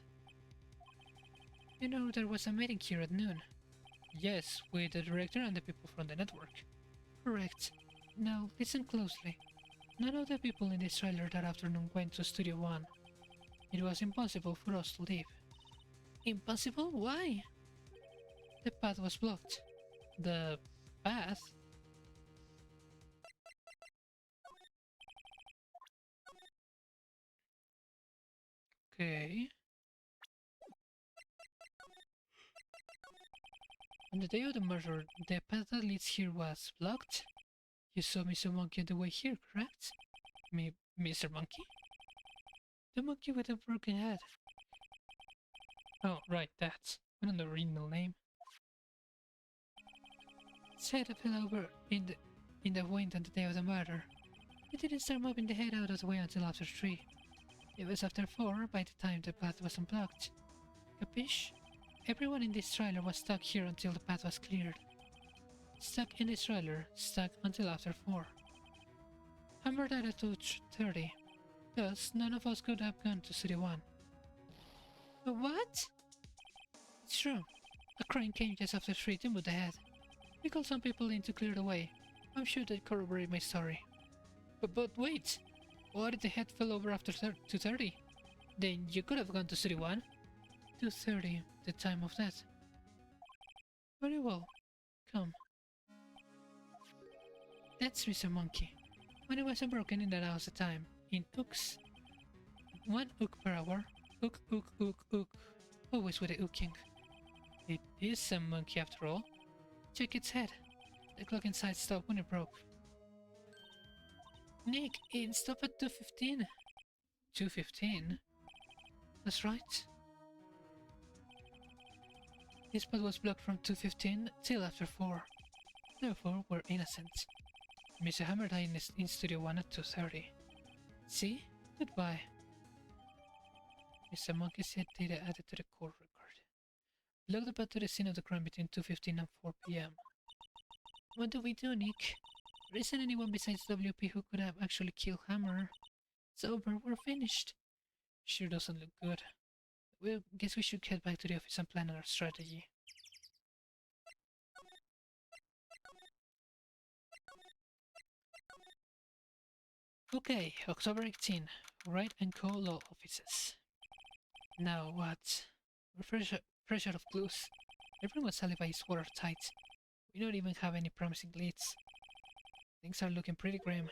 S1: You know, there was a meeting here at noon. Yes, with the director and the people from the network. Correct. Now, listen closely. None of the people in this trailer that afternoon went to Studio One. It was impossible for us to leave. Impossible? Why? The path was blocked. The path? Okay. On the day of the murder, the path that leads here was blocked? You saw Mr. Monkey on the way here, correct? Mr. Monkey? The monkey with a broken head. Oh, right, that. I don't know the original name. Said fell over in the wind on the day of the murder. It didn't start moving the head out of the way until after 3. It was after 4 by the time the path was unblocked. Capiche? Everyone in this trailer was stuck here until the path was cleared. Stuck in this trailer, stuck until after 4. Hammer died at 2:30. Thus, none of us could have gone to City 1. What? It's true. A crane came just after 3 to move the head. We called some people in to clear the way. I'm sure they corroborate my story. But wait! Why did the head fall over after 2:30? Then you could have gone to City 1? 2:30, the time of death. Very well. Come. That's Mr. Monkey. When it wasn't broken in that house at the time, in ooks. 1 ook per hour. Ook, ook, ook, ook. Always with the ooking. It is a monkey after all. Check its head. The clock inside stopped when it broke. Nick, it stopped at 2:15. 2:15? That's right. This spot was blocked from 2:15 till after 4. Therefore, we're innocent. Mr. Hammer died in Studio 1 at 2:30. See? Goodbye. Mr. Monkey's head data added to the court record. Log the path to the scene of the crime between 2:15 and 4 p.m. What do we do, Nick? There isn't anyone besides WP who could have actually killed Hammer. It's over, we're finished. Sure doesn't look good. Well, guess we should head back to the office and plan our strategy. Okay, October 18. Wright and Co. Law Offices. Now what? We're fresh out of clues. Everyone's alibi is watertight. We don't even have any promising leads. Things are looking pretty grim.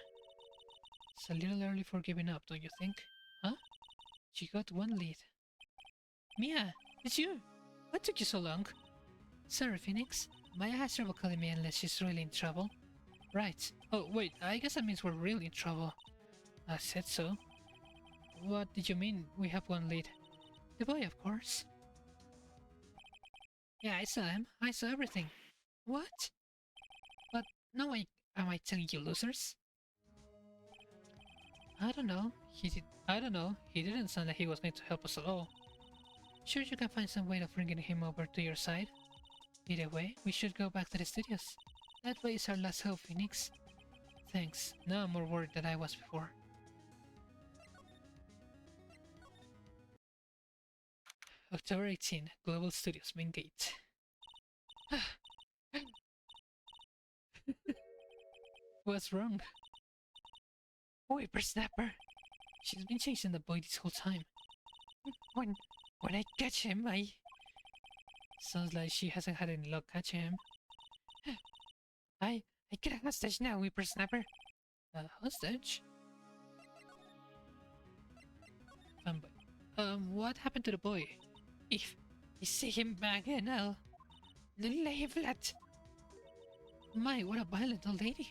S1: It's a little early for giving up, don't you think? Huh? You got one lead. Mia, it's you! What took you so long? Sorry, Phoenix. Maya has trouble calling me unless she's really in trouble. Right. Oh, wait, I guess that means we're really in trouble. I said so. What did you mean we have one lead? The boy, of course. Yeah, I saw him. I saw everything. What? But no way am I telling you losers? I don't know. I don't know. He didn't sound like he was going to help us at all. Sure you can find some way of bringing him over to your side? Either way, we should go back to the studios. That way is our last hope, Phoenix. Thanks. Now I'm more worried than I was before. October 18, Global Studios, main gate. What's wrong? Whippersnapper! She's been chasing the boy this whole time. When when I catch him, I... Sounds like she hasn't had any luck catching him. I get a hostage now, Whippersnapper. A hostage? Fanboy. What happened to the boy? If you see him back again, I'll lay him flat. My, what a violent old lady.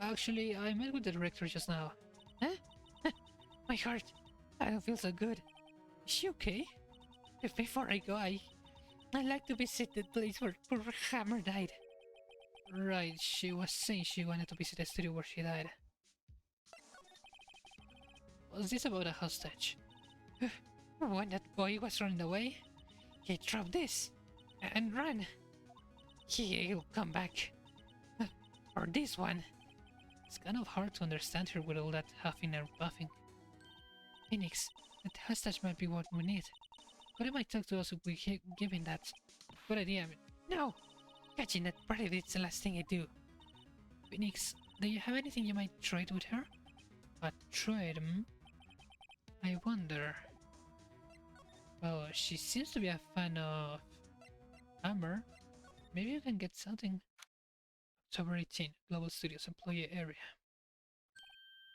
S1: Actually, I met with the director just now. Huh? My heart. I don't feel so good. Is she okay? Before I go, I'd like to visit the place where poor Hammer died. Right, she was saying she wanted to visit the studio where she died. Was this about a hostage? When that boy was running away, he dropped this and ran. He'll come back. Or this one. It's kind of hard to understand her with all that huffing and puffing. Phoenix, that hostage might be what we need. But it might talk to us if we give him that. Good idea. No! Catching that predator is the last thing I do. Phoenix, do you have anything you might trade with her? A trade, I wonder. Well, she seems to be a fan of Hammer. Maybe you can get something. October 18, Global Studios Employee Area.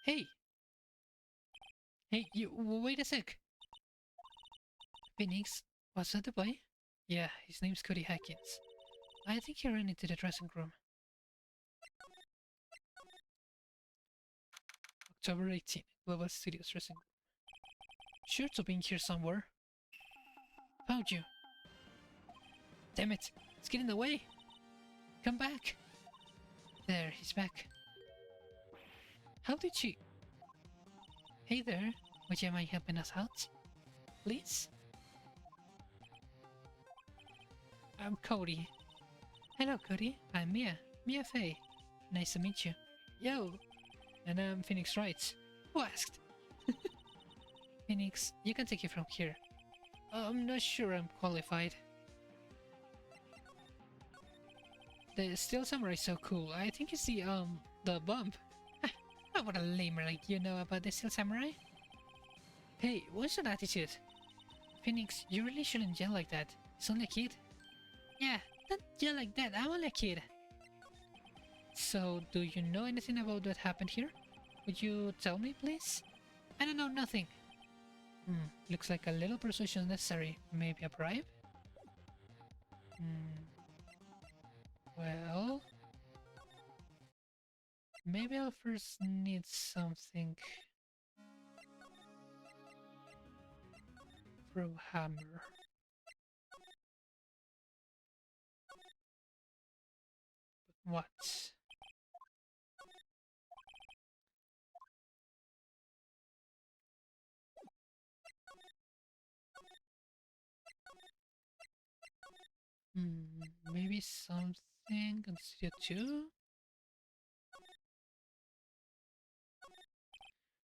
S1: Hey! Hey, you, wait a sec! Phoenix, was that the boy? Yeah, his name's Cody Hackins. I think he ran into the dressing room. October 18, Global Studios dressing room. Sure to be in here somewhere. Found you. Damn it, it's getting away! Come back! There, he's back. How did she... Hey there, would you mind helping us out? Please? I'm Cody. Hello, Cody. I'm Mia. Mia Fey. Nice to meet you. Yo! And I'm Phoenix Wright. Who asked? Phoenix, you can take it from here. I'm not sure I'm qualified. The Steel Samurai is so cool. I think it's the bump. What a lamer like you know about the Steel Samurai. Hey, what's your attitude? Phoenix, you really shouldn't yell like that. It's only a kid. Yeah, don't yell like that. I'm only a kid. So, do you know anything about what happened here? Would you tell me, please? I don't know nothing. Looks like a little persuasion necessary. Maybe a bribe? Well... Maybe I'll first need something from Hammer. But what? Maybe something on Studio 2?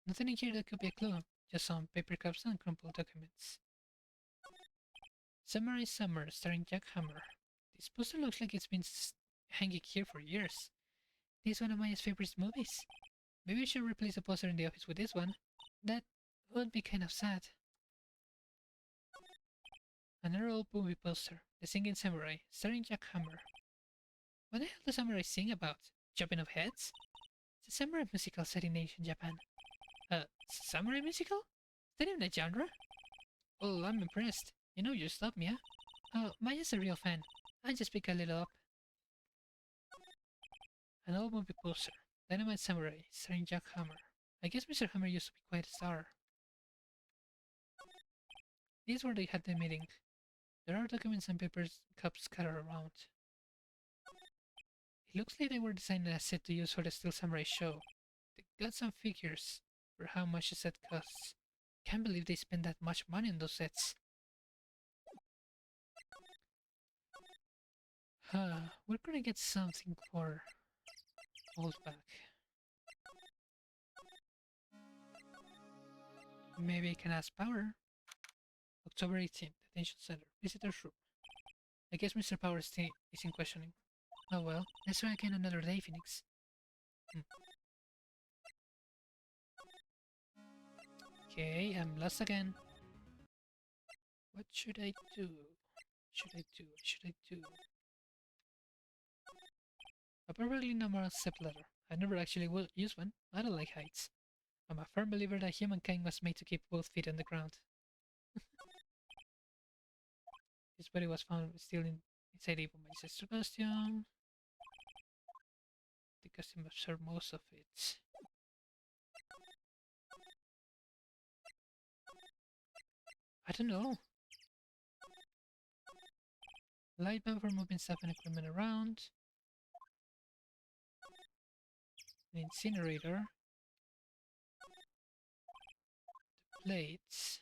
S1: Nothing in here that could be a clue. Just some paper cups and crumpled documents. Samurai Summer, starring Jack Hammer. This poster looks like it's been hanging here for years. This is one of Maya's favorite movies. Maybe we should replace the poster in the office with this one. That would be kind of sad. Another old movie poster. The Singing Samurai, starring Jack Hammer. What the hell does samurai sing about? Chopping off heads? It's a samurai musical set in Asian Japan. Samurai musical? Is that even a genre? Oh, I'm impressed. You know your stuff, Mia. Oh, Maya's a real fan. I just pick a little up. An old movie poster. Dynamite Samurai, starring Jack Hammer. I guess Mr. Hammer used to be quite a star. This is where they had the meeting. There are documents and papers cups scattered around. It looks like they were designed as a set to use for the Steel Samurai show. They got some figures for how much a set costs. Can't believe they spent that much money on those sets. We're gonna get something for Oldback. Maybe I can ask Power. October 18th, Detention Center. Visitor's room. I guess Mr. Powers is in questioning. Oh well, let's try again another day, Phoenix. Okay, I'm lost again. What should I do? What should I do? A perfectly normal step ladder. I never actually will use one. I don't like heights. I'm a firm believer that humankind was made to keep both feet on the ground. His body was found still inside Evil Manchester costume. The costume absorbed most of it. I don't know. Light bulb for moving stuff and equipment around. An incinerator. The plates.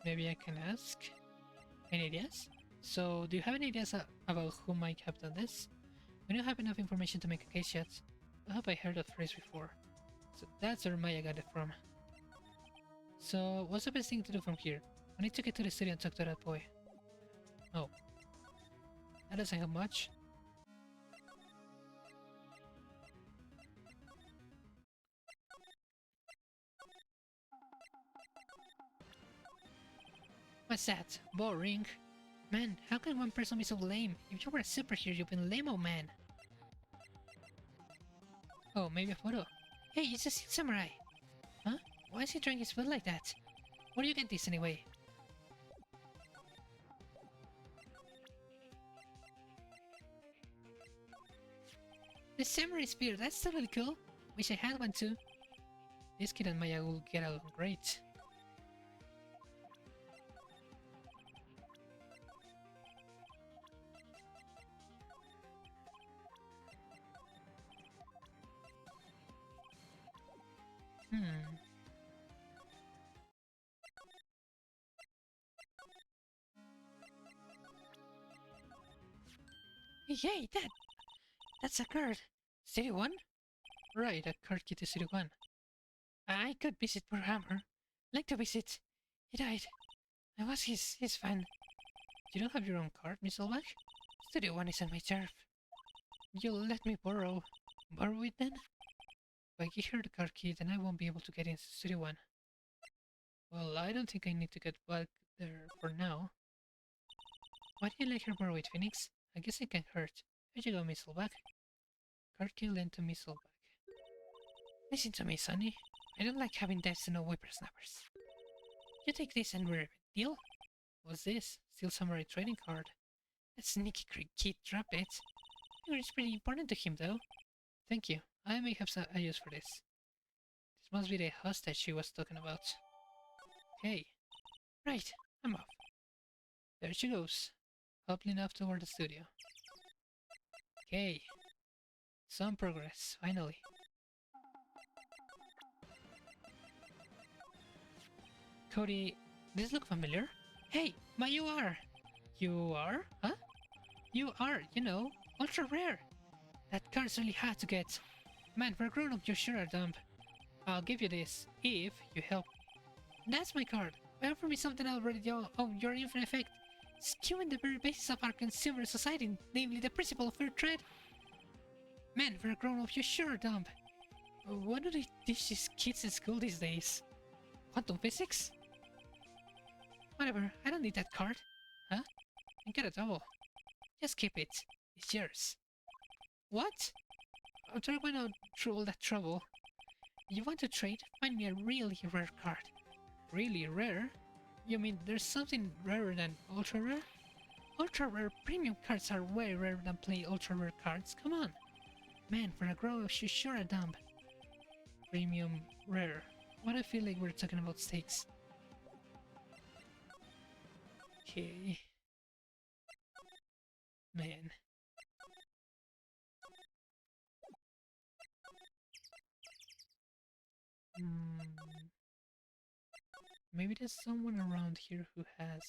S1: Maybe I can ask. Any ideas? So, do you have any ideas about who might have done this? We don't have enough information to make a case yet. I hope I heard that phrase before. So that's where Maya got it from. So, what's the best thing to do from here? I need to get to the studio and talk to that boy. Oh. That doesn't help much. What's that? Boring. Man, how can one person be so lame? If you were a superhero, you'd be lame-o man. Oh, maybe a photo. Hey, it's a Steel Samurai! Huh? Why is he drawing his foot like that? Where do you get this anyway? The Samurai Spear, that's totally cool. Wish I had one too. This kid and Maya will get along great. Yay, that's a card. City 1? Right, a card key to City 1. I could visit poor Hammer. Like to visit. He died. I was his fan. You don't have your own card, Miss Olbach? Studio 1 is on my turf. You'll let me borrow it then? If I give her the card key, then I won't be able to get into Studio 1. Well, I don't think I need to get back there for now. Why do you let her borrow it, Phoenix? I guess it can hurt. Here you go, Miss Olbach. Card key lent to Miss Olbach. Listen to me, Sonny. I don't like having debts to no whippersnappers. You take this and we're even. Deal? What's this? Steel Samurai trading card. That sneaky kid dropped it. It's pretty important to him, though. Thank you. I may have a use for this. This must be the hostage she was talking about. Okay. Right, I'm off. There she goes. Hoppling off toward the studio. Okay. Some progress, finally. Cody, does this look familiar? Hey, you are! You are? Huh? You are, ultra rare! That card's really hard to get. Man, for a grown-up you sure are dumb. I'll give you this, if you help. That's my card! Offer me something already on your infinite effect. Skewing the very basis of our consumer society, namely the principle of fair trade. Man, for a grown-up you sure are dumb. What do they teach these kids in school these days? Quantum physics? Whatever, I don't need that card. Huh? You get a double. Just keep it. It's yours. What? After I went out through all that trouble, you want to trade? Find me a really rare card. Really rare? You mean there's something rarer than ultra rare? Ultra rare premium cards are way rarer than plain ultra rare cards. Come on. Man, for a grower, she's sure a dump. Premium rare. What I feel like we're talking about stakes. Okay. Man. Maybe there's someone around here who has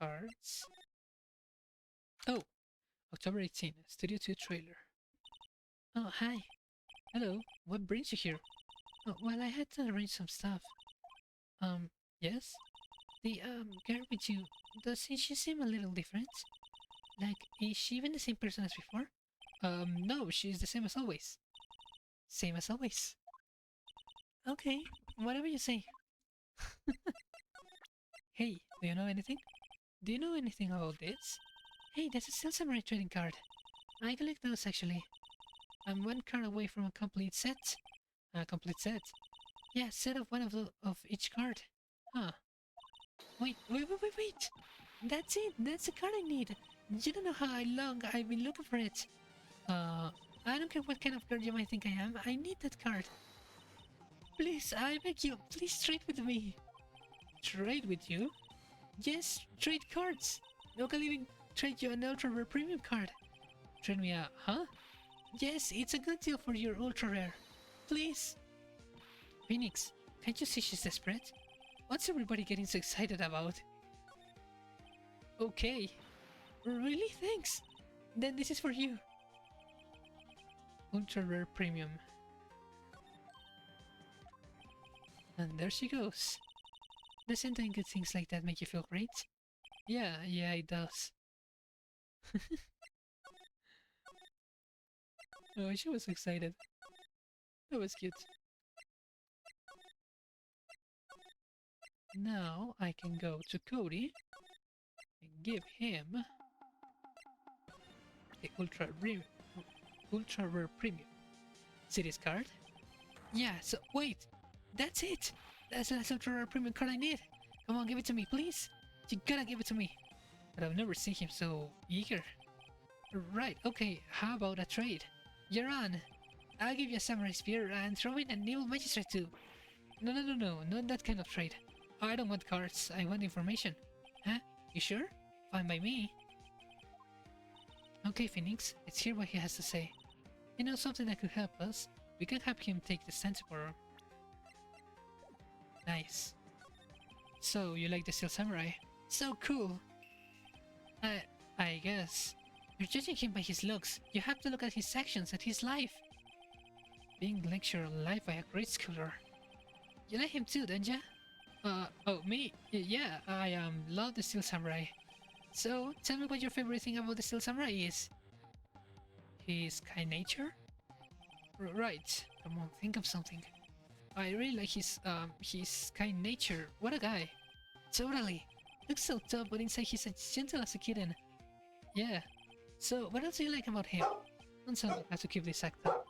S1: cards. Oh, October 18, Studio 2 trailer. Oh, hi. Hello. What brings you here? Oh, well, I had to arrange some stuff. Um, yes? The, girl with you, does she seem a little different? Like, is she even the same person as before? No, she's the same as always. Same as always. Okay, whatever you say. Hey, do you know anything? Do you know anything about this? Hey, there's a Steel Samurai trading card. I collect those actually. I'm one card away from a complete set. A complete set? Yeah, set of one of each card. Huh. Wait. That's it. That's the card I need. You don't know how long I've been looking for it. I don't care what kind of girl you might think I am. I need that card. Please, I beg you. Please trade with me. Trade with you? Yes, trade cards. No can even trade you an ultra rare premium card. Trade me a, huh? Yes, it's a good deal for your ultra rare. Please. Phoenix, can't you see she's desperate? What's everybody getting so excited about? Okay. Really? Thanks. Then this is for you. Ultra rare premium. And there she goes. Doesn't doing good things like that make you feel great? Yeah, it does. Oh, she was excited. That was cute. Now I can go to Cody and give him the ultra rare premium. See this card? Yeah, so wait, that's it! That's the last ultra rare premium card I need! Come on, give it to me, please! You gotta give it to me! But I've never seen him so eager. Right, okay, how about a trade? You're on! I'll give you a samurai spear and throw in an evil magistrate too. No, not that kind of trade. I don't want cards, I want information. Huh? You sure? Fine by me. Okay, Phoenix, let's hear what he has to say. You know something that could help us? We can help him take the stand tomorrow. Nice. So, you like the Steel Samurai? So cool! I guess. You're judging him by his looks. You have to look at his actions, at his life. Being lectured on life by a great scholar. You like him too, don't ya? Oh, me? Yeah, I love the Steel Samurai. So, tell me what your favorite thing about the Steel Samurai is. His kind nature? Right. Come on, think of something. I really like his kind nature. What a guy. Totally. Looks so tough, but inside he's as gentle as a kitten. Yeah. So, what else do you like about him? And so, I have to keep this act up.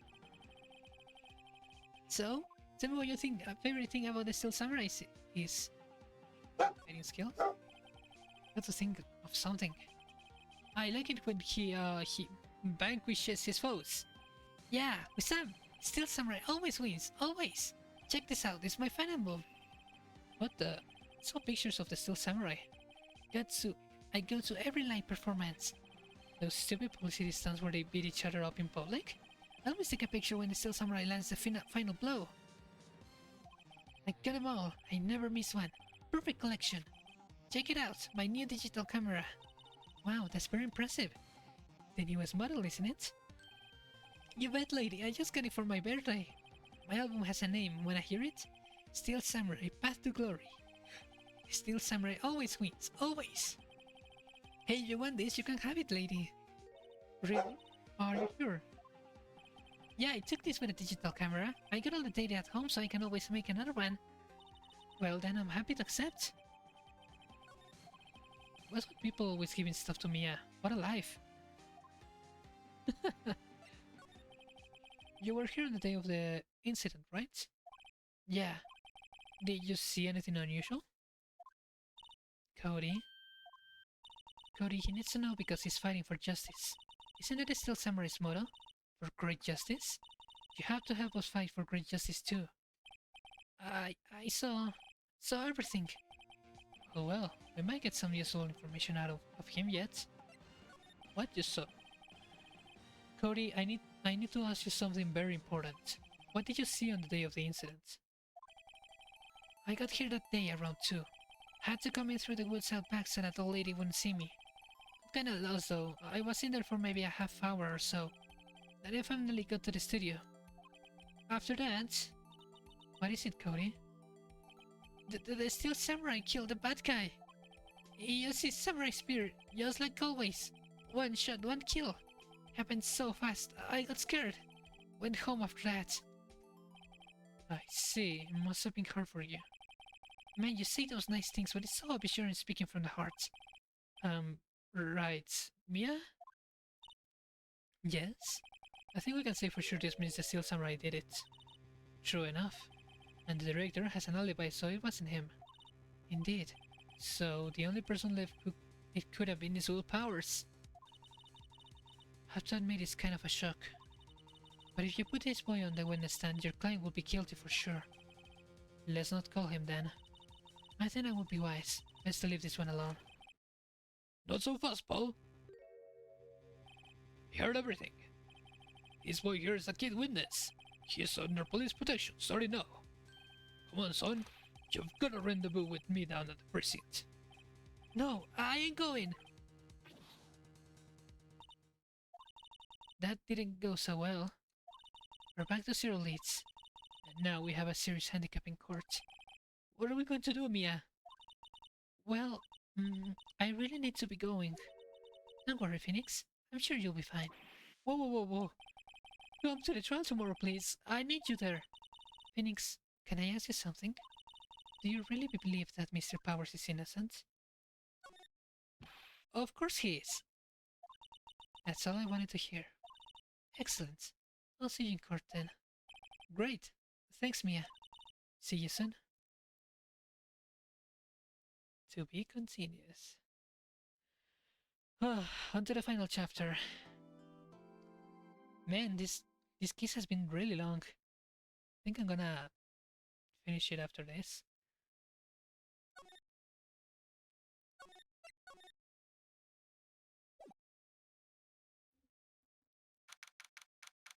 S1: So, tell me what you think. Favorite thing about the Steel Samurai is fighting skills. Got to think of something. I like it when he vanquishes his foes. Yeah, with Sam, Steel Samurai always wins, always. Check this out. It's my fan move. What the? Saw pictures of the Steel Samurai. I go to every live performance. Those stupid publicity stunts where they beat each other up in public. I always take a picture when the Steel Samurai lands the final blow. I got them all. I never miss one. Perfect collection. Check it out, my new digital camera. Wow, that's very impressive. The newest model, isn't it? You bet, lady. I just got it for my birthday. My album has a name. Wanna hear it? Steel Samurai, Path to Glory. Steel Samurai always wins, always. Hey, you want this? You can have it, lady. Really? Are you sure? Yeah, I took this with a digital camera. I got all the data at home so I can always make another one. Well, then I'm happy to accept. What's with people always giving stuff to Mia? What a life. You were here on the day of the incident, right? Yeah. Did you see anything unusual? Cody? Cody, he needs to know because he's fighting for justice. Isn't it still Samurai's motto? For great justice? You have to help us fight for great justice too. I saw everything. Oh well, we might get some useful information out of him yet. What you saw? Cody, I need to ask you something very important. What did you see on the day of the incident? I got here that day around 2. Had to come in through the woods out back so that old lady wouldn't see me. Kinda lost though. I was in there for maybe a half hour or so. Then I finally got to the studio. After that... What is it, Cody? The Steel Samurai killed the bad guy. He used his samurai spear, just like always. One shot, one kill. Happened so fast, I got scared. Went home after that. I see, it must have been hard for you. Man, you say those nice things, but it's so obvious you're speaking from the heart. Right. Mia? Yes? I think we can say for sure this means the Steel Samurai did it. True enough. And the director has an alibi, so it wasn't him. Indeed. So the only person left who it could have been is Will Powers. Have to admit it's kind of a shock. But if you put this boy on the witness stand, your client will be guilty for sure. Let's not call him then. I think I would be wise. Best to leave this one alone. Not so fast, Paul. He heard everything. This boy here is a kid witness. He is under police protection, sorry no. Come on, son. You've got a rendezvous with me down at the precinct. No, I ain't going. That didn't go so well. We're back to zero leads. And now we have a serious handicap in court. What are we going to do, Mia? Well, I really need to be going. Don't worry, Phoenix. I'm sure you'll be fine. Whoa, whoa, whoa, whoa. Come to the trial tomorrow, please. I need you there. Phoenix, can I ask you something? Do you really believe that Mr. Powers is innocent? Of course he is. That's all I wanted to hear. Excellent. I'll see you in court then. Great. Thanks, Mia. See you soon. To be continuous. On to the final chapter. Man, this case has been really long. I think I'm gonna finish it after this.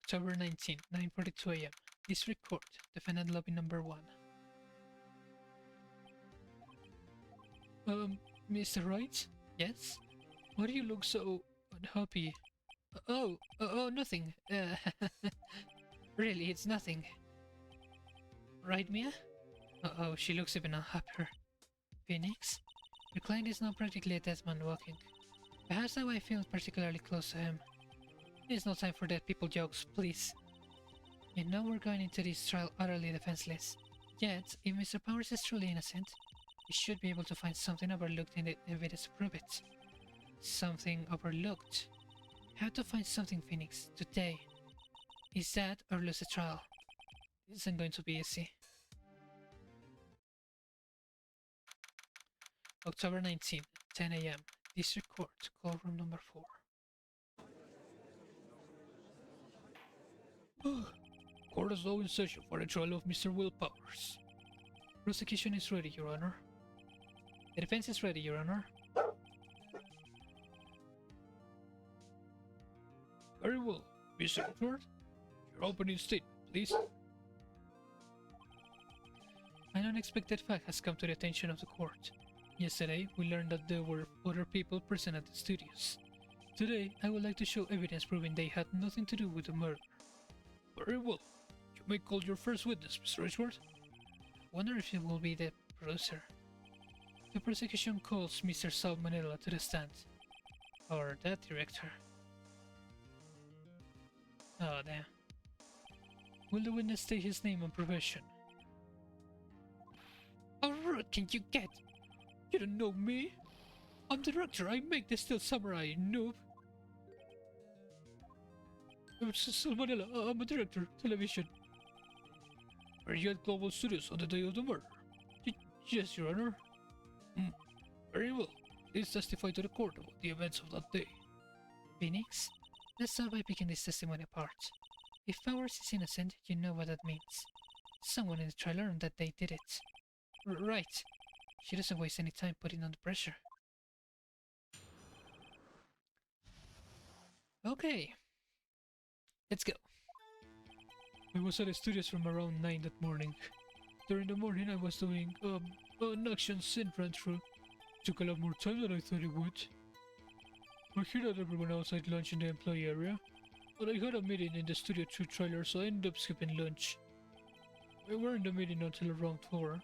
S1: October 19, 9:42 AM. District Court, Defendant Lobby Number 1. Mr. Wright? Yes? Why do you look so unhappy? Nothing. Really, it's nothing. Right, Mia? Uh-oh, she looks even unhappier. Phoenix? Your client is now practically a dead man walking. Perhaps that's why I feel particularly close to him. There's no time for dead people jokes, please. You know we're going into this trial utterly defenseless. Yet, if Mr. Powers is truly innocent, we should be able to find something overlooked in the evidence to prove it. Something overlooked. Have to find something, Phoenix, today. Is that or lose the trial? This isn't going to be easy. October 19, 10 AM. District Court, call room number 4. Court is now in session for the trial of Mr. Will Powers. Prosecution is ready, Your Honor. The defense is ready, Your Honor. Very well. Mr. Edward, your opening statement, please. An unexpected fact has come to the attention of the court. Yesterday, we learned that there were other people present at the studios. Today, I would like to show evidence proving they had nothing to do with the murder. Very well. You may call your first witness, Mr. Edgeworth. Wonder if it will be the producer. The prosecution calls Mr. Sal Manila to the stand. Or that director. Oh, damn. Will the witness state his name and profession? How rude can you get? You don't know me? I'm the director, I make the Steel Samurai, noob. I'm Sal Manila, I'm a director, television. Are you at Global Studios on the day of the murder? Yes, Your Honor. Very well. Please testify to the court about the events of that day. Phoenix, let's start by picking this testimony apart. If Powers is innocent, you know what that means. Someone in the trial learned that they did it. Right. She doesn't waste any time putting on the pressure. Okay. Let's go. We was at the studios from around 9 that morning. During the morning I was doing an action scene run through. Took a lot more time than I thought it would. I hear that everyone else had lunch in the employee area, but I had a meeting in the Studio 2 trailer, so I ended up skipping lunch. We were in the meeting until around 4.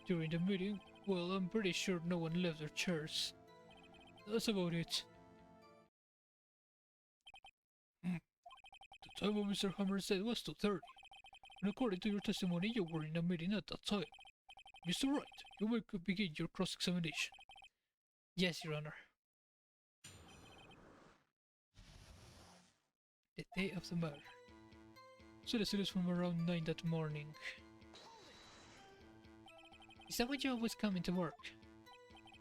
S1: During the meeting, well, I'm pretty sure no one left their chairs. That's about it. The time what Mr. Hammer said was 2:30, and according to your testimony, you were in a meeting at that time. Mr. Wright, you may begin your cross-examination. Yes, Your Honor. The day of the murder. So the students from around 9 that morning. Is that when you always come into work?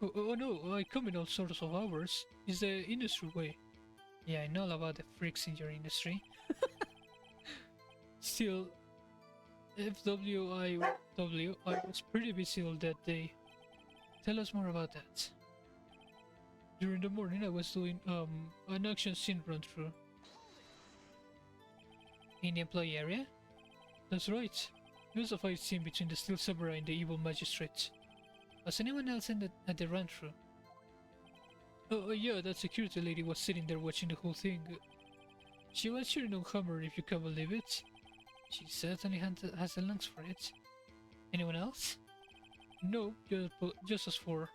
S1: Oh no, I come in all sorts of hours. It's the industry way. Yeah, I know all about the freaks in your industry. Still, FWIW, I was pretty busy all that day. Tell us more about that. During the morning I was doing an action scene run through. In the employee area? That's right. There was a fight scene between the Steel Samurai and the evil magistrate. Was anyone else at the run through? Oh yeah, that security lady was sitting there watching the whole thing. She was cheering on Hammer, if you can believe it. She certainly has the lungs for it. Anyone else? No, just us four.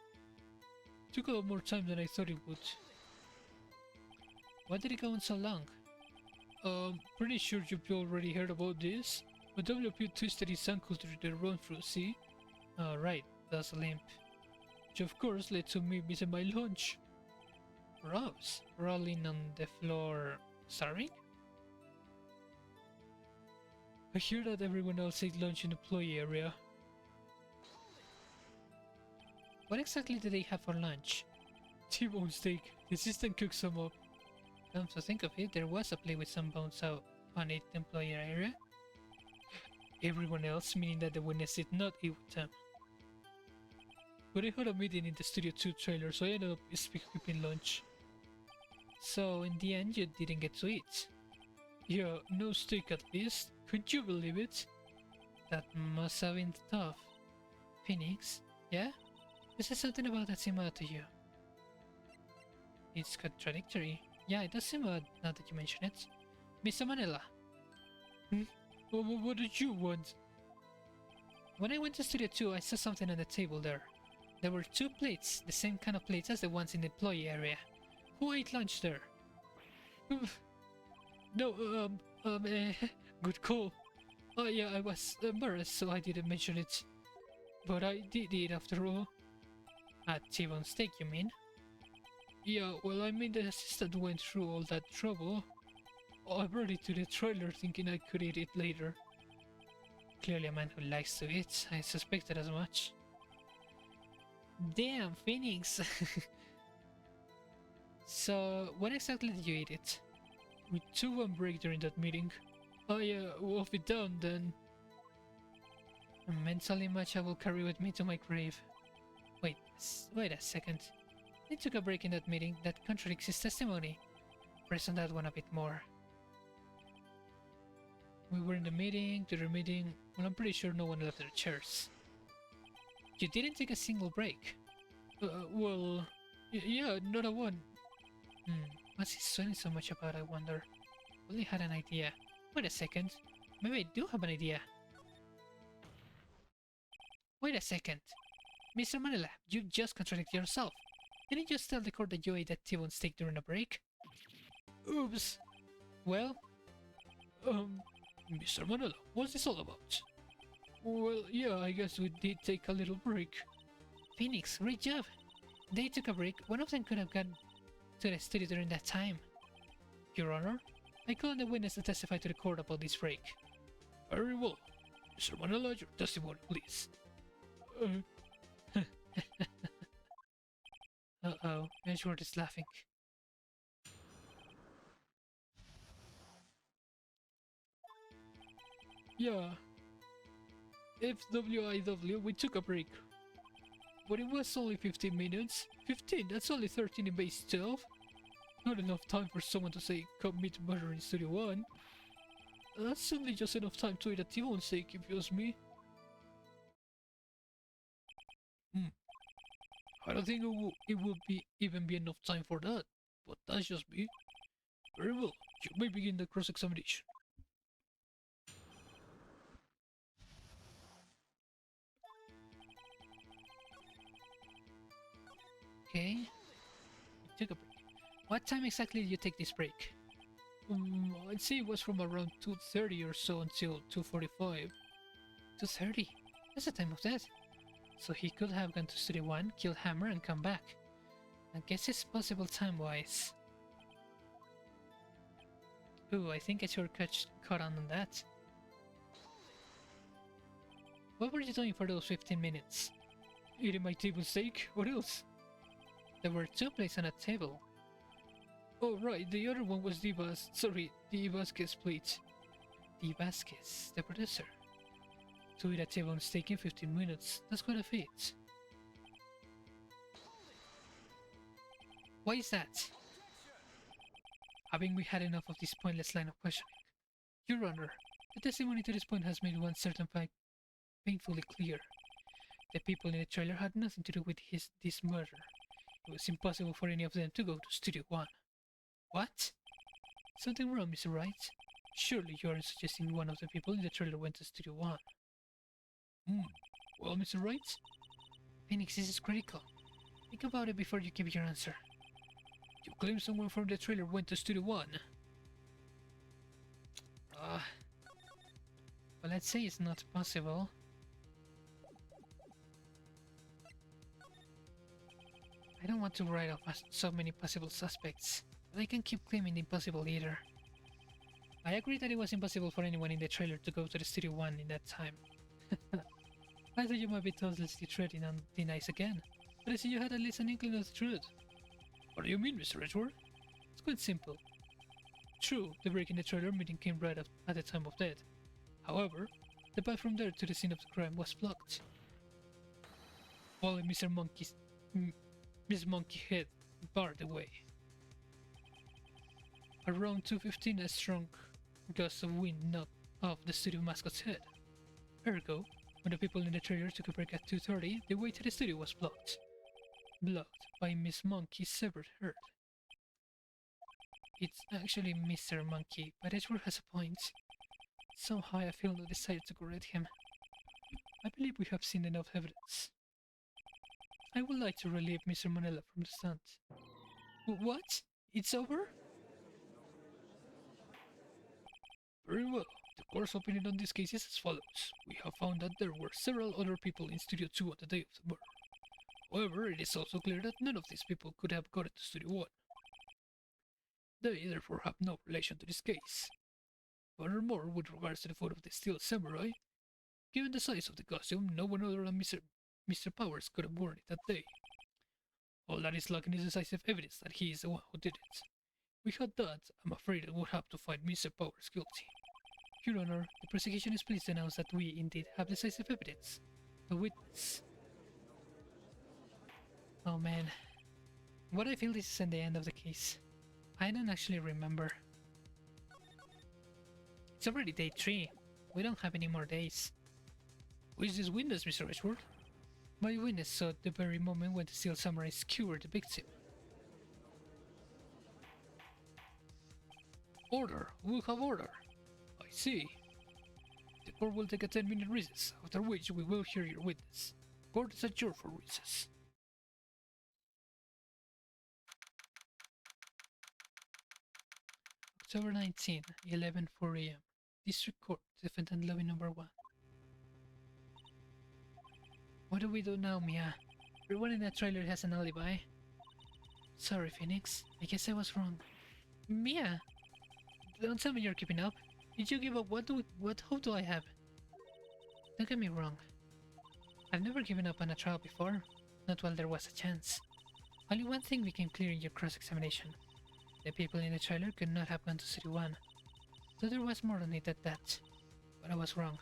S1: Took a lot more time than I thought it would. Why did it go on so long? Pretty sure you've already heard about this, but WP twisted his ankle during the run-through, see? Oh, right, that's a limp. Which of course led to me missing my lunch. Rose, rolling on the floor, starving? I hear that everyone else ate lunch in the employee area. What exactly do they have for lunch? T-bone steak. The assistant cooks some up. Come to think of it, there was a plate with some bones out on it in the employee area. Everyone else, meaning that the witness did not eat with them. But I had a meeting in the Studio 2 trailer, so I ended up skipping lunch. So in the end you didn't get to eat? Yeah, no steak at least. Could you believe it? That must have been tough. Phoenix, yeah? You said something about that seemed odd to you. It's contradictory. Yeah, it does seem odd now that you mention it. Mr. Manila. What did you want? When I went to Studio 2, I saw something on the table there. There were 2 plates, the same kind of plates as the ones in the employee area. Who ate lunch there? No, good call. Oh yeah, I was embarrassed, so I didn't mention it. But I did eat after all. A T-bone steak, you mean? Yeah, well, I mean the assistant went through all that trouble. I brought it to the trailer thinking I could eat it later. Clearly a man who likes to eat. I suspected as much. Damn, Phoenix! So, when exactly did you eat it? We took one break during that meeting. I wolf it down then. A mental image I will carry with me to my grave. Wait a second. He took a break in that meeting that contradicts his testimony. Press on that one a bit more. We were in the meeting, well, I'm pretty sure no one left their chairs. You didn't take a single break? Well, yeah, not a one. What's he sweating so much about, I wonder? Only had an idea. Wait a second. Maybe I do have an idea. Wait a second. Mr. Manila, you just contradicted yourself. Didn't you just tell the court that you ate that T-bone steak during a break? Oops. Well, Mr. Manila, what's this all about? Well, yeah, I guess we did take a little break. Phoenix, great job. They took a break. One of them could have gone to the studio during that time. Your Honor, I call on the witness to testify to the court about this break. Very well. Mr. Manila, your testimony, please. Uh-oh, Edgeworth is laughing. Yeah. FWIW, we took a break. But it was only 15 minutes. 15? That's only 13 in base 12. Not enough time for someone to say commit murder in Studio 1. That's simply just enough time to eat a T-bone steak if you ask me. I don't think it will be even be enough time for that, but that's just me. Very well, you may begin the cross-examination. Okay, take a break. What time exactly did you take this break? I'd say it was from around 2:30 or so until 2:45. 2:30? That's the time of death. So he could have gone to Studio 1, killed Hammer, and come back. I guess it's possible time-wise. Ooh, I think I sure caught on that. What were you doing for those 15 minutes? Eating my table steak? What else? There were two plates on a table. Oh right, the other one was the Vasquez plate. The Vasquez, the producer. To eat a table on steak in 15 minutes, that's quite a feat. Why is that? Having we had enough of this pointless line of questioning? Your Honor, the testimony to this point has made one certain fact painfully clear. The people in the trailer had nothing to do with this murder. It was impossible for any of them to go to Studio 1. What? Something wrong, Mr. Wright? Surely you aren't suggesting one of the people in the trailer went to Studio 1. Well, Mr. Wright? Phoenix, this is critical. Think about it before you give your answer. You claim someone from the trailer went to Studio 1. Well, let's say it's not possible. I don't want to write off so many possible suspects, but I can't keep claiming the impossible either. I agree that it was impossible for anyone in the trailer to go to the Studio 1 in that time. I thought you might be thoughtlessly treading on thin ice again, but I see you had at least an inkling of the truth. What do you mean, Mr. Edgeworth? It's quite simple. True, the break in the trailer meeting came right at the time of death. However, the path from there to the scene of the crime was blocked. Only Miss Monkeyhead barred the way. Around 2:15, a strong gust of wind knocked off the studio mascot's head. Ergo, when the people in the trailer took a break at 2:30, the way to the studio was blocked. Blocked by Miss Monkey's severed head. It's actually Mr. Monkey, but Edgeworth has a point. Somehow I feel no desire to correct him. I believe we have seen enough evidence. I would like to relieve Mr. Manella from the stand. What? It's over? Very well. The court's opinion on this case is as follows. We have found that there were several other people in Studio 2 on the day of the murder. However, it is also clear that none of these people could have gotten to Studio 1. They therefore have no relation to this case. Furthermore, with regards to the photo of the Steel Samurai, given the size of the costume, no one other than Mr. Powers could have worn it that day. All that is lacking is decisive evidence that he is the one who did it. We had that, I'm afraid it would have to find Mr. Powers guilty. Your Honor, the prosecution is pleased to announce that we indeed have decisive evidence. A witness. Oh man. What I feel this isn't the end of the case. I don't actually remember. It's already day 3. We don't have any more days. Who is this witness, Mr. Edgeworth? My witness saw the very moment when the Steel Samurai skewered the victim. Order! We'll have order! I see. The court will take a 10-minute recess, after which we will hear your witness. Court is adjourned for recess. October 19, 11:04 a.m. District Court, Defendant Lobby Number 1. What do we do now, Mia? Everyone in that trailer has an alibi. Sorry, Phoenix. I guess I was wrong. Mia! Don't tell me you're keeping up. Did you give up? What hope do I have? Don't get me wrong. I've never given up on a trial before. Not while there was a chance. Only one thing became clear in your cross-examination. The people in the trailer could not have gone to City 1. So there was more on it than that. But I was wrong.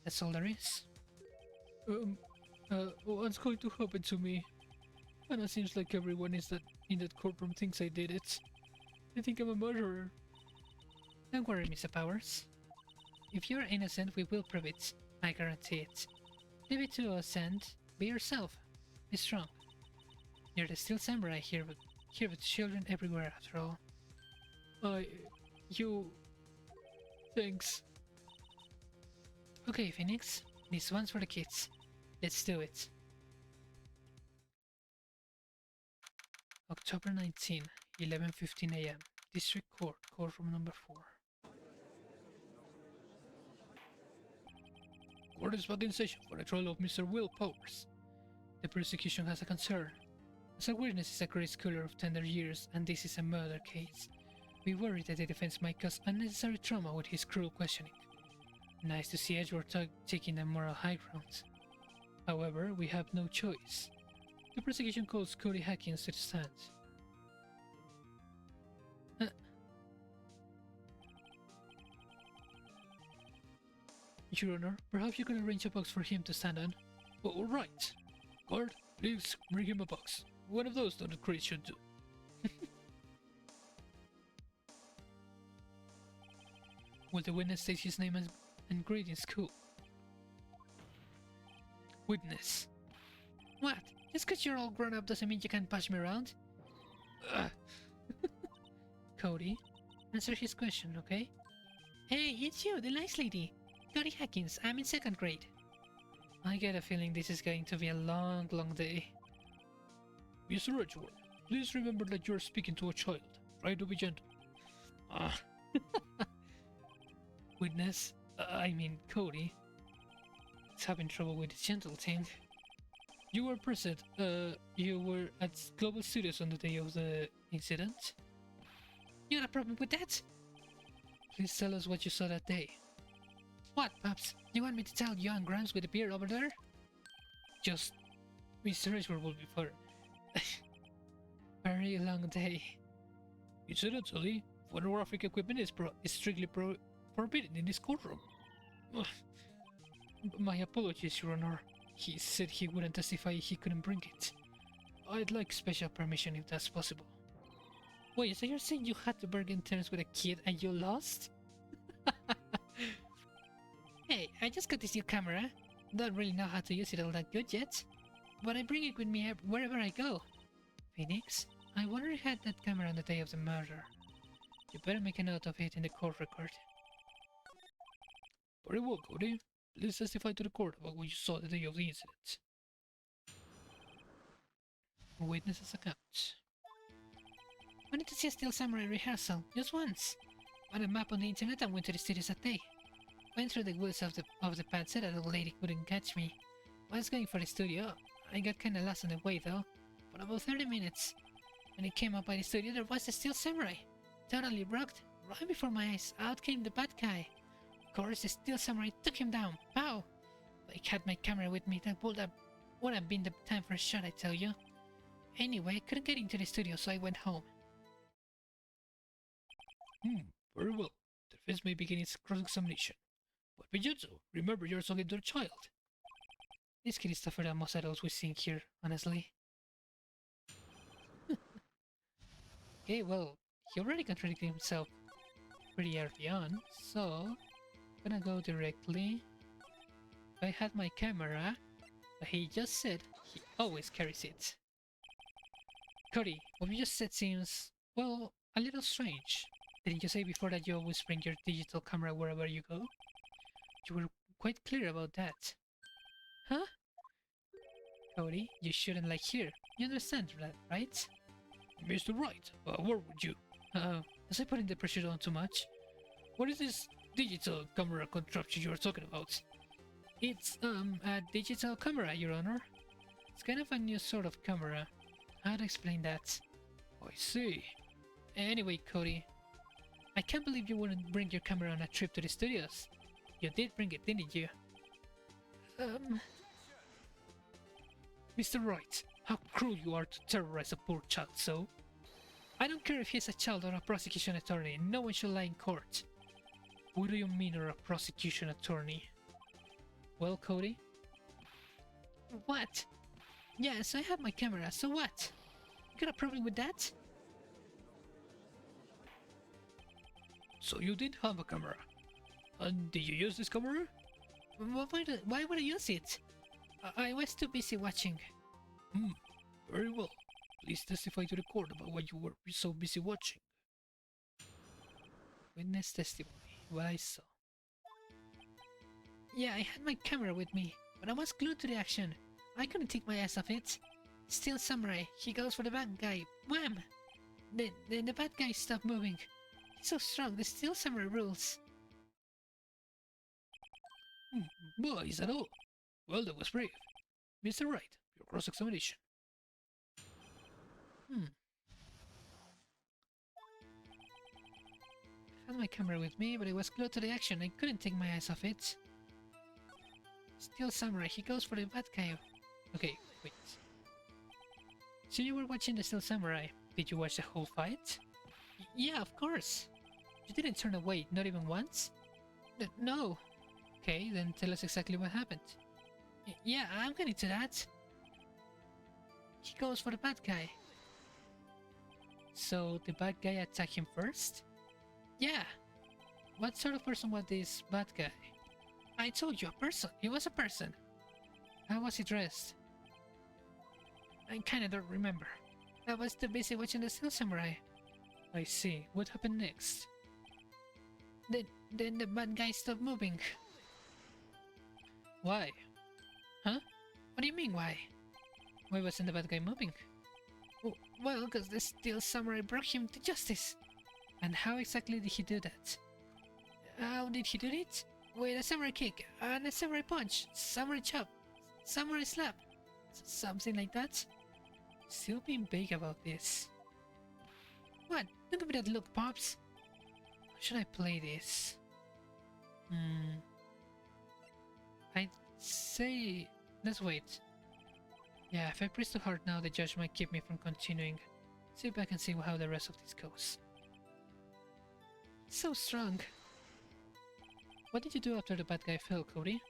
S1: That's all there is. What's going to happen to me? And it seems like everyone in that courtroom thinks I did it. They think I'm a murderer. Don't worry, Mr. Powers. If you're innocent, we will prove it. I guarantee it. Leave it to us and be yourself. Be strong. You're the still samurai here with children everywhere after all. I... you... Thanks. Okay, Phoenix. This one's for the kids. Let's do it. October 19, 11:15 a.m. District Court, courtroom number 4. Court is back in session for the trial of Mr. Will Powers. The prosecution has a concern. As a witness is a grade schooler of tender years, and this is a murder case. We worry that the defense might cause unnecessary trauma with his cruel questioning. Nice to see Edward taking the moral high ground. However, we have no choice. The prosecution calls Cody Hackins to the stand. Your Honor, perhaps you can arrange a box for him to stand on. All right. Guard, please bring him a box. One of those that the crate should do. Will the witness state his name and grade in school? Witness. What? Just because you're all grown up doesn't mean you can push me around? Cody, answer his question, okay? Hey, it's you, the nice lady. Cody Hackins, I'm in 2nd grade. I get a feeling this is going to be a long, long day. Mr. Edgeworth, please remember that you're speaking to a child. Try to be gentle. Witness, I mean Cody. He's having trouble with the gentle thing. You were present, you were at Global Studios on the day of the incident? You got a problem with that? Please tell us what you saw that day. What, Pops? You want me to tell young Grimes with the beard over there? Just... Mr. Edgeworth will be for... very long day. Incidentally, photographic equipment is strictly forbidden in this courtroom. My apologies, Your Honor. He said he wouldn't testify if he couldn't bring it. I'd like special permission if that's possible. Wait, so you're saying you had to bargain terms with a kid and you lost? Hey, I just got this new camera. Don't really know how to use it all that good yet. But I bring it with me wherever I go. Phoenix, I wonder who had that camera on the day of the murder. You better make a note of it in the court record. Very well, Cody. Please testify to the court about what you saw the day of the incident. Witness's account. Wanted to see a Steel Samurai rehearsal, just once. Found a map on the internet and went to the studios that day. Went through the woods of the pad so that the lady couldn't catch me. I was going for the studio. I got kinda lost on the way though. For about 30 minutes. When I came up by the studio, there was a Steel Samurai. Totally rocked. Right before my eyes, out came the bad guy. Of course, the Steel Samurai took him down. Pow! I had my camera with me. That would have been the time for a shot, I tell you. Anyway, I couldn't get into the studio, so I went home. Very well. The defense may begin its cross-examination. But Vegeta, remember you're talking to a child. This kid is tougher than most adults we see here, honestly. Okay, well, he already contradicted himself pretty early on, so I'm gonna go directly. If I had my camera, but he just said he always carries it. Cody, what you just said seems, well, a little strange. Didn't you say before that you always bring your digital camera wherever you go? You were quite clear about that. Huh? Cody, you shouldn't like here. You understand that, right? Mr. Wright, where would you? Was I putting the pressure on too much? What is this digital camera contraption you're talking about? It's, a digital camera, Your Honor. It's kind of a new sort of camera. How to explain that? I see. Anyway, Cody, I can't believe you wouldn't bring your camera on a trip to the studios. You did bring it, didn't you? Mr. Wright, how cruel you are to terrorize a poor child so. I don't care if he's a child or a prosecution attorney, no one should lie in court. What do you mean you're a prosecution attorney? Well, Cody? What? Yes, I have my camera, so what? You got a problem with that? So you did have a camera. And did you use this camera? Why would I use it? I was too busy watching. Very well. Please testify to the court about what you were so busy watching. Witness testimony. What I saw. Yeah, I had my camera with me, but I was glued to the action. I couldn't take my eyes off it. Steel Samurai, he goes for the bad guy. Wham! Then the bad guy stopped moving. He's so strong, the Steel Samurai rules. Boy, is that all? Well, that was brave. Mr. Wright, your cross-examination. I had my camera with me, but it was glued to the action. I couldn't take my eyes off it. Steel Samurai, he goes for the bad guy. Okay, wait. So you were watching the Steel Samurai. Did you watch the whole fight? Yeah, of course. You didn't turn away, not even once? No. Okay, then tell us exactly what happened. Yeah, I'm getting to that. He goes for the bad guy. So the bad guy attacked him first? Yeah. What sort of person was this bad guy? I told you, a person. He was a person. How was he dressed? I kinda don't remember. I was too busy watching the Steel Samurai. I see. What happened next? Then the bad guy stopped moving. Why? Huh? What do you mean, why? Why wasn't the bad guy moving? Well, because the Steel Samurai brought him to justice. And how exactly did he do that? How did he do it? With a samurai kick, and a samurai punch, samurai chop, samurai slap, something like that? Still being vague about this. What? Don't give me that look, Pops. How should I play this? I'd say... let's wait. Yeah, if I press too hard now, the judge might keep me from continuing. Sit back and see how the rest of this goes. So strong. What did you do after the bad guy fell, Cody?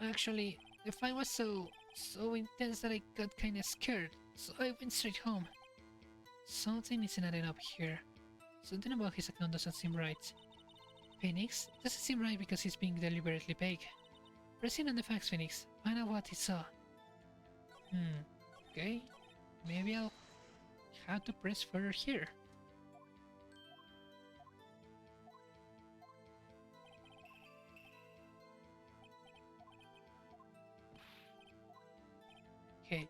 S1: Actually, the fight was so intense that I got kinda scared, so I went straight home. Something isn't adding up here. Something about his account doesn't seem right. Phoenix? It doesn't seem right because he's being deliberately vague. Pressing on the facts, Phoenix. Find out what he saw. Okay. Maybe I'll have to press further here. Okay.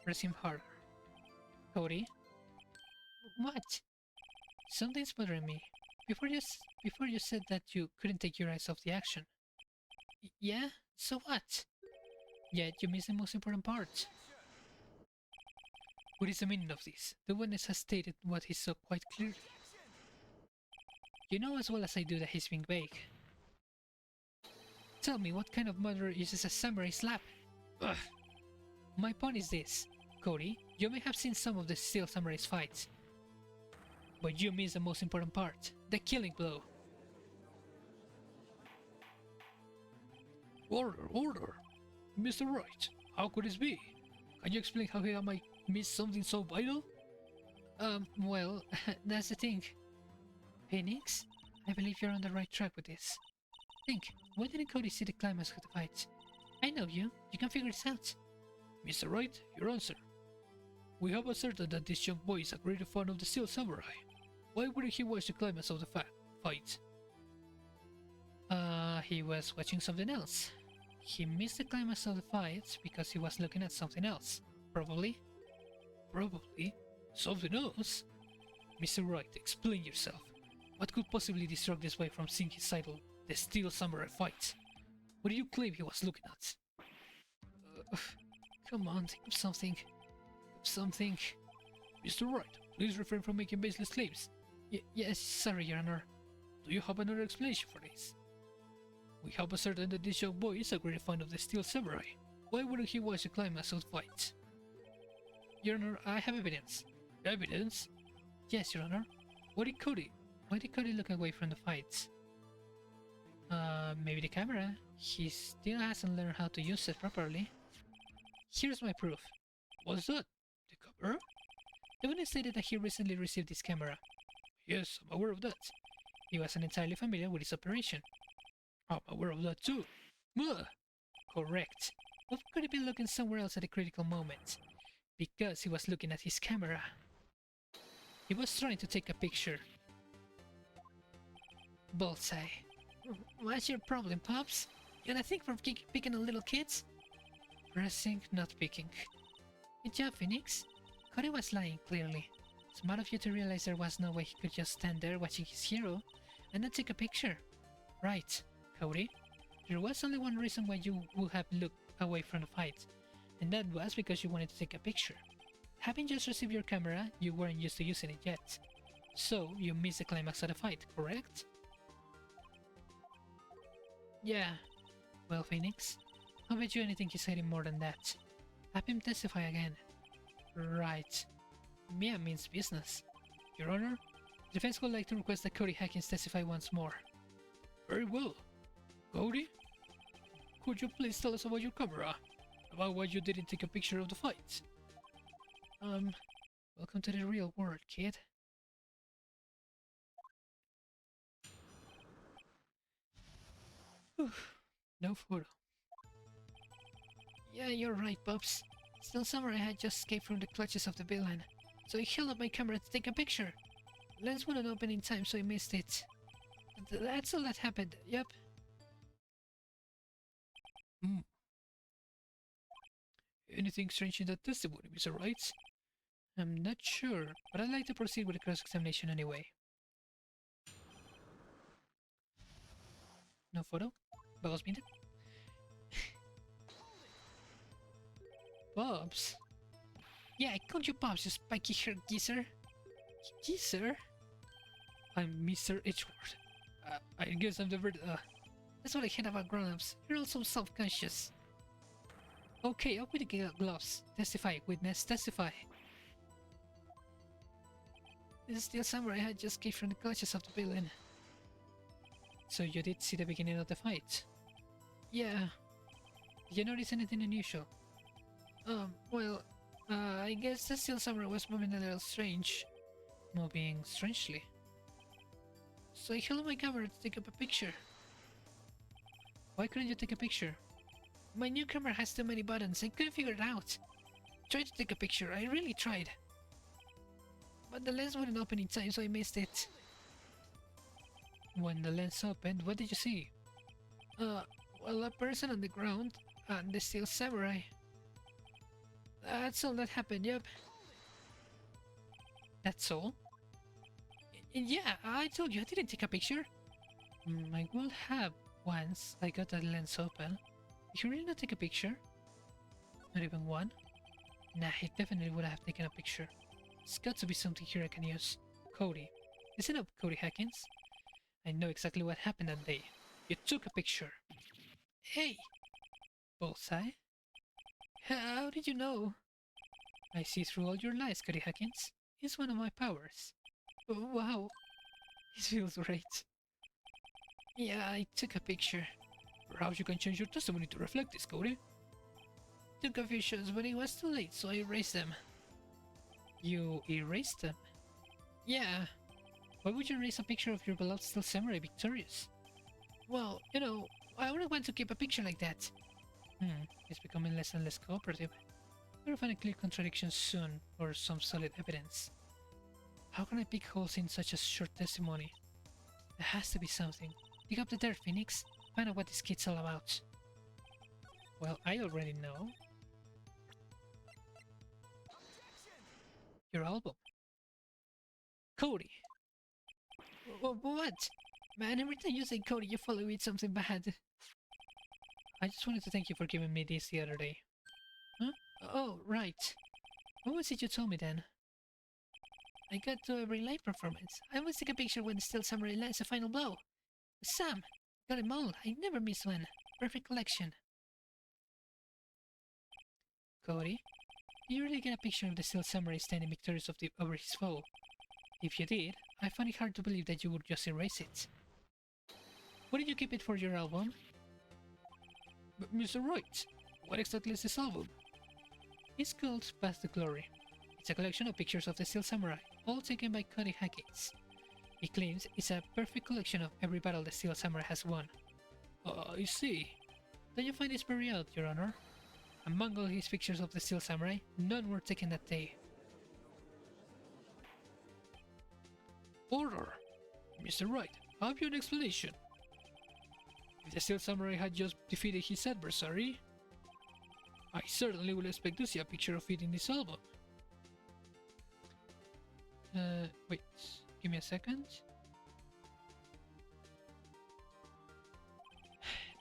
S1: Press him harder. Cody? What? Something's bothering me. Before you said that you couldn't take your eyes off the action. Yeah? So what? Yet you missed the most important part. What is the meaning of this? The witness has stated what he saw quite clearly. You know as well as I do that he's being vague. Tell me, what kind of murderer uses a samurai slap? Ugh. My point is this, Cody, you may have seen some of the Steel Samurai's fights, but you missed the most important part, the killing blow. Order! Mr. Wright, how could this be? Can you explain how I might miss something so vital? Well, that's the thing. Phoenix, I believe you're on the right track with this. Think, why didn't Cody see the climax of the fight? I know you can figure this out. Mr. Wright, your answer. We have asserted that this young boy is a great fan of the Steel Samurai. Why wouldn't he watch the climax of the fight? He was watching something else. He missed the climax of the fight because he was looking at something else. Probably. Probably? Something else? Mr. Wright, explain yourself. What could possibly distract this boy from seeing his idol, the Steel Samurai fight? What do you claim he was looking at? Come on, think of something. Something. Mr. Wright, please refrain from making baseless claims. Yes, sorry, Your Honor. Do you have another explanation for this? We have asserted that this young boy is a great fan of the Steel Samurai. Why wouldn't he watch the climax of the fight? Your Honor, I have evidence. Evidence? Yes, Your Honor. Why did Cody look away from the fight? Maybe the camera. He still hasn't learned how to use it properly. Here's my proof. What's that? The camera? The witness stated that he recently received this camera. Yes, I'm aware of that. He wasn't entirely familiar with its operation. I'm aware of that too. Correct. But could he be looking somewhere else at a critical moment? Because he was looking at his camera. He was trying to take a picture. Bullseye. What's your problem, Pops? You gonna think we're picking on little kids? Pressing, not picking. Good job, Phoenix. Cody was lying, clearly. Smart of you to realize there was no way he could just stand there watching his hero and not take a picture. Right, Cody. There was only one reason why you would have looked away from the fight, and that was because you wanted to take a picture. Having just received your camera, you weren't used to using it yet. So, you missed the climax of the fight, correct? Yeah. Well, Phoenix, I'll bet you anything he's hiding more than that. Have him testify again. Right. Mia means business. Your Honor, the defense would like to request that Cody Hackins testify once more. Very well. Cody? Could you please tell us about your camera? About why you didn't take a picture of the fight? Welcome to the real world, kid. Whew. No photo. Yeah, you're right, Pops. Still Samurai had just escaped from the clutches of the villain, so he held up my camera to take a picture. The lens wouldn't open in time, so he missed it. That's all that happened, yep. Hmm. Anything strange in that testimony, Mr. Wright? I'm not sure, but I'd like to proceed with the cross-examination anyway. No photo? Vamos bien. Bobs? Yeah, I called you Bobs, you spiky-haired geezer. Geezer? I'm Mr. Edgeworth. I guess I'm the bird. That's what I hate about grown-ups. You're all so self-conscious. Okay, up with the gloves. Testify, witness, testify. This Steel Samurai had just escaped from the clutches of the villain. So you did see the beginning of the fight? Yeah. Did you notice anything unusual? Well, I guess the Steel Samurai was moving a little strange. Moving strangely. So I held my camera to take up a picture. Why couldn't you take a picture? My new camera has too many buttons, I couldn't figure it out. Tried to take a picture, I really tried. But the lens wouldn't open in time, so I missed it. When the lens opened, what did you see? Well, a person on the ground, and the Steel Samurai. That's all that happened, yep. That's all? Yeah, I told you I didn't take a picture. I will have once I got the lens open. Did you really not take a picture? Not even one? Nah, he definitely would have taken a picture. There's got to be something here I can use. Cody. Listen up, Cody Hackins. I know exactly what happened that day. You took a picture. Hey! Bullseye? How did you know? I see through all your lies, Cody Hackins. It's one of my powers. Oh, wow. It feels great. Yeah, I took a picture. Perhaps you can change your testimony to reflect this, Cody. Took a few shots, but it was too late, so I erased them. You erased them? Yeah. Why would you erase a picture of your beloved Steel Samurai victorious? Well, you know, I wouldn't want to keep a picture like that. It's becoming less and less cooperative. We'll find a clear contradiction soon, or some solid evidence. How can I pick holes in such a short testimony? There has to be something. Dig up the dirt, Phoenix. Find out what this kid's all about. Well, I already know. Your album. Cody! What? Man, every time you say Cody, you follow with something bad. I just wanted to thank you for giving me this the other day. Huh? Oh, right. What was it you told me then? I got to every live performance. I always take a picture when the Steel Samurai lands a final blow. Sam! Got them all. I never miss one. Perfect collection. Cody? Did you really get a picture of the Steel Samurai standing victorious over his foe? If you did, I find it hard to believe that you would just erase it. Why did you keep it for your album? But Mr. Wright, what exactly is this album? It's called Path to Glory. It's a collection of pictures of the Steel Samurai, all taken by Cody Hackins. He claims it's a perfect collection of every battle the Steel Samurai has won. I see. Don't you find this very odd, Your Honor? Among all his pictures of the Steel Samurai, none were taken that day. Order! Mr. Wright, have you an explanation? If the Steel Samurai had just defeated his adversary, I certainly will expect to see a picture of it in this album. Wait, give me a second.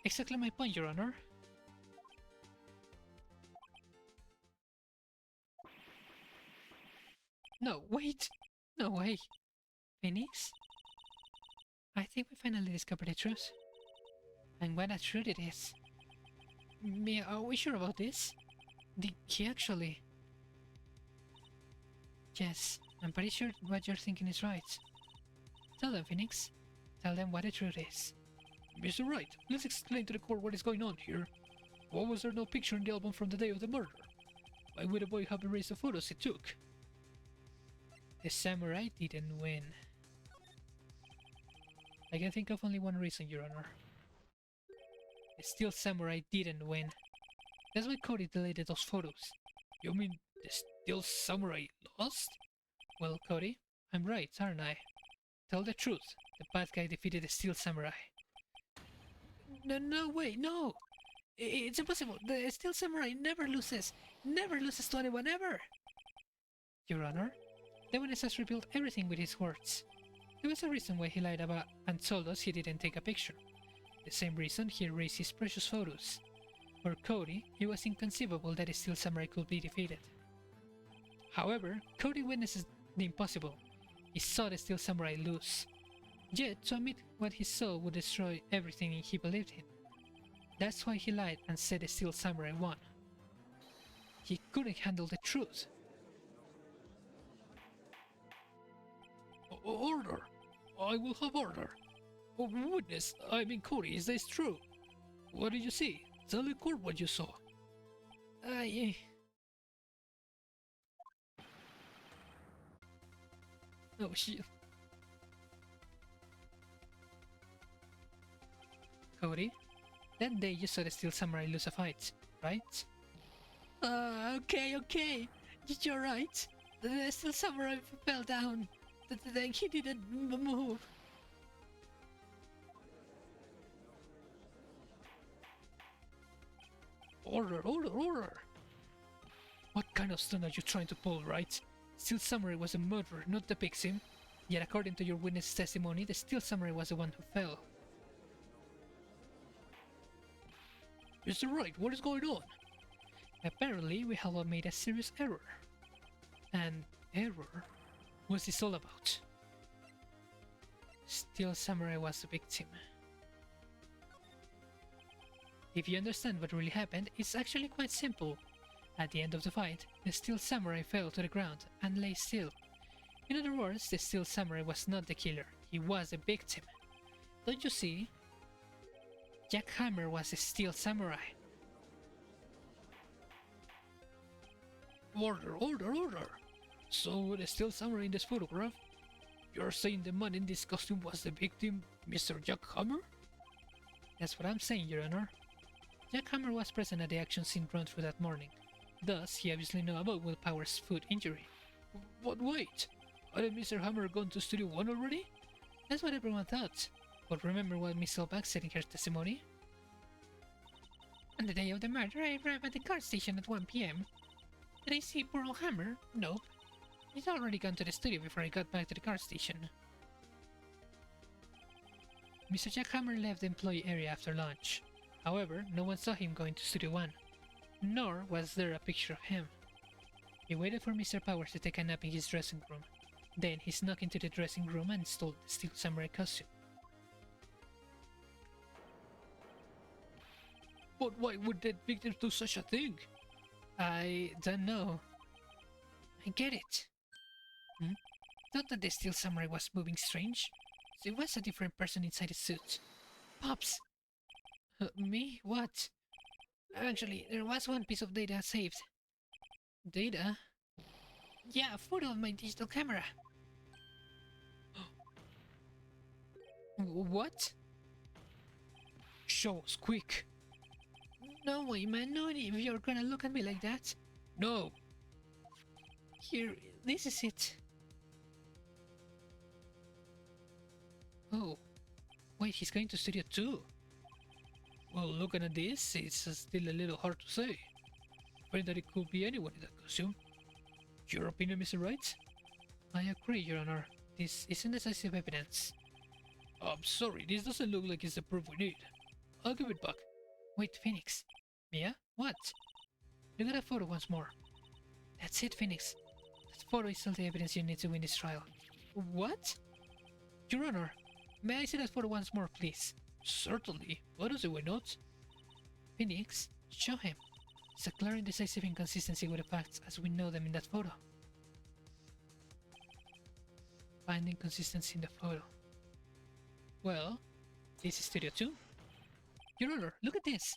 S1: Exactly my point, Your Honor. No, wait! No way! Phoenix? I think we finally discovered the truth. And what a truth it is. Mia, are we sure about this? Did he actually... Yes, I'm pretty sure what you're thinking is right. Tell them, Phoenix. Tell them what the truth is. Mr. Wright, let's explain to the court what is going on here. Why was there no picture in the album from the day of the murder? Why would the boy have erased the photos he took? The samurai didn't win. I can think of only one reason, Your Honor. The Steel Samurai didn't win. That's why Cody deleted those photos. You mean the Steel Samurai lost? Well, Cody, I'm right, aren't I? Tell the truth. The bad guy defeated the Steel Samurai. No way, no! It's impossible. The Steel Samurai never loses. Never loses to anyone ever! Your Honor, the witness has revealed everything with his words. There was a reason why he lied about and told us he didn't take a picture. The same reason he erased his precious photos. For Cody, it was inconceivable that a Steel Samurai could be defeated. However, Cody witnesses the impossible. He saw the Steel Samurai lose. Yet, to admit what he saw would destroy everything he believed in. That's why he lied and said the Steel Samurai won. He couldn't handle the truth. Order! I will have order. Oh, witness, I mean Cody, is this true? What did you see? Tell the court what you saw. Oh shit. Cody, that day you saw the Steel Samurai lose a fight, right? Okay. You're right. The Steel Samurai fell down. Then he didn't move. Order! What kind of stunt are you trying to pull, right? Steel Samurai was a murderer, not the victim. Yet according to your witness testimony, the Steel Samurai was the one who fell. Mr. Wright, what is going on? Apparently, we have made a serious error. An error? What's this all about? Steel Samurai was the victim. If you understand what really happened, it's actually quite simple. At the end of the fight, the Steel Samurai fell to the ground and lay still. In other words, the Steel Samurai was not the killer, he was the victim. Don't you see? Jack Hammer was a Steel Samurai. Order! So the Steel Samurai in this photograph? You're saying the man in this costume was the victim, Mr. Jack Hammer? That's what I'm saying, Your Honor. Jack Hammer was present at the action scene run through that morning. Thus, he obviously knew about Will Power's foot injury. But wait! Hadn't Mr. Hammer gone to Studio 1 already? That's what everyone thought. But remember what Miss Solbach said in her testimony? On the day of the murder, I arrived at the car station at 1 p.m. Did I see poor old Hammer? Nope. He'd already gone to the studio before I got back to the car station. Mr. Jack Hammer left the employee area after lunch. However, no one saw him going to Studio 1, nor was there a picture of him. He waited for Mr. Powers to take a nap in his dressing room. Then he snuck into the dressing room and stole the Steel Samurai costume. But why would that victim do such a thing? I don't know. I get it. Thought that the Steel Samurai was moving strange. So it was a different person inside the suit. Pops! Me? What? Actually, there was one piece of data saved. Data? Yeah, a photo of my digital camera. What? Show us, quick! No way, man, no way if you're gonna look at me like that. No! Here, this is it. Oh, wait, he's going to Studio 2. Well, looking at this, it's still a little hard to say. Afraid that it could be anyone in that costume. Your opinion, Mr. Wright? I agree, Your Honor. This isn't decisive evidence. I'm sorry, this doesn't look like it's the proof we need. I'll give it back. Wait, Phoenix. Mia? What? Look at that photo once more. That's it, Phoenix. That photo is all the evidence you need to win this trial. What? Your Honor, may I see that photo once more, please? Certainly. Why does it why not? Phoenix, show him. It's a clear and decisive inconsistency with the facts as we know them in that photo. Find inconsistency in the photo. Well, this is Studio 2. Your Honor, look at this.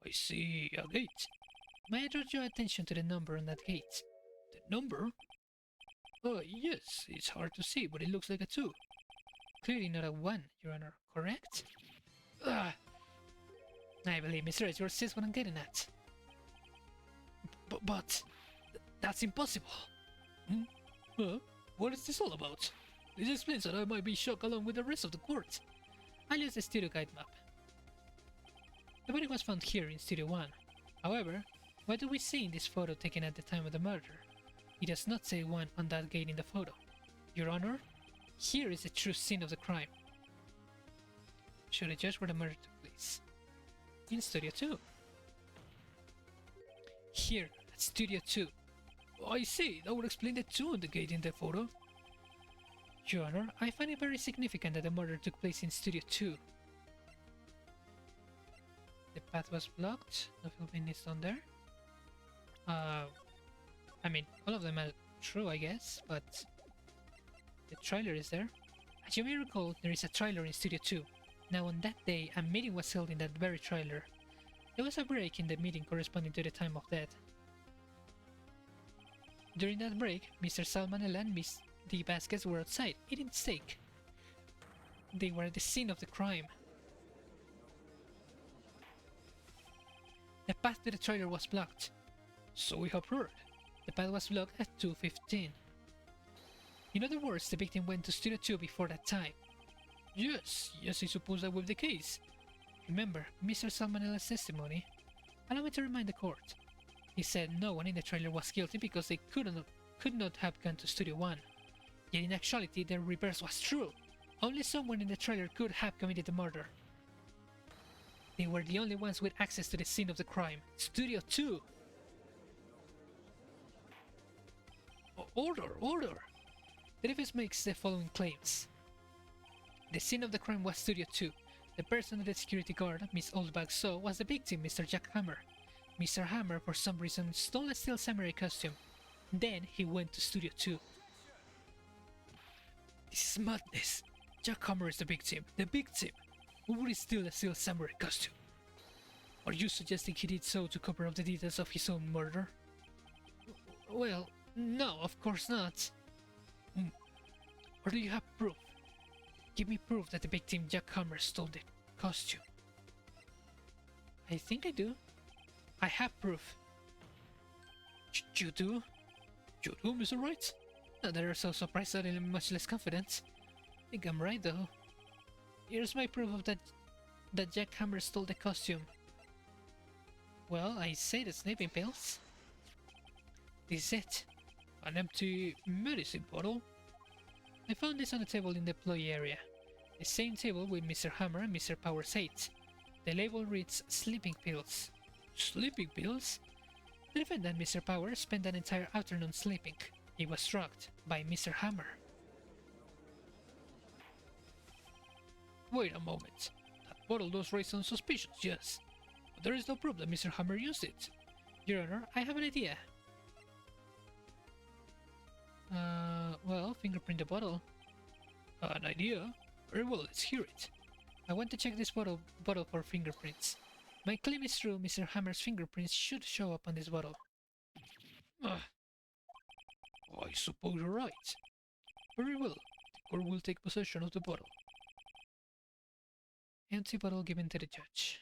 S1: I see a gate. May I draw your attention to the number on that gate? The number? Yes, it's hard to see, but it looks like a 2. Clearly not a 1, Your Honor, correct? Ugh. I believe Mr. Edgeworth says what I'm getting at. But that's impossible. What is this all about? This explains that I might be shocked along with the rest of the court. I'll use the studio guide map. The body was found here in Studio 1. However, what do we see in this photo taken at the time of the murder? It does not say 1 on that gate in the photo. Your Honor, here is the true scene of the crime. Show the judge where the murder took place. In Studio 2. Here, at Studio 2. I see, that would explain the 2 on the gate in the photo. Your Honor, I find it very significant that the murder took place in Studio 2. The path was blocked, no filming is done there. I mean, all of them are true, I guess, but the trailer is there. As you may recall, there is a trailer in Studio 2. Now on that day, a meeting was held in that very trailer. There was a break in the meeting corresponding to the time of death. During that break, Mr. Salmonella and Miss D. Vasquez were outside, eating steak. They were at the scene of the crime. The path to the trailer was blocked. So we have heard. The path was blocked at 2:15. In other words, the victim went to Studio 2 before that time. Yes, I suppose that was the case. Remember, Mr. Salmonella's testimony? Allow me to remind the court. He said no one in the trailer was guilty because they could not have gone to Studio 1. Yet in actuality, the reverse was true. Only someone in the trailer could have committed the murder. They were the only ones with access to the scene of the crime. Studio 2! Order! The defense makes the following claims. The scene of the crime was Studio 2. The person that the security guard, Miss Oldbag, saw was the victim, Mr. Jack Hammer. Mr. Hammer, for some reason, stole a steel samurai costume. Then he went to Studio 2. This is madness. Jack Hammer is the victim. The victim! Who would steal a steel samurai costume? Are you suggesting he did so to cover up the details of his own murder? Well, no, of course not. Or do you have proof? Give me proof that the victim Jack Hammer stole the costume. I think I do. I have proof. You do? You do, Mr. Wright? Not that you're so surprised that I'm much less confident. I think I'm right though. Here's my proof of that Jack Hammer stole the costume. Well, I say the sleeping pills. This is it. An empty medicine bottle. I found this on the table in the employee area. The same table with Mr. Hammer and Mr. Powers 8. The label reads sleeping pills. Sleeping pills? The defendant, Mr. Powers, spent an entire afternoon sleeping. He was drugged by Mr. Hammer. Wait a moment. That bottle does raise some suspicions, yes. But there is no proof that Mr. Hammer used it. Your Honor, I have an idea. Well, fingerprint the bottle. An idea? Very well, let's hear it. I want to check this bottle for fingerprints. My claim is true, Mr. Hammer's fingerprints should show up on this bottle. I suppose you're right. Very well, the court will take possession of the bottle. Empty bottle given to the judge.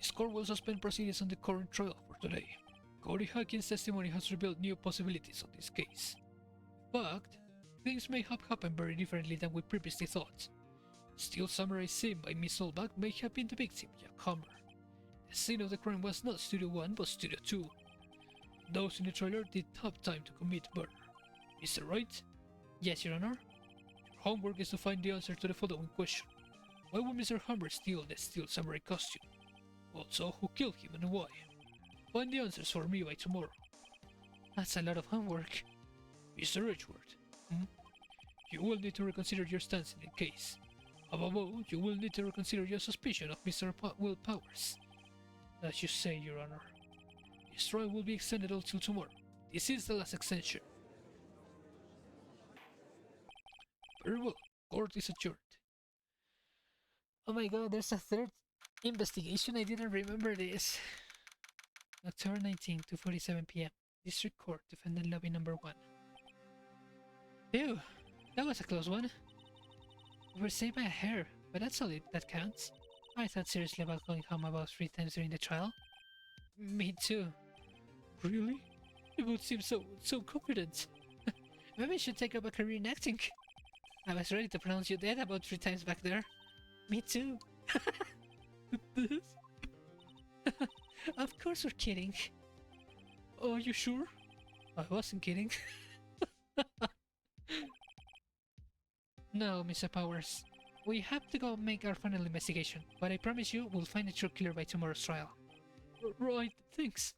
S1: This court will suspend proceedings on the current trial for today. Cory Hawkins' testimony has revealed new possibilities on this case. In fact, things may have happened very differently than we previously thought. Steel Samurai seen by Miss Solbach may have been the victim, Jack Hammer. The scene of the crime was not Studio 1 but Studio 2. Those in the trailer did have time to commit murder. Is that right? Yes, Your Honor. Your homework is to find the answer to the following question. Why would Mr. Hammer steal the Steel Samurai costume? Also, who killed him and why? Find the answers for me by tomorrow. That's a lot of homework. Mr. Edgeworth, you will need to reconsider your stance in the case. Above all, you will need to reconsider your suspicion of Mr. Will Powers. As you say, Your Honor. This trial will be extended until tomorrow. This is the last extension. Very well. Court is adjourned. Oh my god, there's a third investigation. I didn't remember this. October 19 to 47 p.m. District Court, Defendant Lobby number 1. Phew, that was a close one. We were saved by a hair, but that's all that counts. I thought seriously about going home about 3 times during the trial. Me too. Really? You both seem so confident. Maybe I should take up a career in acting. I was ready to pronounce you dead about 3 times back there. Me too. Of course we're kidding. Are you sure? I wasn't kidding. No, Mr. Powers. We have to go make our final investigation, but I promise you we'll find the truth clear by tomorrow's trial. Right, thanks.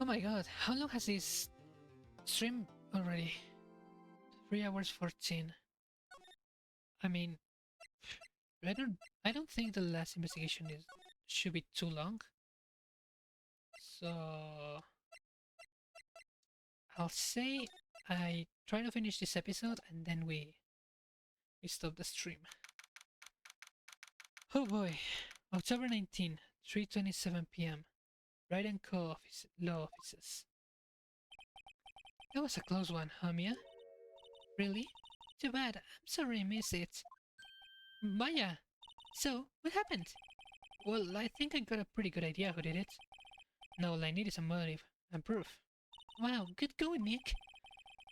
S1: Oh my god, how long has this stream already? 3 hours 14. I mean, I don't think the last investigation should be too long. So I'll say I try to finish this episode and then we stop the stream. Oh boy, October 19, 3:27 p.m. Wright & Co. Law Offices. That was a close one, huh, Mia? Really? Too bad. I'm sorry I missed it. Maya! So, what happened? Well, I think I got a pretty good idea who did it. Now all I need is a motive and proof. Wow, good going, Nick!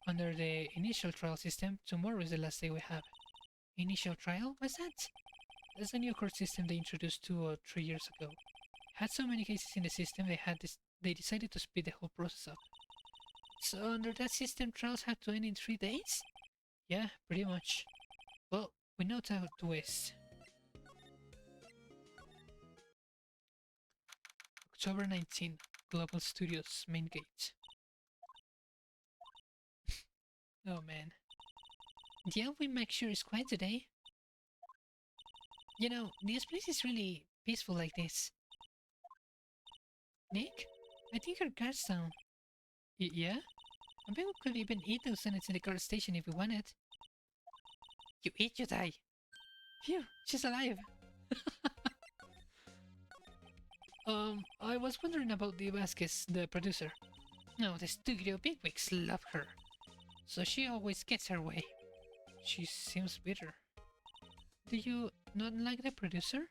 S1: Under the initial trial system, tomorrow is the last day we have. Initial trial? What's that? That's the new court system they introduced 2 or 3 years ago. Had so many cases in the system they decided to speed the whole process up. So under that system, trials have to end in 3 days? Yeah, pretty much. Well, we know how to waste. October 19, Global Studios main gate. Oh man. Yeah, we make sure it's quiet today. You know, this place is really peaceful like this. Nick? I think our guard's down. Yeah? I bet we could even eat those donuts in the guard station if we wanted. You eat, you die. Phew, she's alive. I was wondering about the Vasquez, the producer. No, the studio bigwigs love her. So she always gets her way. She seems bitter. Do you not like the producer?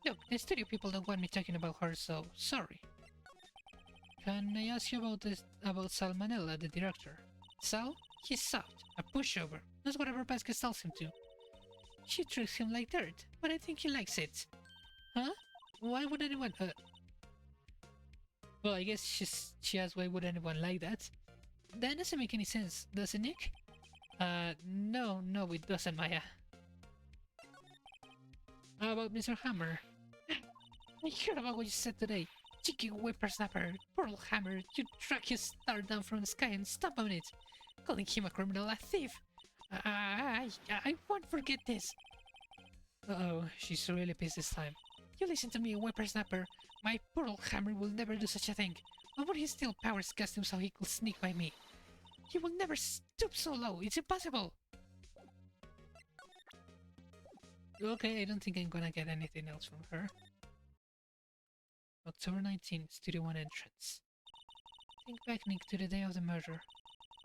S1: Look, the studio people don't want me talking about her, so sorry. Can I ask you about Sal Manella, the director? Sal? He's soft, a pushover, does whatever Vasquez tells him to. She treats him like dirt, but I think he likes it. Huh? Why would anyone... Well, I guess she asks why would anyone like that. That doesn't make any sense, does it, Nick? No, it doesn't, Maya. How about Mr. Hammer? I heard about what you said today. Cheeky whippersnapper, Pearl Hammer, you drag his star down from the sky and stomp on it. Calling him a criminal, a thief. I won't forget this. Uh-oh, she's really pissed this time. You listen to me, whippersnapper. My Pearl Hammer will never do such a thing. Why would he steal Powers' costume so he could sneak by me? He will never stoop so low. It's impossible. Okay, I don't think I'm gonna get anything else from her. October 19, Studio 1 entrance. Think back, Nick, to the day of the murder.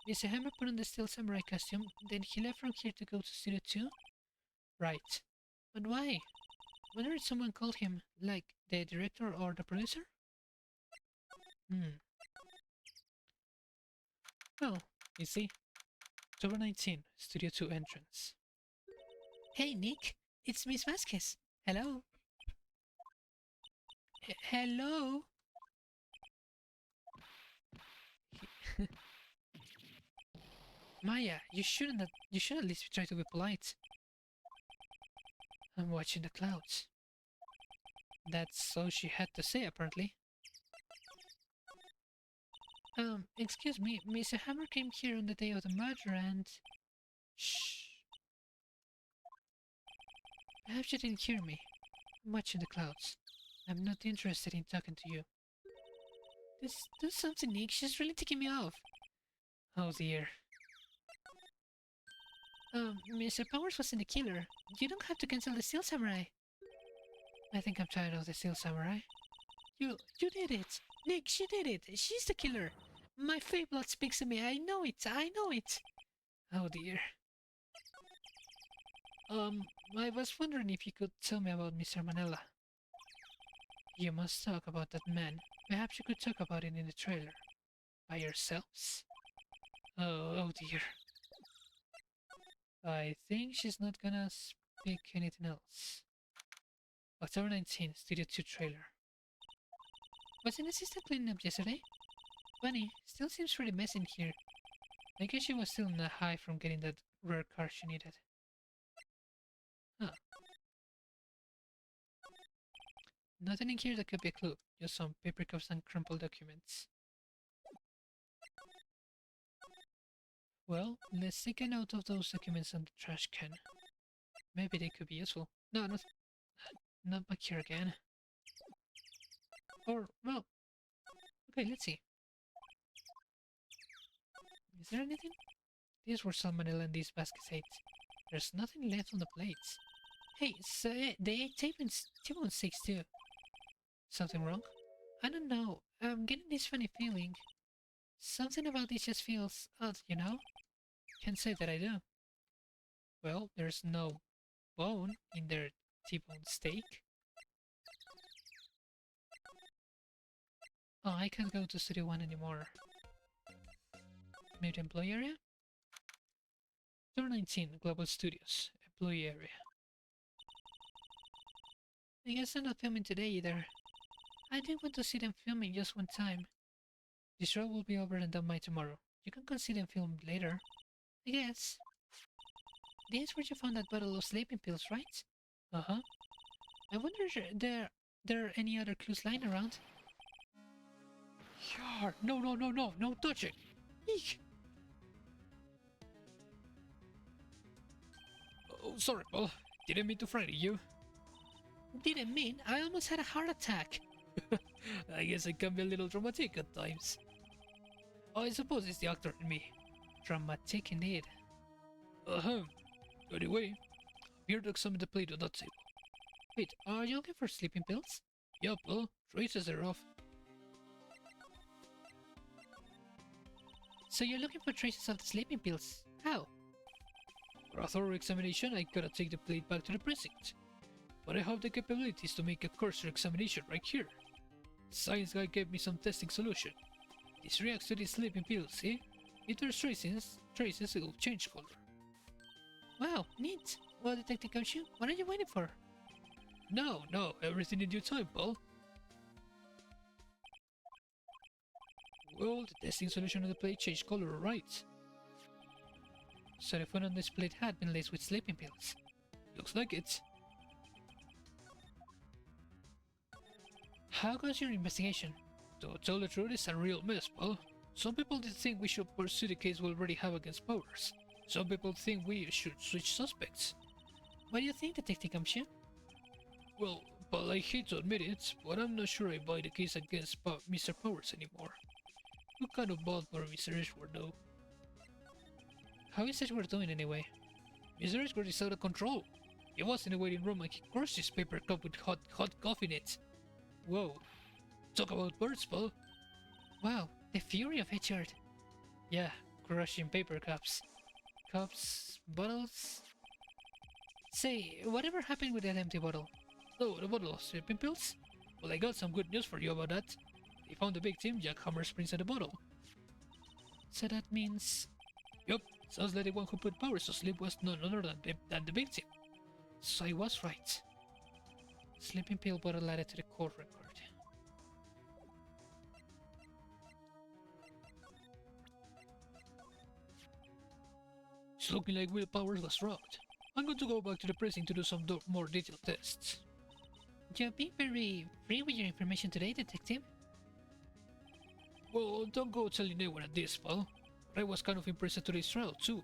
S1: Mr. Hammer put on the Steel Samurai costume, then he left from here to go to Studio 2? Right. But why? Whether someone called him, like, the director or the producer? Hmm. Well, you see, October 19, Studio 2 entrance. Hey, Nick. It's Miss Vasquez. Hello. Hello. Maya, you should at least try to be polite. I'm watching the clouds. That's all she had to say, apparently. Excuse me, Mr. Hammer came here on the day of the murder and... Shh. Perhaps you didn't hear me. I'm watching the clouds. I'm not interested in talking to you. Do something, Nick. She's really ticking me off. Oh dear. Mr. Powers wasn't the killer. You don't have to cancel the Steel Samurai. I think I'm tired of the Steel Samurai. You did it! Nick, she did it! She's the killer! My fake blood speaks to me, I know it! I know it! Oh dear. I was wondering if you could tell me about Mr. Manella. You must talk about that man. Perhaps you could talk about it in the trailer. By yourselves? Oh dear. I think she's not gonna speak anything else. October 19th, Studio 2 trailer. Wasn't assistant cleaning up yesterday? Funny, still seems pretty messy in here. I guess she was still in a high from getting that rare car she needed. Huh. Nothing in here that could be a clue, just some paper cups and crumpled documents. Well, let's take a note of those documents on the trash can. Maybe they could be useful. No, not back here again. Or, well, okay, let's see. Is there anything? These were salmonella in these baskets ate. There's nothing left on the plates. Hey, so they ate T-bone steaks too. Something wrong? I don't know. I'm getting this funny feeling. Something about this just feels odd, you know? Can't say that I do. Well, there's no bone in their T-bone steak. Oh, I can't go to Studio 1 anymore. Maybe employee area? Door 19, Global Studios, employee area. I guess I'm not filming today either. I didn't want to see them filming just one time. This show will be over and done by tomorrow. You can consider them filmed later. I guess. This is where you found that bottle of sleeping pills, right? Uh-huh. I wonder if there are any other clues lying around. Yar! No, touch it! Eek! Oh, sorry, Paul. Didn't mean to frighten you. Didn't mean? I almost had a heart attack. I guess I can be a little dramatic at times. I suppose it's the actor in me. Dramatic indeed. Uh-huh. Anyway, I'm here to examine the plate on that table. Wait, are you looking for sleeping pills? Yup, well, traces are off. So you're looking for traces of the sleeping pills? How? For a thorough examination, I gotta take the plate back to the precinct. But I have the capabilities to make a cursory examination right here. The science guy gave me some testing solution. This reacts to the sleeping pills, see? If there's traces it will change color. Wow, neat! Well, Detective Gumshoe, what are you waiting for? No, everything in due time, Paul. Well, the testing solution of the plate changed color, right? So the food on this plate had been laced with sleeping pills. Looks like it. How goes your investigation? To tell the truth, it's a real mess, Paul. Some people think we should pursue the case we already have against Powers. Some people think we should switch suspects. What do you think, Detective Gumshoe? Well, Paul, I hate to admit it, but I'm not sure I buy the case against Mr. Powers anymore. You kind of bought for Mr. Edgeworth, though. How is Edgeworth doing anyway? Mr. Edgeworth is out of control. He was in the waiting room and he crushed his paper cup with hot coffee in it. Whoa. Talk about birds, Paul. Wow, the fury of Edgeworth. Yeah, crushing paper cups. Cups, bottles. Say, whatever happened with that empty bottle? Oh, the bottle of sleeping pills? Well, I got some good news for you about that. They found the victim, Jack Hammer's prints in the bottle. So that means... Yup, sounds like the one who put Powers to sleep was none other than the victim. So I was right. Sleeping pill bottle added to the court record. It's looking like Will Powers was robbed. I'm going to go back to the precinct to do some more detailed tests. You've been very free with your information today, Detective. Well, don't go telling anyone at this, pal. I was kind of impressed at today's trial, too.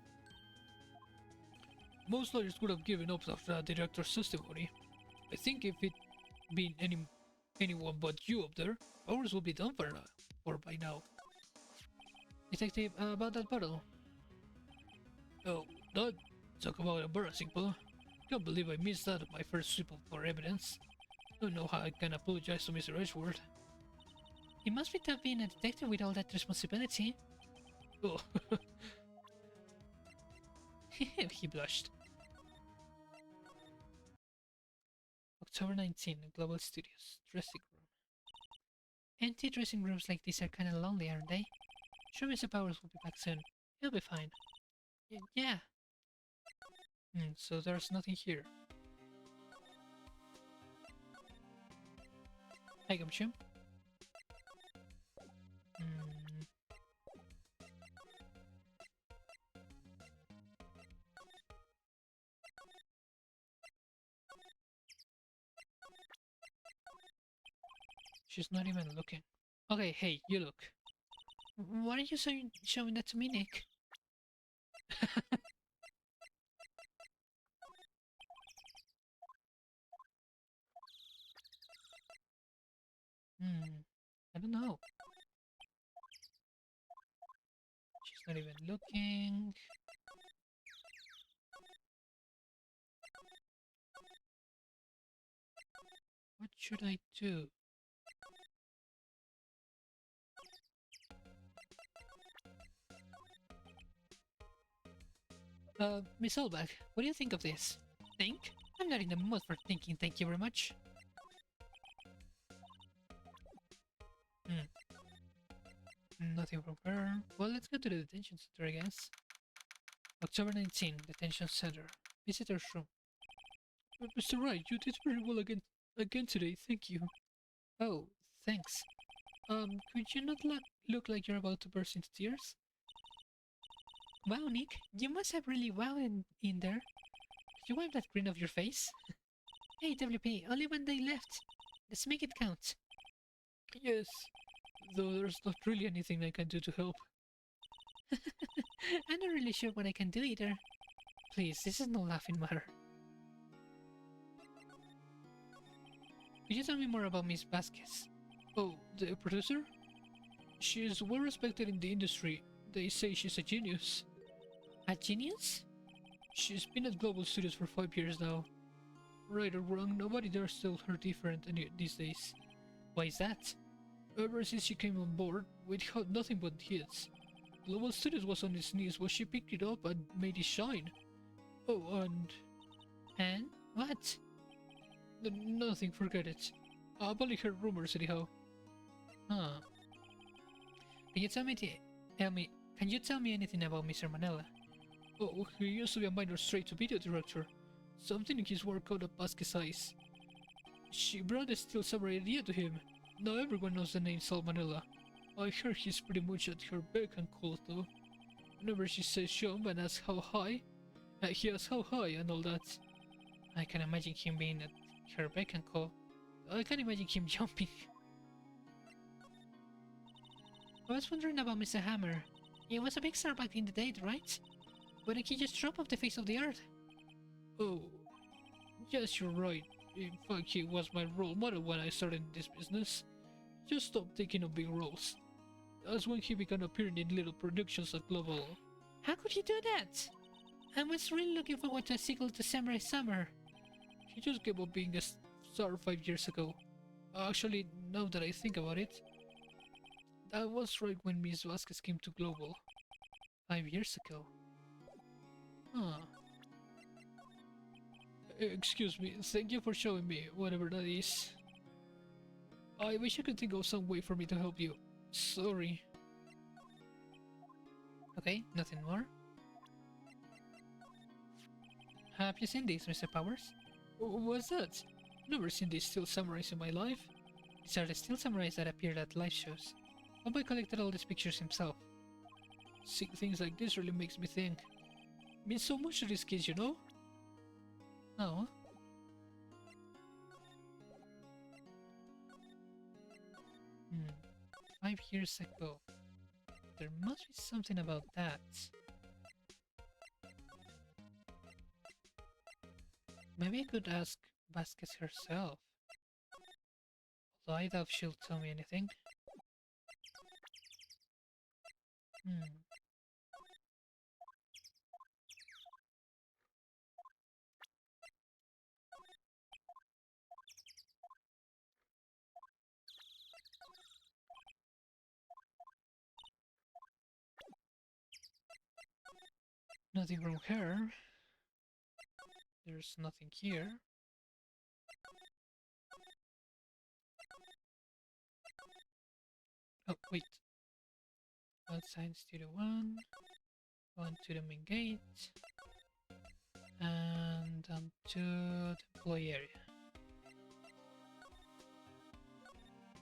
S1: Most lawyers would have given up after the director's testimony. I think if it been anyone but you up there, Powers will be done for by now. Detective, about that bottle. Oh, that? Talk about embarrassing, pal. Can't believe I missed that on my first sweep for evidence. Don't know how I can apologize to Mr. Edgeworth. It must be tough being a detective with all that responsibility. Oh, he blushed. October 19, Global Studios, dressing room. Empty dressing rooms like these are kinda lonely, aren't they? Sure Mr. Powers will be back soon. He'll be fine. Yeah. So there's nothing here. Hi, Gumshoe. She's not even looking. Okay, hey, you look. Why are you showing that to me, Nick? I don't know. She's not even looking. What should I do? Miss Olbach, what do you think of this? Think? I'm not in the mood for thinking, thank you very much. Nothing from her. Well, let's go to the detention center, I guess. October 19, detention center. Visitor's room. Mr. Wright, you did very well again today, thank you. Oh, thanks. Could you not look like you're about to burst into tears? Wow, Nick, you must have really wow in there. Could you wipe that grin off your face? Hey, WP, only one day left. Let's make it count. Yes, though there's not really anything I can do to help. I'm not really sure what I can do either. Please, this is no laughing matter. Could you tell me more about Miss Vasquez? Oh, the producer? She is well respected in the industry. They say she's a genius. A genius? She's been at Global Studios for 5 years now. Right or wrong, nobody dares tell her different these days. Why is that? Ever since she came on board, we'd had nothing but hits. Global Studios was on its knees when she picked it up and made it shine. Oh, and... And? What? Nothing, forget it. I've only heard rumors anyhow. Huh. Can you tell me anything about Mr. Manella? Oh, he used to be a minor straight-to-video director. Something in his work caught up Vasquez's eyes. She brought a still summer idea to him. Now everyone knows the name Sal Manella. I heard he's pretty much at her beck and call though. Whenever she says jump and asks how high, he asks how high and all that. I can imagine him being at her beck and call. I can imagine him jumping. I was wondering about Mr. Hammer. He was a big star back in the day, right? But he just dropped off the face of the earth. Oh, yes, you're right. In fact, he was my role model when I started in this business. Just stop taking on big roles. That's when he began appearing in little productions at Global. How could you do that? I was really looking forward to a sequel to Samurai Summer. He just gave up being a star 5 years ago. Actually, now that I think about it, that was right when Miss Vasquez came to Global. 5 years ago. Huh. Excuse me, thank you for showing me whatever that is. I wish I could think of some way for me to help you. Sorry. Okay, nothing more. Have you seen this, Mr. Powers? What's that? Never seen these steel samurais in my life. These are the steel samurais that appeared at live shows. Homeboy collected all these pictures himself. Seeing things like this really makes me think. Means so much to these kids, you know? Oh. 5 years ago. There must be something about that. Maybe I could ask Vasquez herself. Although I doubt she'll tell me anything. Nothing from her. There's nothing here. Oh, wait. Outside Studio 1. On to the main gate. And on to the employee area.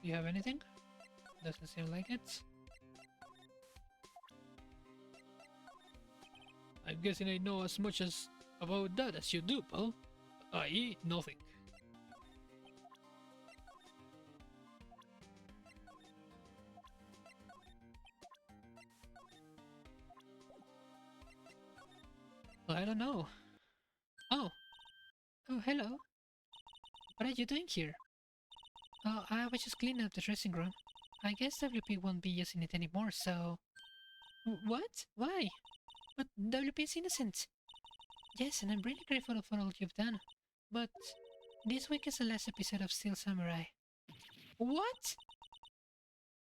S1: Do you have anything? Doesn't seem like it. I'm guessing I know as much as about that as you do, pal. I.e., nothing. I don't know. Oh. Oh, hello. What are you doing here? Oh, I was just cleaning up the dressing room. I guess WP won't be using it anymore, so... What? Why? But WP is innocent. Yes, and I'm really grateful for all you've done. But this week is the last episode of Steel Samurai. What?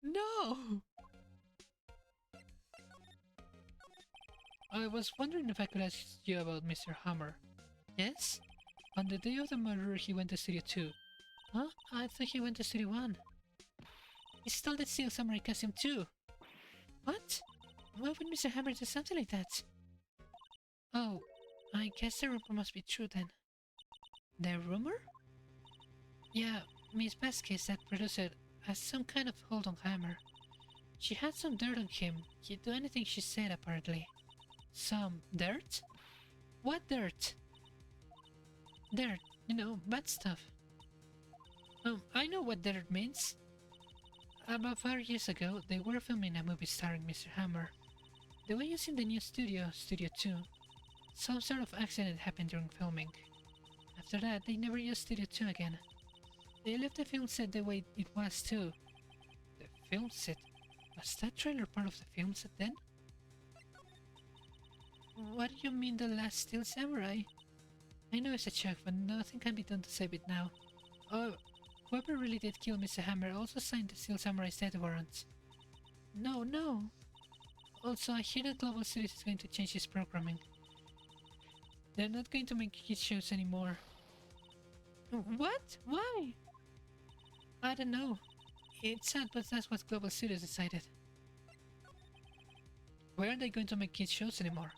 S1: No! I was wondering if I could ask you about Mr. Hammer. Yes? On the day of the murder, he went to Studio 2. Huh? I thought he went to Studio 1. He stole the Steel Samurai costume too. What? Why would Mr. Hammer do something like that? Oh, I guess the rumor must be true then. The rumor? Yeah, Miss Vasquez, that producer, has some kind of hold on Hammer. She had some dirt on him. He'd do anything she said, apparently. Some dirt? What dirt? Dirt, you know, bad stuff. I know what dirt means. About 5 years ago, they were filming a movie starring Mr. Hammer. They were using the new studio, Studio 2. Some sort of accident happened during filming. After that, they never used Studio 2 again. They left the film set the way it was too. The film set? Was that trailer part of the film set then? What do you mean the last Steel Samurai? I know it's a joke, but nothing can be done to save it now. Oh, whoever really did kill Mr. Hammer also signed the Steel Samurai's death warrant. No, no! Also, I hear that Global Studios is going to change its programming. They're not going to make kids shows anymore. What? Why? I don't know. It's sad, but that's what Global Studios decided. Why aren't they going to make kids shows anymore?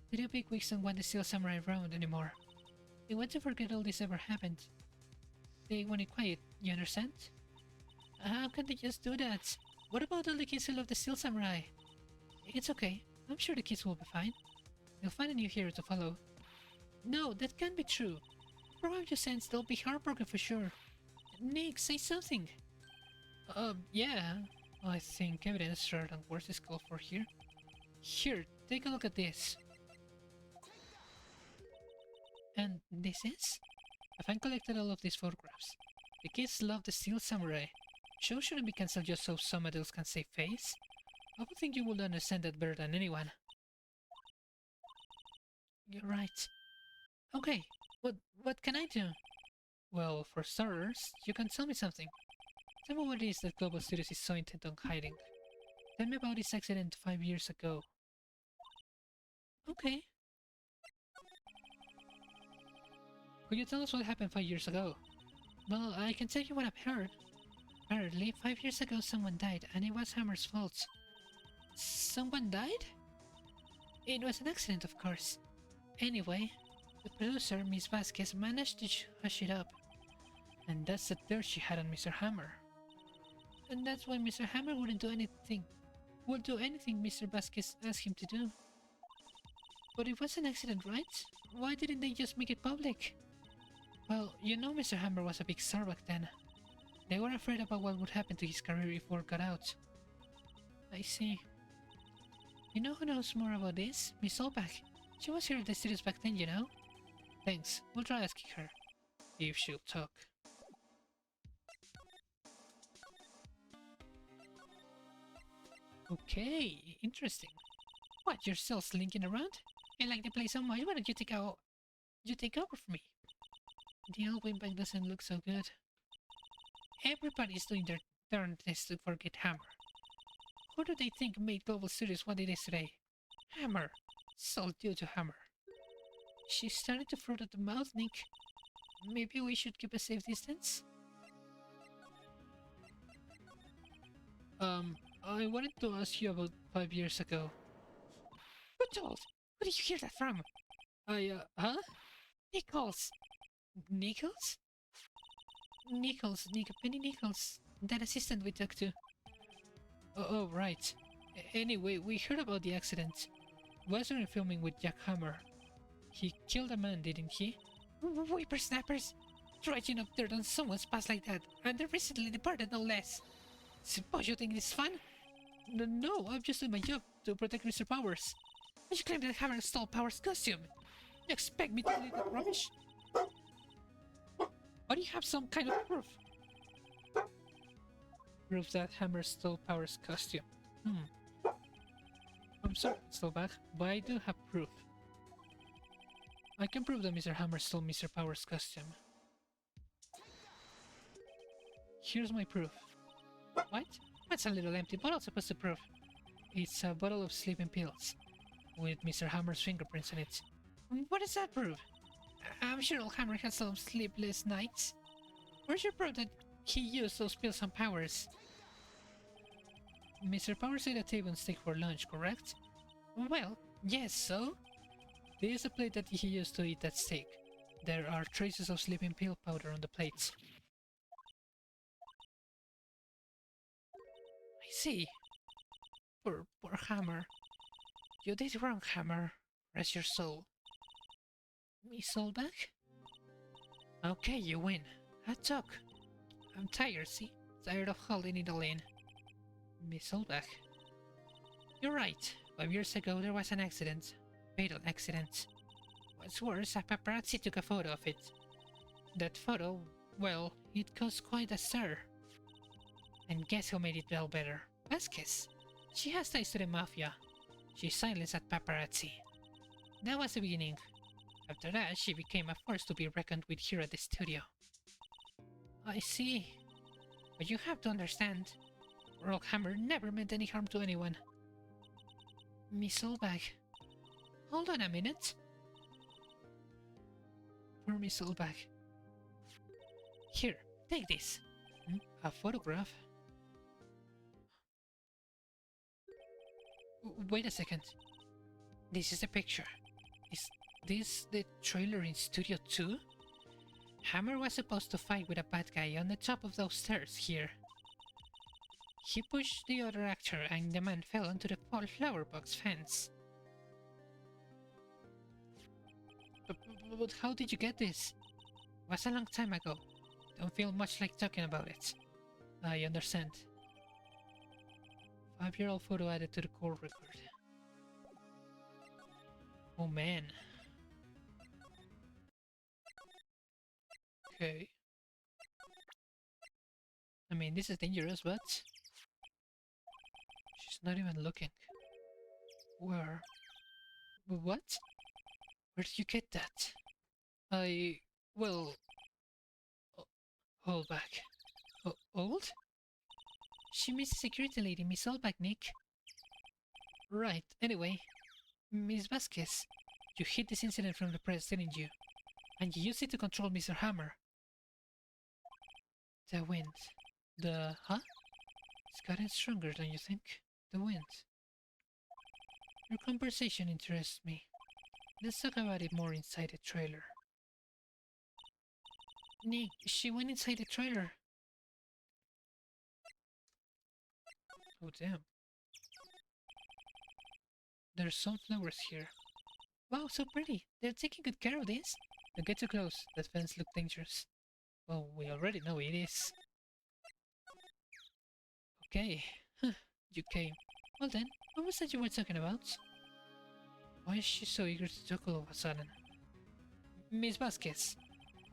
S1: Video Big Wigs don't want the Steel Samurai around anymore. They want to forget all this ever happened. They want it quiet, you understand? How can they just do that? What about all the kids who love the Steel Samurai? It's okay. I'm sure the kids will be fine. They'll find a new hero to follow. No, that can't be true. Provide your sense, they'll be heartbroken for sure. Nick, say something! Yeah. I think evidence rather than words is called for here. Here, take a look at this. And this is? A fan collected all of these photographs. The kids love the Steel Samurai. Shows shouldn't be cancelled just so some adults can save face. I would think you would understand that better than anyone. You're right. Okay, what can I do? Well, for starters, you can tell me something. Tell me what it is that Global Studios is so intent on hiding. Tell me about this accident 5 years ago. Okay. Could you tell us what happened 5 years ago? Well, I can tell you what I've heard. Apparently, 5 years ago someone died, and it was Hammer's fault. Someone died? It was an accident, of course. Anyway, the producer, Miss Vasquez, managed to hush it up. And that's the dirt she had on Mr. Hammer. And that's why Mr. Hammer would do anything Mr. Vasquez asked him to do. But it was an accident, right? Why didn't they just make it public? Well, you know Mr. Hammer was a big star back then. They were afraid about what would happen to his career if word got out. I see. You know who knows more about this? Miss Solbach. She was here at the studios back then, you know? Thanks. We'll try asking her. If she'll talk. Okay, interesting. What, you're still slinking around? You like the place so much, why don't you take over for me? The old windbag doesn't look so good. Everybody's doing their darn best to forget Hammer. Who do they think made Global Studios what it is today? Hammer. It's all due to Hammer. She's starting to froth at the mouth, Nick. Maybe we should keep a safe distance? I wanted to ask you about 5 years ago. Who told? Who did you hear that from? Huh? Nichols! Nichols? Penny Nichols, that assistant we talked to. Oh, right. Anyway, we heard about the accident. Wasn't filming with Jack Hammer. He killed a man, didn't he? Whippersnappers! Trudging up dirt on someone's past like that, and they're recently departed, no less. Suppose you think this fun? No, I'm just doing my job to protect Mr. Powers. But you claim that Hammer stole Powers' costume. You expect me to believe that rubbish? Or do you have some kind of proof? Proof that Hammer stole Powers' costume. I'm sorry, Solbach, but I do have proof. I can prove that Mr. Hammer stole Mr. Powers' costume. Here's my proof. What? What's a little empty bottle supposed to prove? It's a bottle of sleeping pills, with Mr. Hammer's fingerprints on it. What does that prove? I'm sure old Hammer had some sleepless nights. Where's your proof that he used those pills on Powers? Mr. Powers ate a table steak for lunch, correct? Well, yes, so? This is the plate that he used to eat that steak. There are traces of sleeping pill powder on the plates. I see. Poor Hammer. You did wrong, Hammer. Rest your soul. Miss Solbach? Okay, you win. I talk. I'm tired, see? Tired of holding it all in. Miss Solbach. You're right. 5 years ago there was an accident. Fatal accident. What's worse, a paparazzi took a photo of it. That photo, well, it caused quite a stir. And guess who made it all better? Vasquez. She has ties to the mafia. She silenced that paparazzi. That was the beginning. After that, she became a force to be reckoned with here at the studio. I see. But you have to understand, Rogue Hammer never meant any harm to anyone. Miss Solbach. Hold on a minute. Poor Miss Solbach. Here, take this. A photograph? Wait a second. This is the picture. Is this the trailer in Studio 2? Hammer was supposed to fight with a bad guy on the top of those stairs here. He pushed the other actor and the man fell onto the flower box fence. But how did you get this? It was a long time ago. Don't feel much like talking about it. I understand. 5-year-old photo added to the call record. Oh man. Okay. I mean, this is dangerous, but she's not even looking. Where? What? Where did you get that? Well... Hold back. Old? She meets the security lady, Miss Solbach, Nick. Right, anyway. Miss Vasquez, you hid this incident from the press, didn't you? And you use it to control Mr. Hammer. The wind. Huh? It's gotten stronger, don't you think? The wind. Your conversation interests me. Let's talk about it more inside the trailer. Nick, she went inside the trailer. Oh, damn. There's some flowers here. Wow, so pretty. They're taking good care of this. Don't get too close. That fence looks dangerous. Well, we already know it is. Okay. Huh, you came. Well then, what was that you were talking about? Why is she so eager to talk all of a sudden? Miss Vasquez,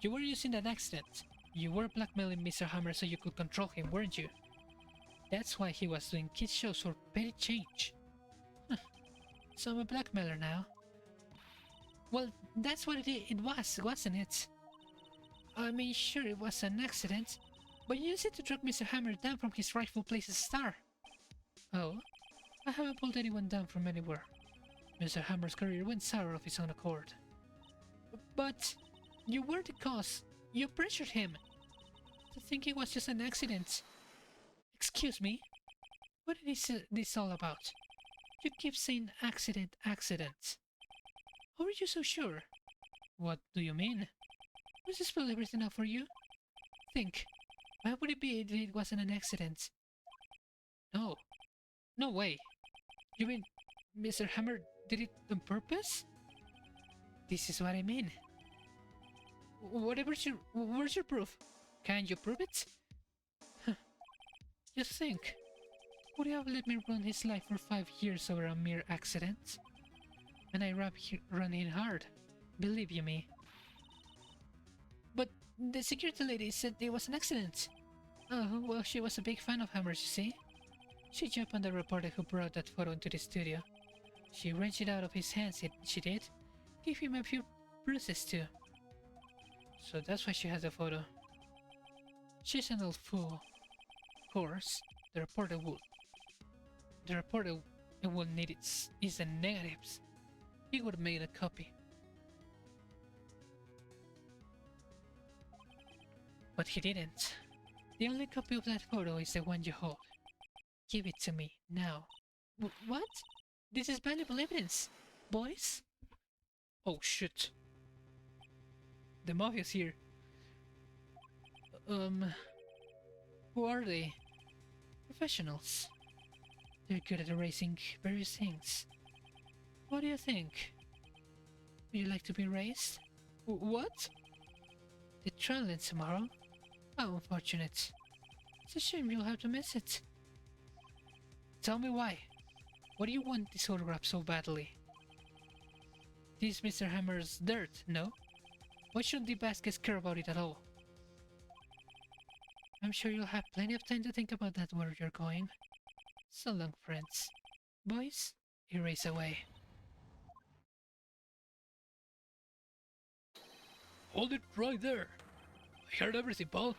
S1: you were using that accident. You were blackmailing Mr. Hammer so you could control him, weren't you? That's why he was doing kids shows for petty change. Huh. So I'm a blackmailer now. Well, that's what it was, wasn't it? I mean, sure, it was an accident, but you used it to drag Mr. Hammer down from his rightful place as star. Oh? I haven't pulled anyone down from anywhere. Mr. Hammer's career went sour of his own accord. But you were the cause. You pressured him to think it was just an accident. Excuse me? What is this all about? You keep saying accident, accident. How are you so sure? What do you mean? Let's just spell everything out for you. Think. Why would it be if it wasn't an accident? No. No way. You mean Mr. Hammer did it on purpose? This is what I mean. Where's your proof? Can you prove it? Just think. Would he have let me run his life for 5 years over a mere accident? And I run in hard. Believe you me. But the security lady said it was an accident. Oh, well, she was a big fan of Hammer's, you see. She jumped on the reporter who brought that photo into the studio. She wrenched it out of his hands, she did. Gave him a few bruises too. So that's why she has the photo. She's an old fool. Of course, the reporter would. The reporter will need is the negatives. He would have made a copy. But he didn't. The only copy of that photo is the one you hold. Give it to me, now. What? This is valuable evidence, boys. Oh shit. The mafia's here. Who are they? Professionals. They're good at erasing various things. What do you think? Would you like to be erased? What? The trial ends tomorrow? How unfortunate. It's a shame you'll have to miss it. Tell me why. Why do you want this photograph so badly? This is Mr. Hammer's dirt, no? Why shouldn't the Vasquez care about it at all? I'm sure you'll have plenty of time to think about that where you're going. So long, friends. Boys, erase away. Hold it right there. I heard everything, Paul.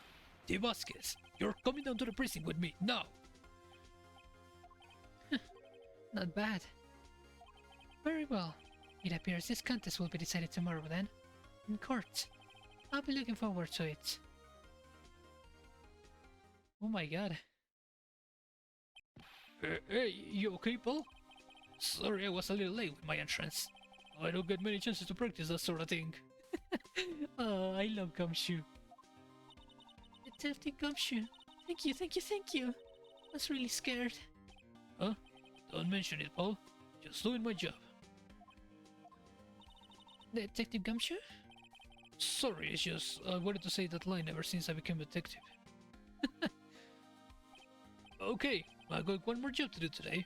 S1: De Vasquez, you're coming down to the precinct with me, now. Not bad. Very well. It appears this contest will be decided tomorrow then, in court. I'll be looking forward to it. Oh my god. Hey, you okay, Paul? Sorry I was a little late with my entrance. I don't get many chances to practice that sort of thing. Oh, I love Gumshoe. Detective Gumshoe. Thank you, thank you, thank you. I was really scared. Huh? Don't mention it, Paul. Just doing my job. Detective Gumshoe? Sorry, it's just I wanted to say that line ever since I became a detective. Okay, I got one more job to do today.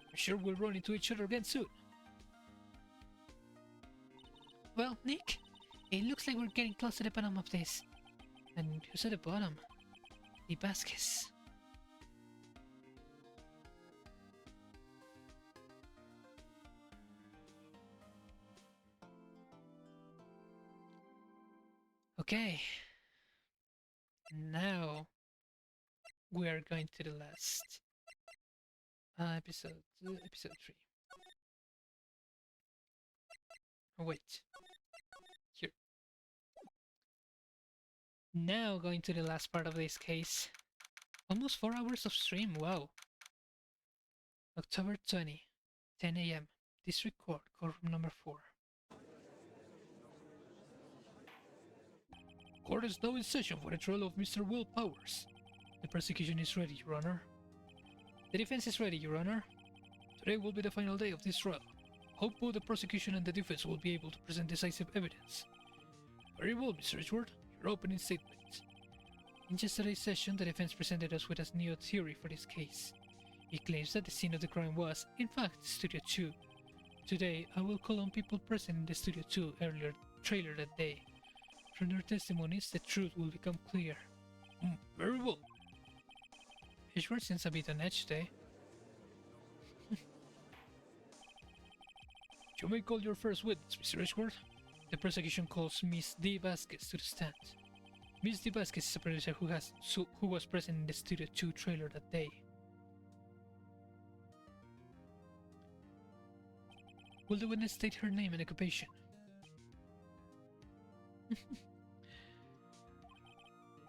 S1: I'm sure we'll run into each other again soon. Well, Nick, it looks like we're getting close to the bottom of this. And who's at the bottom? The Vasquez. Okay. Now we are going to the last episode 3. Oh wait. Here. Now going to the last part of this case. Almost 4 hours of stream, wow. October 20, 10 a.m. District Court, courtroom number 4. Court is now in session for the trial of Mr. Will Powers. The prosecution is ready, Your Honor. The defense is ready, Your Honor. Today will be the final day of this trial. Hope both the prosecution and the defense will be able to present decisive evidence. Very well, Mr. Edgeworth. Your opening statement. In yesterday's session, the defense presented us with a new theory for this case. It claims that the scene of the crime was, in fact, Studio 2. Today, I will call on people present in the Studio 2 trailer that day. From their testimonies, the truth will become clear. Very well. Edgeworth seems a bit on edge today. You may call your first witness, Mr. Edgeworth. The prosecution calls Miss D. Vasquez to the stand. Miss D. Vasquez is a producer who was present in the Studio 2 trailer that day. Will the witness state her name and occupation?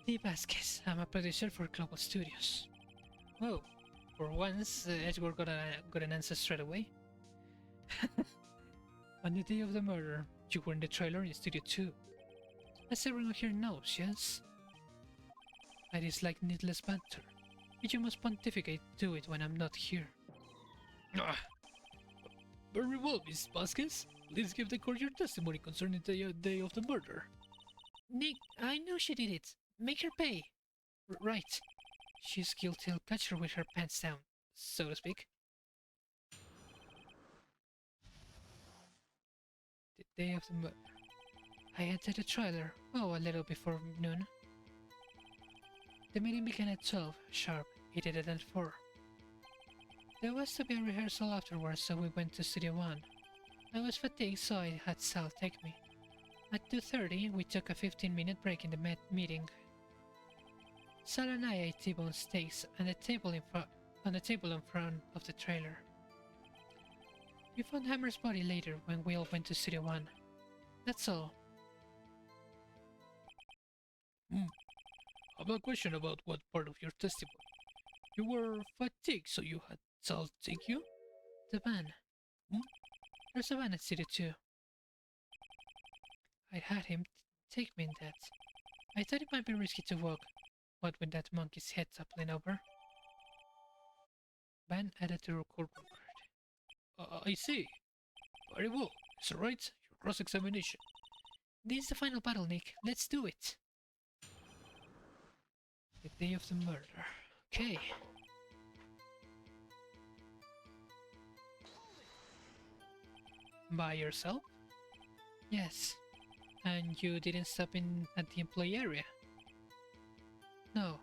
S1: D. Vasquez. I'm a producer for Global Studios. Oh, for once, Edgeworth got an answer straight away. On the day of the murder, you were in the trailer in Studio 2. As everyone here knows, yes? I dislike needless banter. If you must pontificate, do it when I'm not here. Very well, Miss Vasquez. Please give the court your testimony concerning the day of the murder. Nick, I know she did it. Make her pay. Right. She's guilty. I'll catch her with her pants down, so to speak. The day of the murder. I entered the trailer, a little before noon. The meeting began at 12 sharp. It ended at 4. There was to be a rehearsal afterwards, so we went to Studio 1. I was fatigued, so I had Sal take me. At 2:30, we took a 15-minute break in the meeting. Sal and I ate T-bone steaks on the table in front of the trailer. We found Hammer's body later when we all went to Studio 1. That's all. I have a question about what part of your testimony. You were fatigued, so you had Sal take you? The van. There's a van at Studio 2. I had him take me in that. I thought it might be risky to walk. What with that monkey's head toppling over? Van added to the court record. I see. Very well. It's alright. Your cross-examination. This is the final battle, Nick. Let's do it. The day of the murder. Okay. By yourself? Yes. And you didn't stop in at the employee area? No.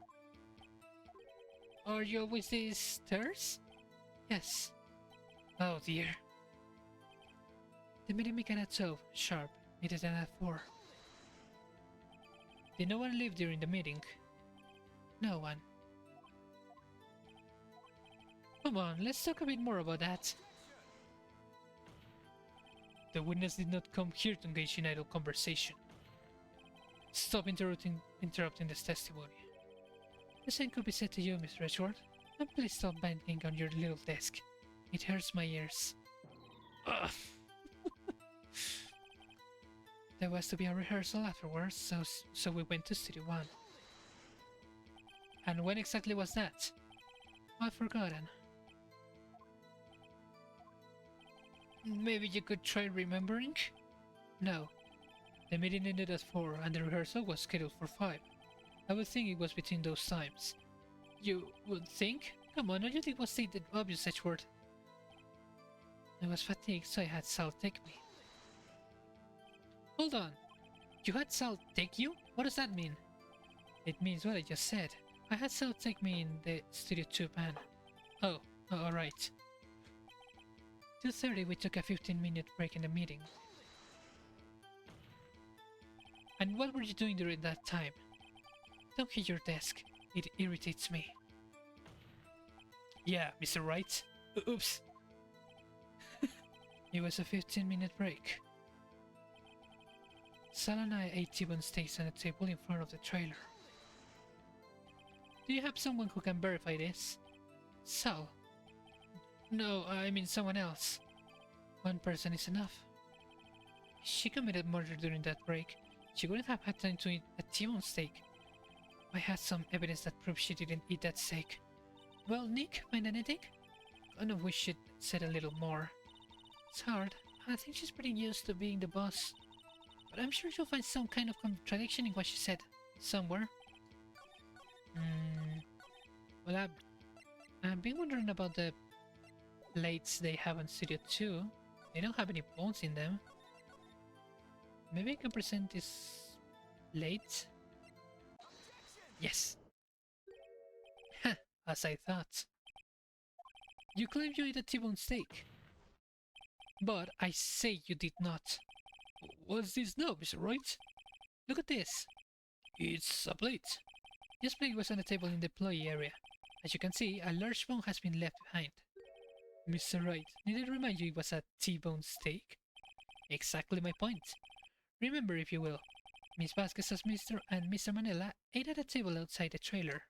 S1: Are you always these stairs? Yes. Oh dear. The meeting began at 12 sharp. It ended at 4. Did no one leave during the meeting? No one. Come on, let's talk a bit more about that. The witness did not come here to engage in idle conversation. Stop interrupting this testimony. The same could be said to you, Mr. Edgeworth. And please stop banging on your little desk. It hurts my ears. There was to be a rehearsal afterwards, so we went to Studio 1. And when exactly was that? I've forgotten. Maybe you could try remembering? No. The meeting ended at 4 and the rehearsal was scheduled for 5. I would think it was between those times. You would think? Come on, don't you think was stated obvious, Edgeworth? I was fatigued, so I had Sal take me. Hold on. You had Sal take you? What does that mean? It means what I just said. I had Sal take me in the Studio 2 van. Oh, alright. 2:30 we took a 15-minute break in the meeting. And what were you doing during that time? Don't hit your desk. It irritates me. Yeah, Mr. Wright. Oops. It was a 15-minute break. Sal and I ate T-bone steaks on a table in front of the trailer. Do you have someone who can verify this? Sal. No, I mean someone else. One person is enough. She committed murder during that break. She wouldn't have had time to eat a T-bone steak. I had some evidence that proves she didn't eat that steak. Well, Nick, find anything? I know we should said a little more. It's hard. I think she's pretty used to being the boss. But I'm sure she'll find some kind of contradiction in what she said. Somewhere. Well, I've been wondering about the plates they have on Studio 2. They don't have any bones in them. Maybe I can present this plate? Yes! Heh, as I thought. You claim you ate a T-bone steak. But I say you did not. What's this now, Mr. Wright? Look at this. It's a plate. This plate was on the table in the employee area. As you can see, a large bone has been left behind. Mr. Wright, did I remind you it was a T-bone steak? Exactly my point. Remember, if you will, Miss Vasquez as Mr. and Mr. Manila ate at a table outside the trailer.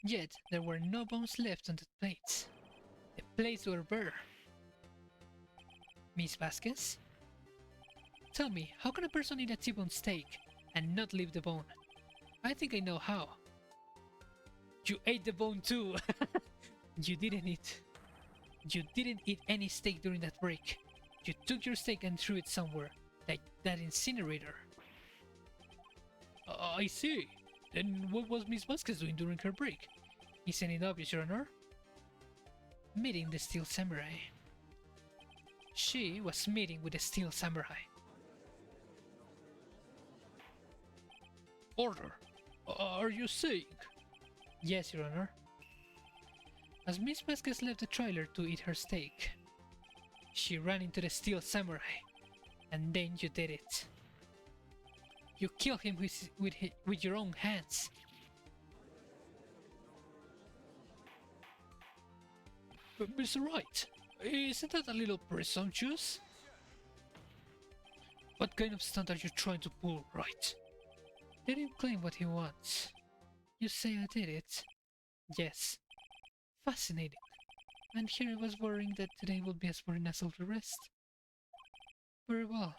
S1: Yet, there were no bones left on the plates. The plates were bare. Miss Vasquez? Tell me, how can a person eat a T-bone steak and not leave the bone? I think I know how. You ate the bone too! You didn't eat. You didn't eat any steak during that break. You took your steak and threw it somewhere, like that incinerator. I see. Then what was Miss Vasquez doing during her break? Isn't it obvious, Your Honor? Meeting the Steel Samurai. She was meeting with the Steel Samurai. Order! Are you saying? Yes, Your Honor. As Miss Vasquez left the trailer to eat her steak, she ran into the Steel Samurai, and then you did it. You killed him with your own hands. But Mr. Wright, isn't that a little presumptuous? What kind of stunt are you trying to pull, Wright? Let him claim what he wants. You say I did it? Yes. Fascinating. And here I was worrying that today would be as boring as all the rest. Very well.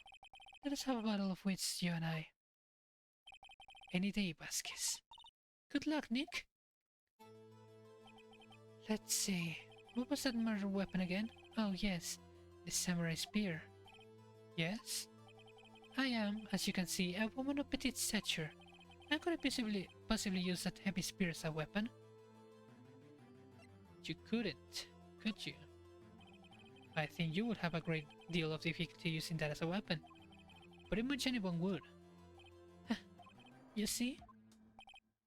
S1: Let us have a battle of wits, you and I. Any day, Vasquez. Good luck, Nick. Let's see. What was that murder weapon again? Oh yes, the samurai spear. Yes? I am, as you can see, a woman of petite stature. How could I possibly use that heavy spear as a weapon? You couldn't, could you? I think you would have a great deal of difficulty using that as a weapon. Pretty much anyone would. You see?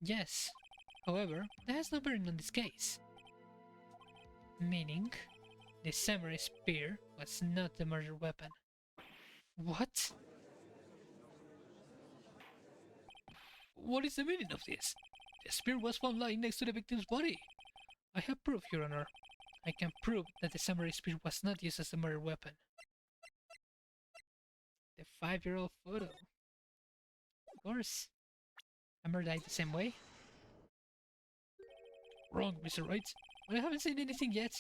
S1: Yes. However, that has no bearing on this case. Meaning, the samurai spear was not the murder weapon. What? What is the meaning of this? The spear was found lying next to the victim's body. I have proof, Your Honor. I can prove that the samurai spear was not used as the murder weapon. The 5-year-old photo. Of course. Amber died the same way. Wrong, Mr. Wright. But I haven't seen anything yet.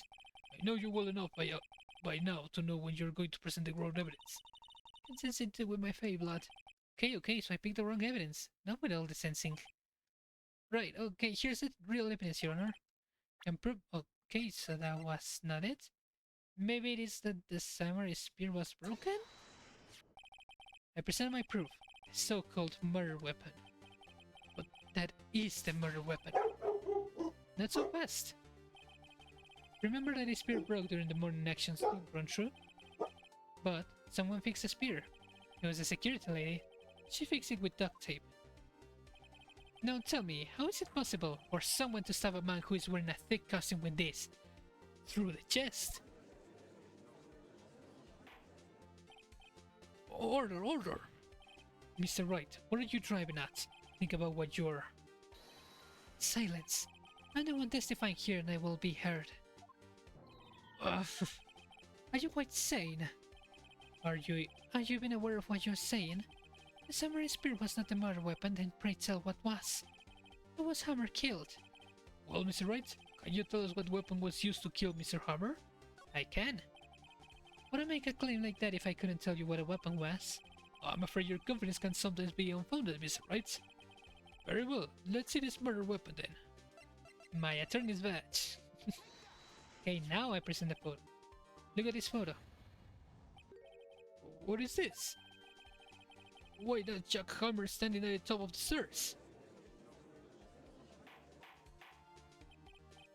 S1: I know you well enough by now to know when you're going to present the wrong evidence. I can sense it with my fey blood. Okay, so I picked the wrong evidence. Not with all the sensing. Right, okay, here's the real evidence, Your Honor. Can prove... Okay, so that was not it. Maybe it is that the samurai spear was broken? I present my proof. The so-called murder weapon. But that is the murder weapon. Not so fast. Remember that the spear broke during the morning actions run through? But someone fixed the spear. It was a security lady. She fixed it with duct tape. Now tell me, how is it possible for someone to stab a man who is wearing a thick costume with this? Through the chest? Order! Mr. Wright, what are you driving at? Think about what you're... Silence. I'm the one testifying here and I will be heard. Are you quite sane? Are you even aware of what you're saying? The samurai spear was not the murder weapon, then pray tell what was. Who was Hammer killed? Well, Mr. Wright, can you tell us what weapon was used to kill Mr. Hammer? I can. Would I make a claim like that if I couldn't tell you what a weapon was? I'm afraid your confidence can sometimes be unfounded, Mr. Wright. Very well, let's see this murder weapon then. My attorney's badge. Okay, now I present the photo. Look at this photo. What is this? Why that Jack Hammer standing at the top of the stairs?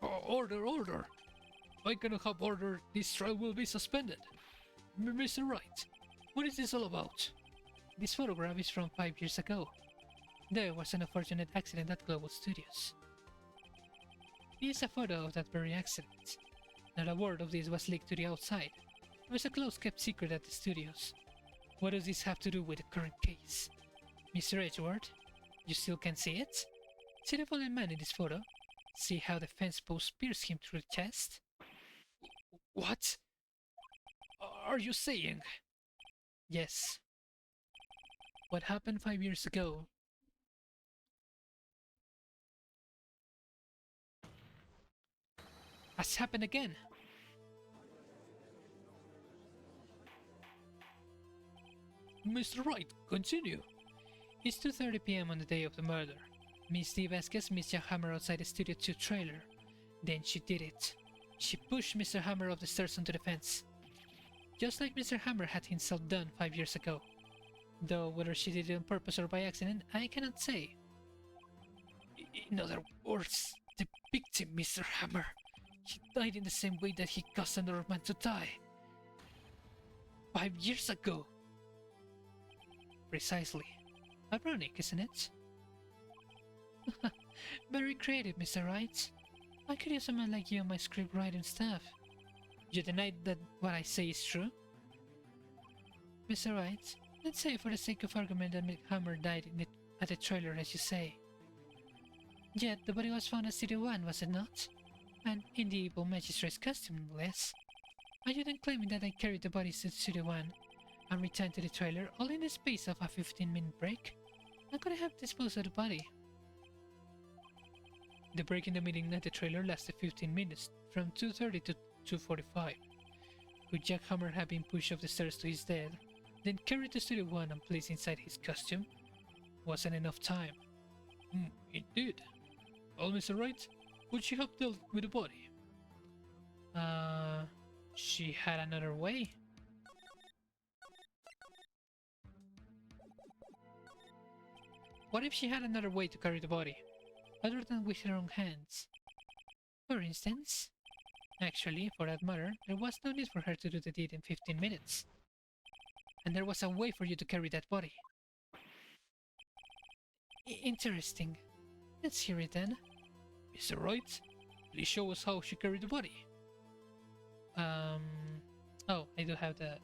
S1: Oh, order! I cannot have order. This trial will be suspended. Mr. Wright, what is this all about? This photograph is from 5 years ago. There was an unfortunate accident at Global Studios. Here's a photo of that very accident. Not a word of this was leaked to the outside. It was a close-kept secret at the studios. What does this have to do with the current case? Mr. Edgeworth, you still can see it? See the fallen man in this photo? See how the fence post pierced him through the chest? What? Are you saying? Yes. What happened 5 years ago has happened again. Mr. Wright, continue. It's 2:30 p.m. on the day of the murder. Miss D. Vasquez missed Jack Hammer outside the Studio 2 trailer. Then she did it. She pushed Mr. Hammer off the stairs onto the fence. Just like Mr. Hammer had himself done 5 years ago. Though whether she did it on purpose or by accident, I cannot say. In other words, the victim, Mr. Hammer, he died in the same way that he caused another man to die. 5 years ago. Precisely. Ironic, isn't it? Very creative, Mr. Wright. I could use a man like you on my script writing staff. You deny that what I say is true? Mr. Wright, let's say for the sake of argument that Hammer died at the trailer as you say. Yet the body was found at Studio 1, was it not? And in the evil magistrate's costume, no less. Are you then claiming that I carried the body to Studio 1 and returned to the trailer all in the space of a 15-minute break? How could I have disposed of the body? The break in the meeting at the trailer lasted 15 minutes, from 2:30 to 2:45. Could Jack Hammer have been pushed off the stairs to his death, then carried to Studio 1 and placed inside his costume? Wasn't enough time. Indeed. Well, Mr. Wright, would she have dealt with the body? She had another way. What if she had another way to carry the body, other than with her own hands? For instance? Actually, for that matter, there was no need for her to do the deed in 15 minutes. And there was a way for you to carry that body. Interesting. Let's hear it then. Mr. Wright, please show us how she carried the body. Oh, I do have the...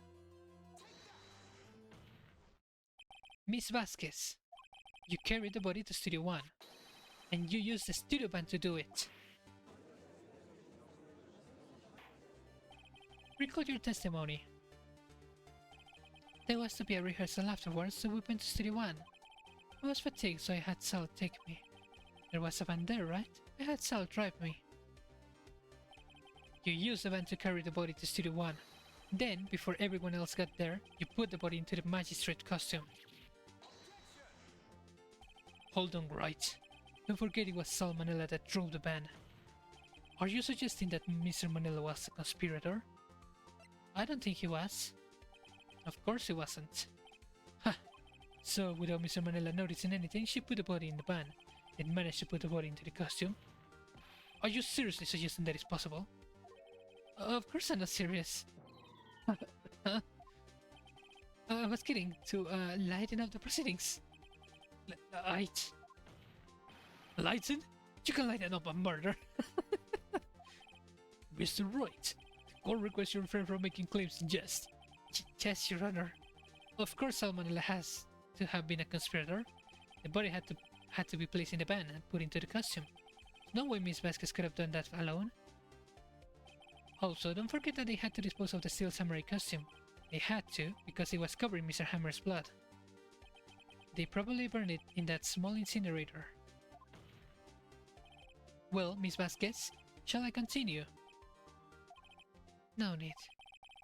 S1: Miss Vasquez, you carried the body to Studio 1, and you used the studio van to do it. Recall your testimony. There was to be a rehearsal afterwards, so we went to Studio 1. I was fatigued, so I had Sal take me. There was a van there, right? I had Sal drive me. You used the van to carry the body to Studio 1. Then, before everyone else got there, you put the body into the magistrate costume. Hold on, Wright. Don't forget it was Sal Manila that drove the van. Are you suggesting that Mr. Manila was a conspirator? I don't think he was. Of course he wasn't. Ha! So, without Mr. Manila noticing anything, she put the body in the van, then managed to put the body into the costume? Are you seriously suggesting that is possible? Of course I'm not serious. I was kidding, to lighten up the proceedings. Light? Lighten? You can lighten up a murder. Mr. Wright, the court requests you refrain from making claims in jest. Yes, Your Honor. Of course Sal Manila has to have been a conspirator. The body had to be placed in the van and put into the costume. No way Miss Vasquez could have done that alone. Also, don't forget that they had to dispose of the Steel Samurai costume. They had to, because it was covering Mr. Hammer's blood. They probably burned it in that small incinerator. Well, Miss Vasquez, shall I continue? No need.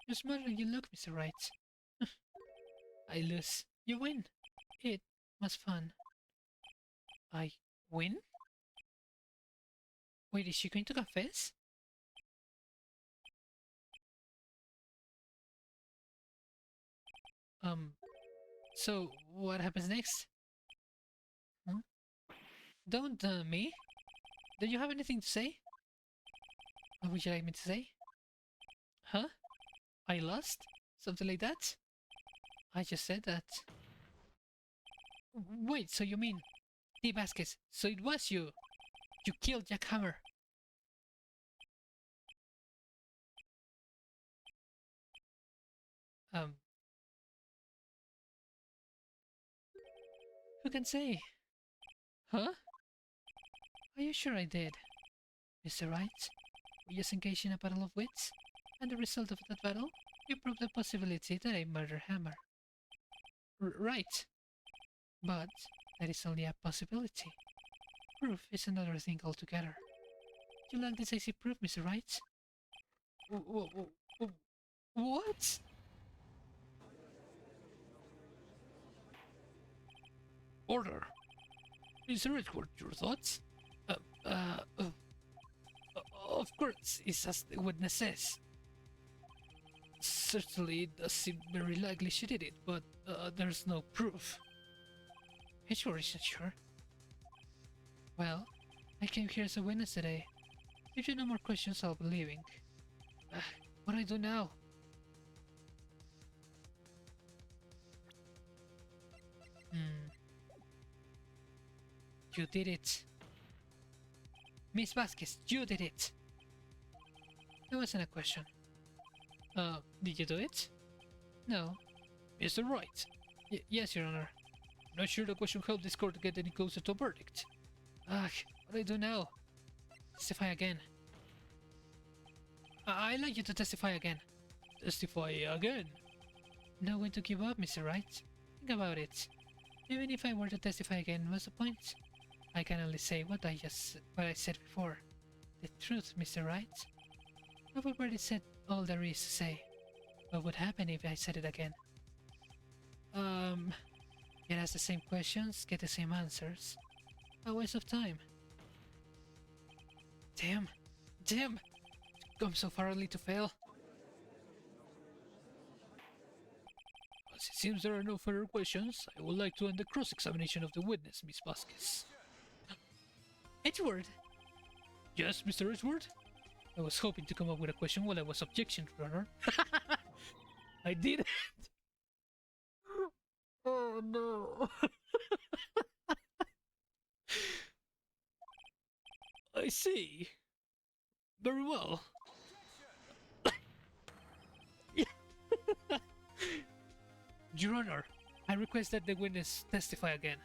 S1: You're smarter than you look, Mr. Wright. I lose. You win. It was fun. I win? Wait, is she going to confess? So what happens next? Huh? Don't, me? Do you have anything to say? What would you like me to say? Huh? I lost? Something like that? I just said that. Wait, so you mean... Dee Vasquez, so it was you! You killed Jack Hammer! Who can say? Huh? Are you sure I did? Mr. Wright? We just engaged in a battle of wits, and the result of that battle, you proved the possibility that I murdered Hammer. Right. But that is only a possibility. Proof is another thing altogether. You lack decisive proof, Mr. Wright? What? Order! Mr. Edward, your thoughts? Of course, it's as the witness says. Certainly, it does seem very likely she did it, but there's no proof. Edward isn't sure. Well, I came here as a witness today. If you have no more questions, I'll be leaving. What do I do now? You did it. Miss Vasquez, you did it! That wasn't a question. Did you do it? No. Mr. Wright? Yes, Your Honor. Not sure the question helped this court to get any closer to a verdict. Ugh, what do I do now? Testify again. I'd like you to testify again. Testify again? Not going to give up, Mr. Wright. Think about it. Even if I were to testify again, what's the point? I can only say what I said before. The truth, Mr. Wright. I've already said all there is to say. What would happen if I said it again? Get asked the same questions, get the same answers. A waste of time. Damn! Damn! Come so far only to fail. As it seems there are no further questions, I would like to end the cross-examination of the witness, Miss Vasquez. Edward! Yes, Mr. Edward? I was hoping to come up with a question while I was objection, Your Honor. I did it! Oh no! I see. Very well. Your Honor, I request that the witness testify again.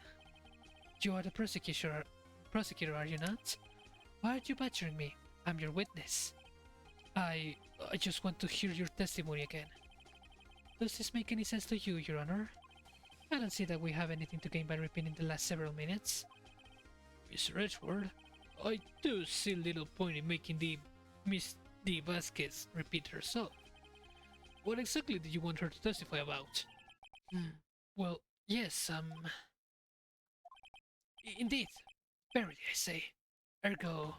S1: You are the prosecutor, are you not? Why are you badgering me? I'm your witness. I just want to hear your testimony again. Does this make any sense to you, Your Honor? I don't see that we have anything to gain by repeating the last several minutes. Mr. Edward, I do see little point in making the Miss Dee Vasquez repeat herself. What exactly did you want her to testify about? Well, yes, indeed. Verily, I say. Ergo,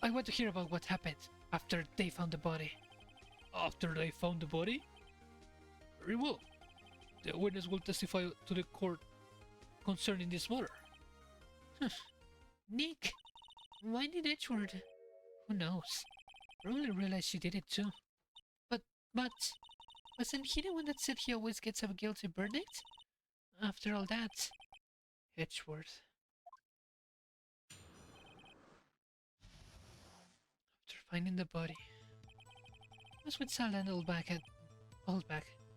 S1: I want to hear about what happened after they found the body. After they found the body? Very well. The witness will testify to the court concerning this matter. Nick, why did Edward? Who knows? Probably realized she did it too. But, wasn't he the one that said he always gets a guilty verdict? After all that, Edward. After finding the body, I was with Sal and Oldback,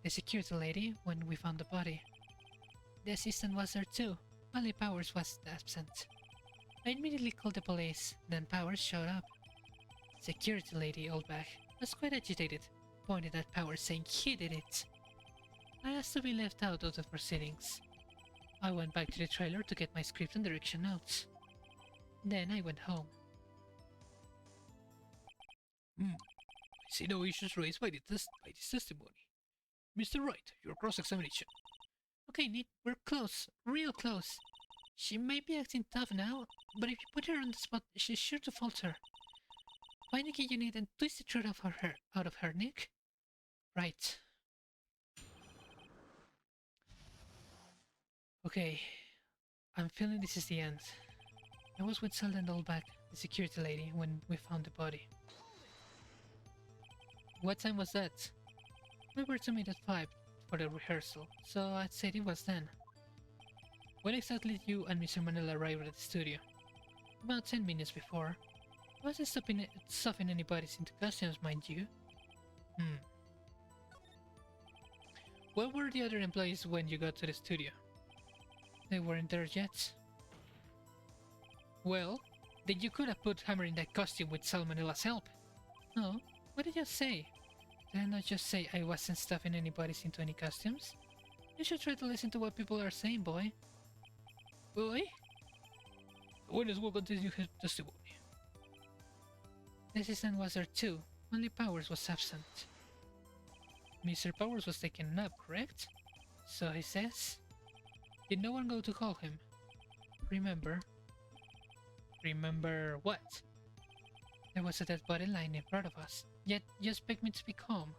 S1: the security lady, when we found the body. The assistant was there too, only Powers was absent. I immediately called the police, then Powers showed up. Security lady Oldback was quite agitated, pointed at Powers saying he did it. I asked to be left out of the proceedings. I went back to the trailer to get my script and direction notes. Then I went home. I see no issues raised by this testimony. Mr. Wright, your cross-examination. Okay, Nick, we're close. Real close. She may be acting tough now, but if you put her on the spot, she's sure to falter. Find the key you need and twist the truth out of her, Nick. Right. Okay, I'm feeling this is the end. I was with Selden Dolbeck, the security lady, when we found the body. What time was that? We were to meet at 5 for the rehearsal, so I'd say it was then. When exactly did you and Mr. Manila arrive at the studio? About 10 minutes before. I wasn't stuffing anybody's into costumes, mind you. Where were the other employees when you got to the studio? They weren't there yet. Well, then you could have put Hammer in that costume with Salmonella's help. No, what did you say? Did I not just say I wasn't stuffing anybody's into any costumes? You should try to listen to what people are saying, boy. Boy? The witness will continue his testimony. The assistant was there too, only Powers was absent. Mr. Powers was taking a nap, correct? So he says. Did no one go to call him? Remember? Remember what? There was a dead body lying in front of us, yet you expect me to be calm.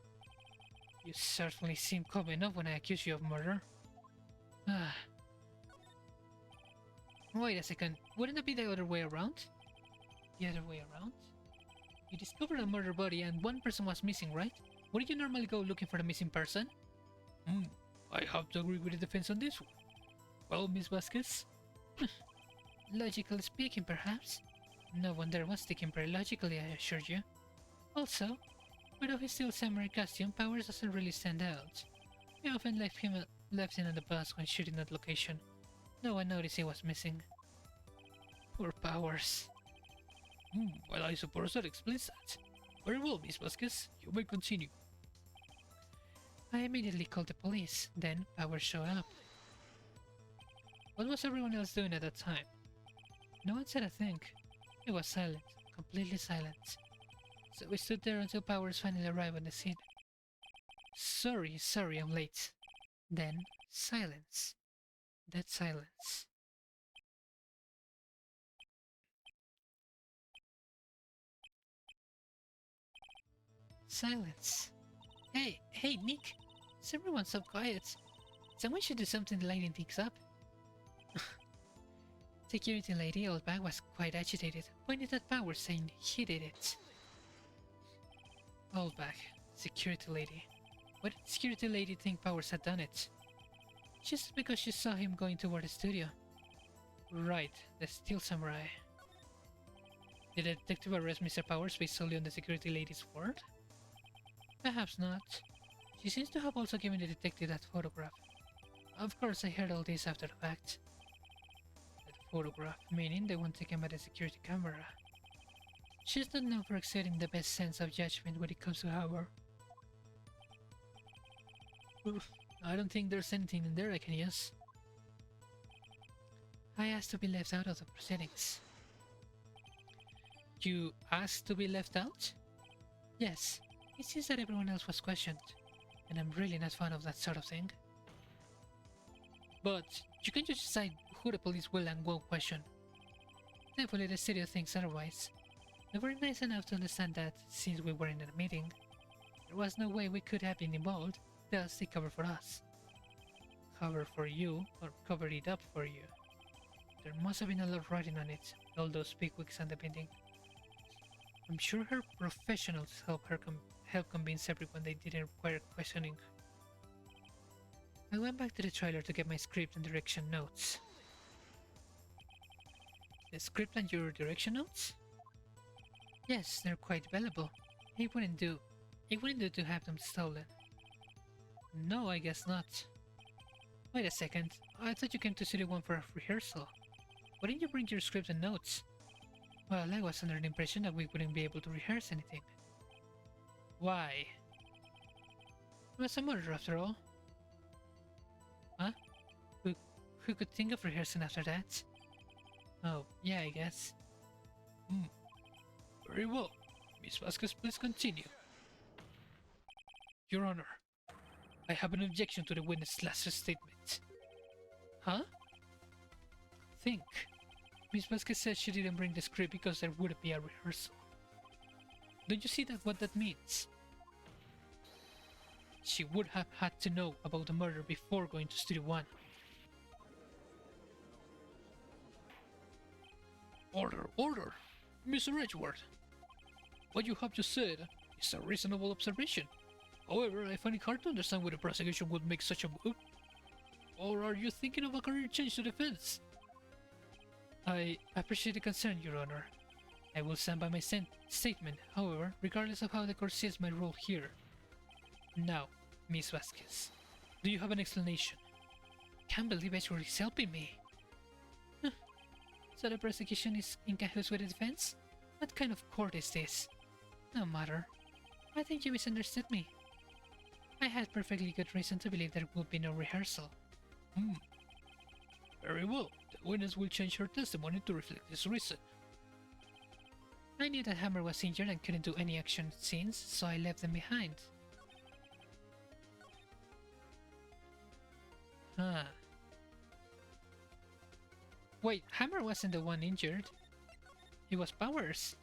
S1: You certainly seem calm enough when I accuse you of murder. Ah. Wait a second, wouldn't it be the other way around? The other way around? You discovered a murder body and one person was missing, right? Wouldn't you normally go looking for the missing person? I have to agree with the defense on this one. Well, Miss Vasquez? Logically speaking, perhaps. No one there was thinking very logically, I assure you. Also, without his steel samurai costume, Powers doesn't really stand out. We often left him on the bus when shooting that location. No one noticed he was missing. Poor Powers. Well, I suppose that explains that. Very well, Miss Vasquez. You may continue. I immediately called the police. Then Powers showed up. What was everyone else doing at that time? No one said a thing. It was silent, completely silent. So we stood there until Powers finally arrived on the scene. Sorry, I'm late. Then, silence. Dead silence. Silence. Hey, Nick! Is everyone so quiet? Someone should do something to lighten things up. Security lady Oldback was quite agitated, pointed at Powers saying he did it. Oldback, security lady. Why did security lady think Powers had done it? Just because she saw him going toward the studio. Right, the Steel Samurai. Did the detective arrest Mr. Powers based solely on the security lady's word? Perhaps not. She seems to have also given the detective that photograph. Of course, I heard all this after the fact. That photograph, meaning the one taken by the security camera. She's not known for exerting the best sense of judgment when it comes to Hammer. I don't think there's anything in there I can use. I asked to be left out of the proceedings. You asked to be left out? Yes. It seems that everyone else was questioned, and I'm really not fond of that sort of thing. But you can just decide who the police will and won't question. Thankfully the studio thinks otherwise. They were nice enough to understand that, since we were in a meeting, there was no way we could have been involved, thus they covered for us. Cover for you, or covered it up for you. There must have been a lot of writing on it, all those bigwigs and the meeting. I'm sure her professionals help convince everyone they didn't require questioning. I went back to the trailer to get my script and direction notes. The script and your direction notes? Yes, they're quite valuable. It wouldn't do to have them stolen. No, I guess not. Wait a second, I thought you came to Studio One for a rehearsal. Why didn't you bring your script and notes? Well, I was under the impression that we wouldn't be able to rehearse anything. Why? It was a murder after all. Huh? Who, who could think of rehearsing after that? Oh, yeah, I guess. Hmm. Very well. Miss Vasquez, please continue. Your Honor, I have an objection to the witness' last statement. Huh? Think. Miss Vasquez said she didn't bring the script because there would be a rehearsal. Don't you see what that means? She would have had to know about the murder before going to Studio One. Order, order! Mr. Edgeworth! What you have just said is a reasonable observation. However, I find it hard to understand why the prosecution would make such a move. Or are you thinking of a career change to defense? I appreciate the concern, Your Honor. I will stand by my statement, however, regardless of how the court sees my role here. Now, Miss Vasquez, do you have an explanation? Can't believe Edgeworth is helping me. So the prosecution is in cahoots with the defense? What kind of court is this? No matter. I think you misunderstood me. I had perfectly good reason to believe there would be no rehearsal. Very well. The witness will change her testimony to reflect this reason. I knew that Hammer was injured and couldn't do any action scenes, so I left them behind. Huh. Wait, Hammer wasn't the one injured. It was Powers.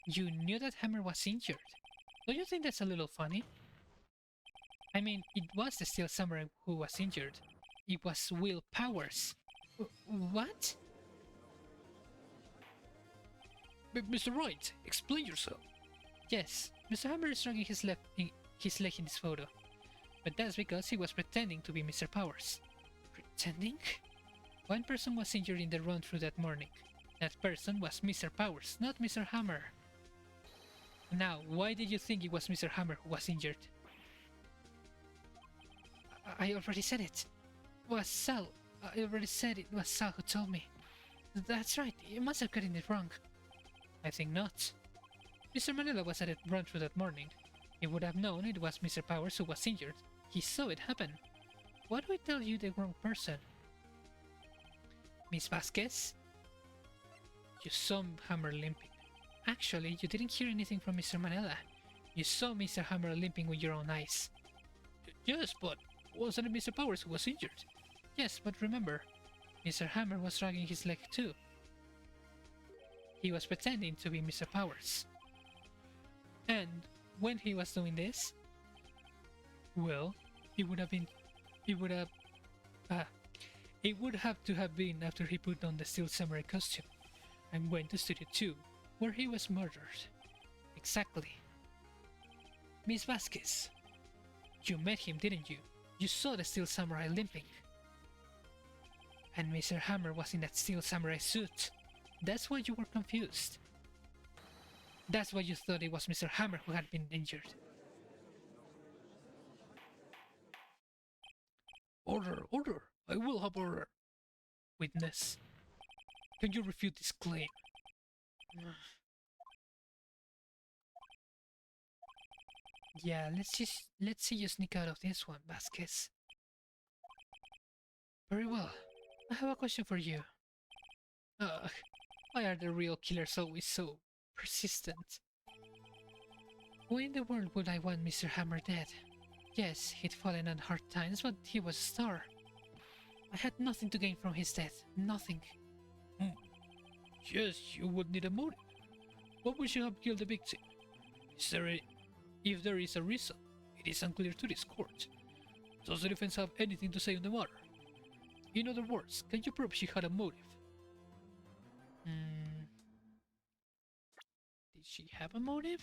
S1: You knew that Hammer was injured. Don't you think that's a little funny? I mean, it was the Steel Samurai who was injured. It was Will Powers. What?
S2: But Mr. Wright, explain yourself.
S1: Yes, Mr. Hammer is dragging his leg in this photo. But that's because he was pretending to be Mr. Powers. Pretending? One person was injured in the run-through that morning. That person was Mr. Powers, not Mr. Hammer. Now, why did you think it was Mr. Hammer who was injured? I already said it. It was Sal. I already said it was Sal who told me. That's right, you must have gotten it wrong. I think not. Mr. Manila was at the run-through that morning. He would have known it was Mr. Powers who was injured. He saw it happen. Why do I tell you the wrong person? Miss Vasquez? You saw Hammer limping. Actually, you didn't hear anything from Mr. Manila. You saw Mr. Hammer limping with your own eyes.
S2: Yes, but wasn't it Mr. Powers who was injured?
S1: Yes, but remember, Mr. Hammer was dragging his leg too. He was pretending to be Mr. Powers. And when he was doing this, well, it would have to have been after he put on the Steel Samurai costume and went to Studio 2, where he was murdered. Exactly. Miss Vasquez, you met him, didn't you? You saw the Steel Samurai limping. And Mr. Hammer was in that Steel Samurai suit. That's why you were confused. That's why you thought it was Mr. Hammer who had been injured.
S2: Order, order! I will have order.
S1: Witness.
S2: Can you refute this claim?
S1: Yeah, let's see you sneak out of this one, Vasquez. Very well. I have a question for you. Why are the real killers always so persistent? Why in the world would I want Mr. Hammer dead? Yes, he'd fallen on hard times, but he was a star. I had nothing to gain from his death. Nothing.
S2: Yes, you would need a motive. What would you have killed the victim? If there is a reason, it is unclear to this court. Does the defense have anything to say on the matter? In other words, can you prove she had a motive?
S1: Did she have a motive?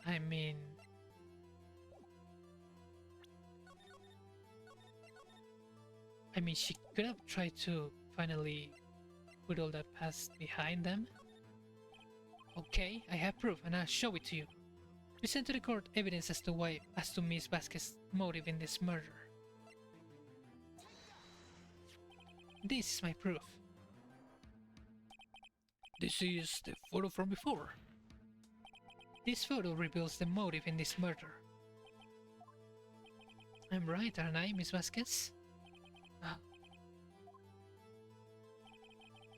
S1: I mean... she could have tried to finally put all that past behind them. Okay, I have proof and I'll show it to you. Present to the court evidence as to Miss Vasquez's motive in this murder. This is my proof.
S2: This is the photo from before.
S1: This photo reveals the motive in this murder. I'm right, aren't I, Miss Vasquez? Ah.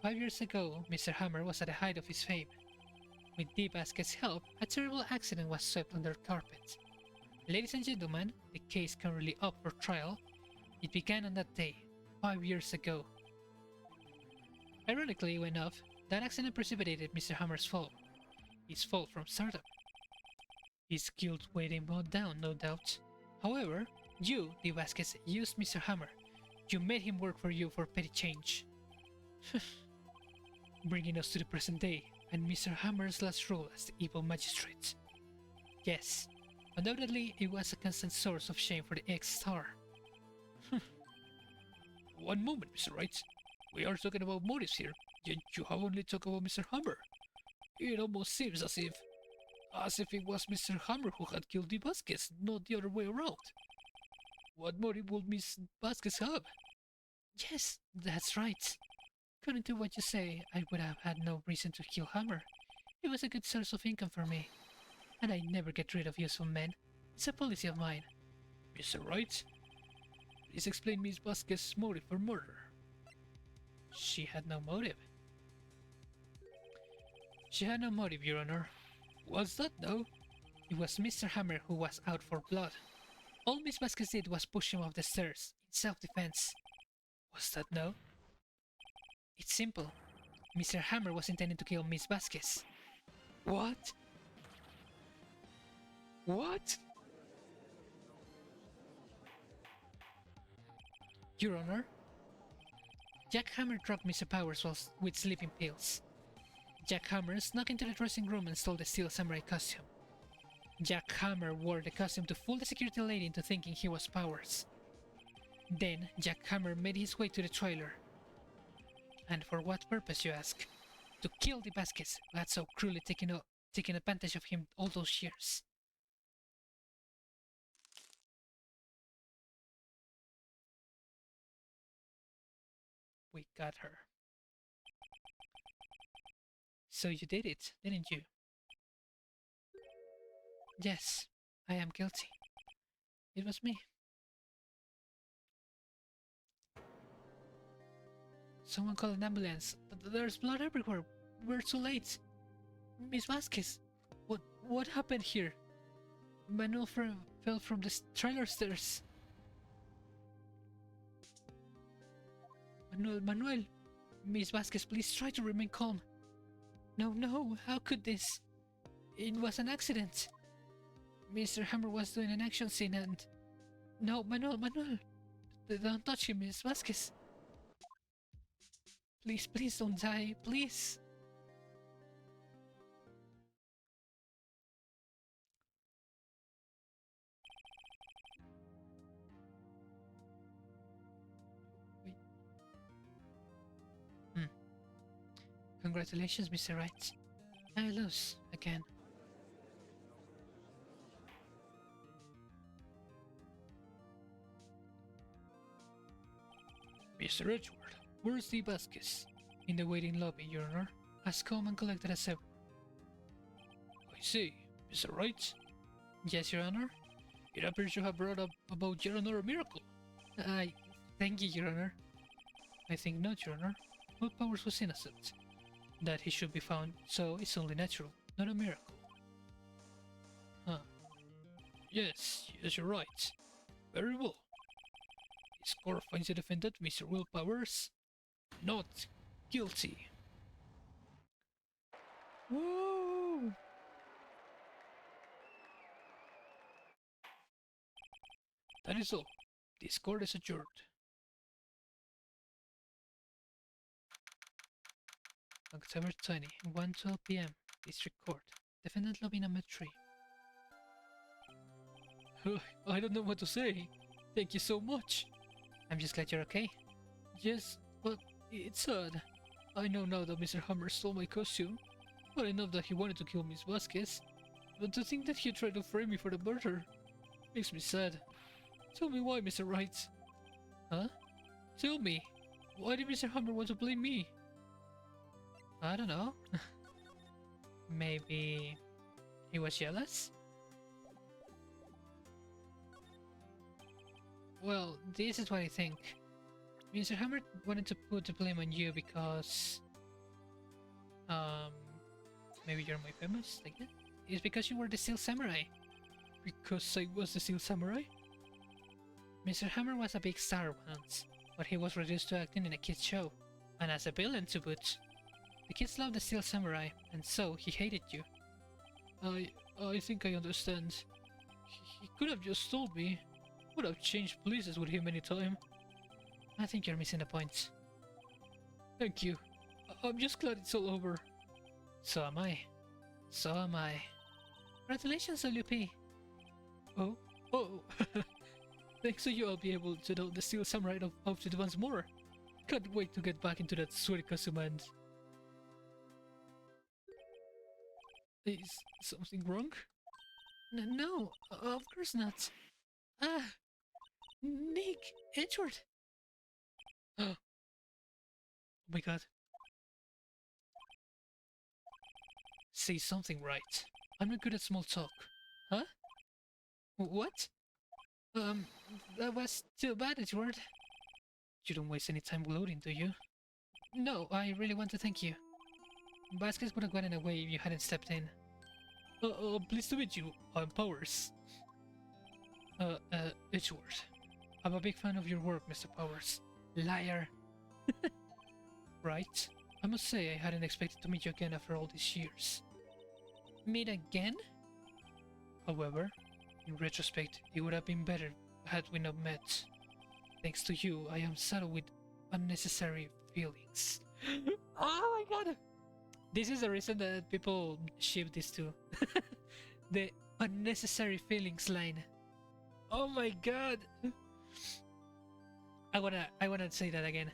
S1: 5 years ago, Mr. Hammer was at the height of his fame. With Dee Vasquez's help, a terrible accident was swept under carpet. Ladies and gentlemen, the case currently up for trial. It began on that day, 5 years ago. Ironically enough, that accident precipitated Mr. Hammer's fall. His fall from stardom. His guilt weighed him down, no doubt. However, you, Dee Vasquez, used Mr. Hammer. You made him work for you for petty change. Bringing us to the present day, and Mr. Hammer's last role as the evil magistrate. Yes, undoubtedly it was a constant source of shame for the ex-star.
S2: One moment, Mr. Wright. We are talking about motives here, yet you have only talked about Mr. Hammer. It almost seems as if it was Mr. Hammer who had killed Dee Vasquez, not the other way around. What motive would Miss Vasquez have?
S1: Yes, that's right. According to what you say, I would have had no reason to kill Hammer. He was a good source of income for me. And I never get rid of useful men. It's a policy of mine.
S2: Mr. Wright, please explain Miss Vasquez's motive for murder.
S1: She had no motive. She had no motive, Your Honor.
S2: What's that now?
S1: It was Mr. Hammer who was out for blood. All Miss Vasquez did was push him off the stairs, in self-defense.
S2: Was that no?
S1: It's simple. Mr. Hammer was intending to kill Miss Vasquez.
S2: What? What?
S1: Your Honor, Jack Hammer drugged Mr. Powers with sleeping pills. Jack Hammer snuck into the dressing room and stole the steel samurai costume. Jack Hammer wore the costume to fool the security lady into thinking he was Powers. Then Jack Hammer made his way to the trailer. And for what purpose, you ask? To kill Dee Vasquez, who had so cruelly taken advantage of him all those years. We got her. So you did it, didn't you? Yes, I am guilty. It was me. Someone call an ambulance. There's blood everywhere. We're too late. Miss Vasquez, what happened here? Manuel fell from the trailer stairs. Manuel, Miss Vasquez, please try to remain calm. No, how could this? It was an accident. Mr. Hammer was doing an action scene and... No, Manuel, don't touch him, Miss Vasquez. Please don't die, please. Wait. Congratulations, Mr. Wright. I lose again.
S2: Mr. Edgeworth, where's Dee Vasquez?
S1: In the waiting lobby, Your Honor. Has come and collected a several.
S2: I see. Mr. Wright?
S1: Yes, Your Honor?
S2: It appears you have brought up about yet another miracle.
S1: Thank you, Your Honor. I think not, Your Honor. Will Powers was innocent. That he should be found, so it's only natural, not a miracle.
S2: Huh. Yes, you're right. Very well. This court finds the defendant, Mr. Will Powers, not guilty.
S1: Woo!
S2: That is all. This court is adjourned.
S1: October 20, 1:12 p.m. District Court. Defendant lobby number 3.
S2: I don't know what to say. Thank you so much.
S1: I'm just glad you're okay.
S2: Yes, but it's sad. I know now that Mr. Hammer stole my costume. Well enough that he wanted to kill Miss Vasquez. But to think that he tried to frame me for the murder makes me sad. Tell me why, Mr. Wright.
S1: Huh?
S2: Tell me, why did Mr. Hammer want to blame me?
S1: I don't know. Maybe he was jealous? Well, this is what I think. Mr. Hammer wanted to put the blame on you because... Um... Maybe you're more famous, like that? It's because you were the Steel Samurai.
S2: Because I was the Steel Samurai?
S1: Mr. Hammer was a big star once, but he was reduced to acting in a kid's show, and as a villain to boot. The kids loved the Steel Samurai, and so he hated you.
S2: I think I understand. He could have just told me. Would have changed places with him anytime.
S1: I think you're missing the point.
S2: Thank you. I'm just glad it's all over.
S1: So am I. So am I. Congratulations, WP.
S2: Oh. Thanks to you, I'll be able to know the Steel Samurai outfit once more. Can't wait to get back into that sweaty costume and... Is something wrong?
S1: No, of course not. Ah, Nick, Edward.
S2: Oh my god.
S1: Say something right.
S2: I'm not good at small talk.
S1: Huh? What? That was too bad, Edward. You don't waste any time gloating, do you? No, I really want to thank you. Vasquez would have gotten away if you hadn't stepped in.
S2: Pleased to meet you. I'm Powers.
S1: Edward. I'm a big fan of your work, Mr. Powers. Liar. Right? I must say I hadn't expected to meet you again after all these years. Meet again? However, in retrospect, it would have been better had we not met. Thanks to you, I am saddled with unnecessary feelings. Oh my god! This is the reason that people ship these two. The unnecessary feelings line. Oh my god! I wanna say that again.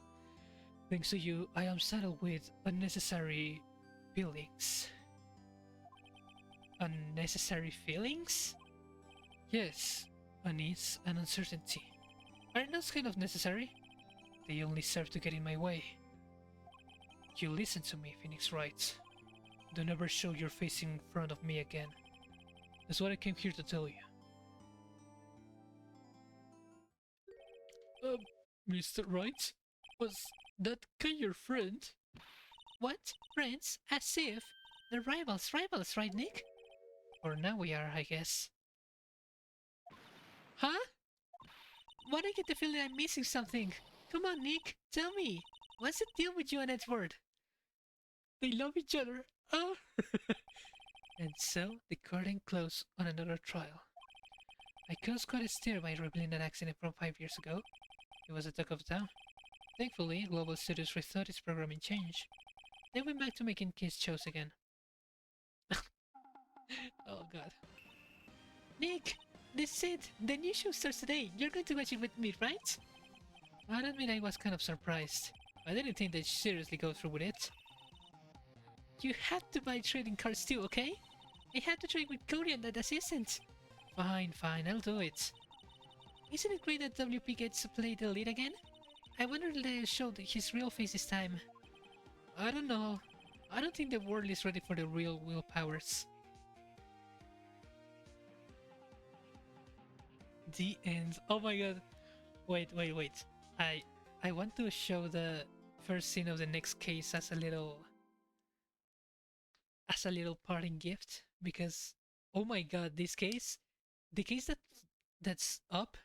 S1: Thanks to you, I am saddled with unnecessary feelings. Unnecessary feelings? Yes, unease and uncertainty. Aren't those kind of necessary? They only serve to get in my way. You listen to me, Phoenix Wright. Don't ever show your face in front of me again. That's what I came here to tell you.
S2: Mr. Wright? Was that guy your friend?
S1: What? Friends? As if? They're rivals, right, Nick? Or now we are, I guess. Huh? Why do I get the feeling I'm missing something? Come on, Nick, tell me. What's the deal with you and Edward?
S2: They love each other. Ah!
S1: And so, the curtain closed on another trial. I caused quite a stir by revealing an accident from 5 years ago. It was the talk of the town. Thankfully, Global Studios rethought its programming change. They went back to making kids shows again. Oh god. Nick! This is it! The new show starts today! You're going to watch it with me, right? I'll admit I was kind of surprised. I didn't think they'd seriously go through with it. You had to buy trading cards too, okay? I had to trade with Cody and that assistant. Fine, I'll do it. Isn't it great that WP gets to play the lead again? I wonder if they'll show his real face this time. I don't know. I don't think the world is ready for the real Will Powers. The end. Oh my god. Wait. I want to show the first scene of the next case as a little parting gift, because oh my god, this case, the case that's up,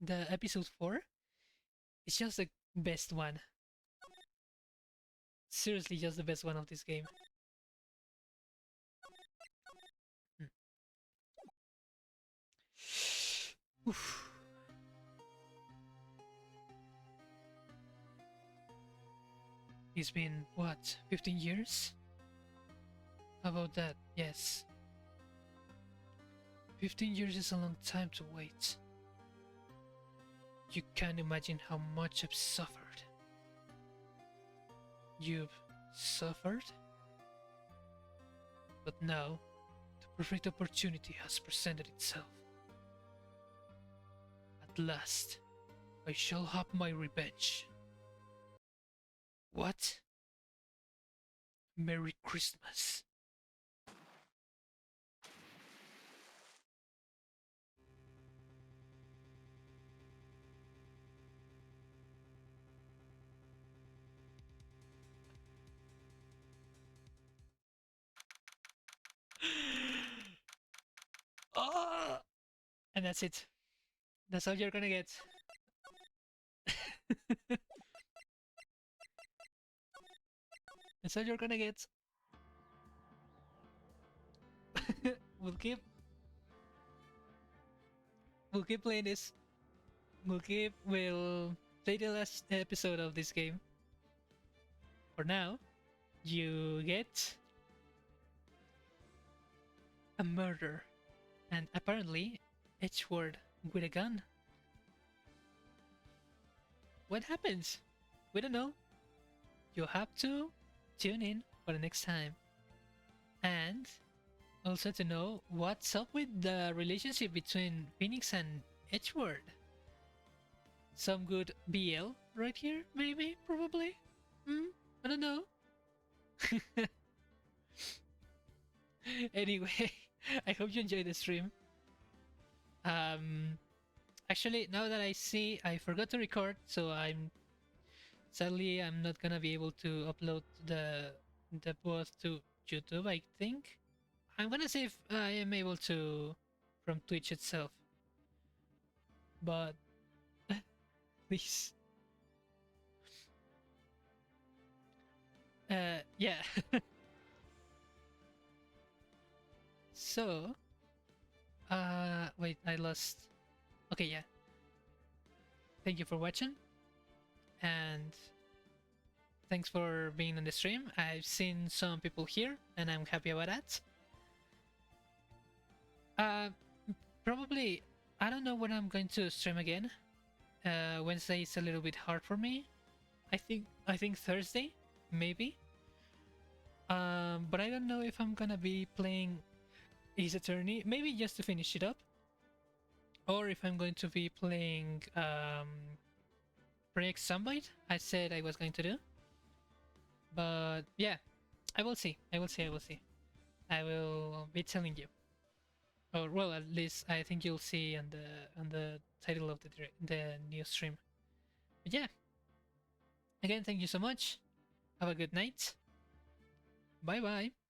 S1: the episode 4, it's just the best one. Seriously, just the best one of this game. Oof. It's been, what, 15 years? How about that? Yes. 15 years is a long time to wait. You can't imagine how much I've suffered. You've suffered? But now, the perfect opportunity has presented itself. At last, I shall have my revenge. What? Merry Christmas. Oh! And that's it. That's all you're gonna get. That's all you're gonna get. we'll keep we'll keep playing this. We'll play the last episode of this game. For now, you get a murder. And apparently, Edgeward with a gun. What happens? We don't know. You have to tune in for the next time. And also to know what's up with the relationship between Phoenix and Edgeward. Some good BL right here, maybe, probably. I don't know. Anyway, I hope you enjoyed the stream. Actually, now that I see, I forgot to record, so sadly I'm not gonna be able to upload the both to YouTube. I think I'm gonna see if I am able to from Twitch itself, but please, yeah. So, wait, I lost. Okay, yeah. Thank you for watching, and thanks for being on the stream. I've seen some people here, and I'm happy about that. Uh, Probably, I don't know when I'm going to stream again. Wednesday is a little bit hard for me. I think Thursday, maybe. But I don't know if I'm gonna be playing Ace Attorney, maybe just to finish it up, or if I'm going to be playing Project Sunbite. I said I was going to do, but yeah, I will see. I will see. I will see. I will be telling you, or well, at least I think you'll see on the title of the new stream. But yeah, again, thank you so much. Have a good night. Bye bye.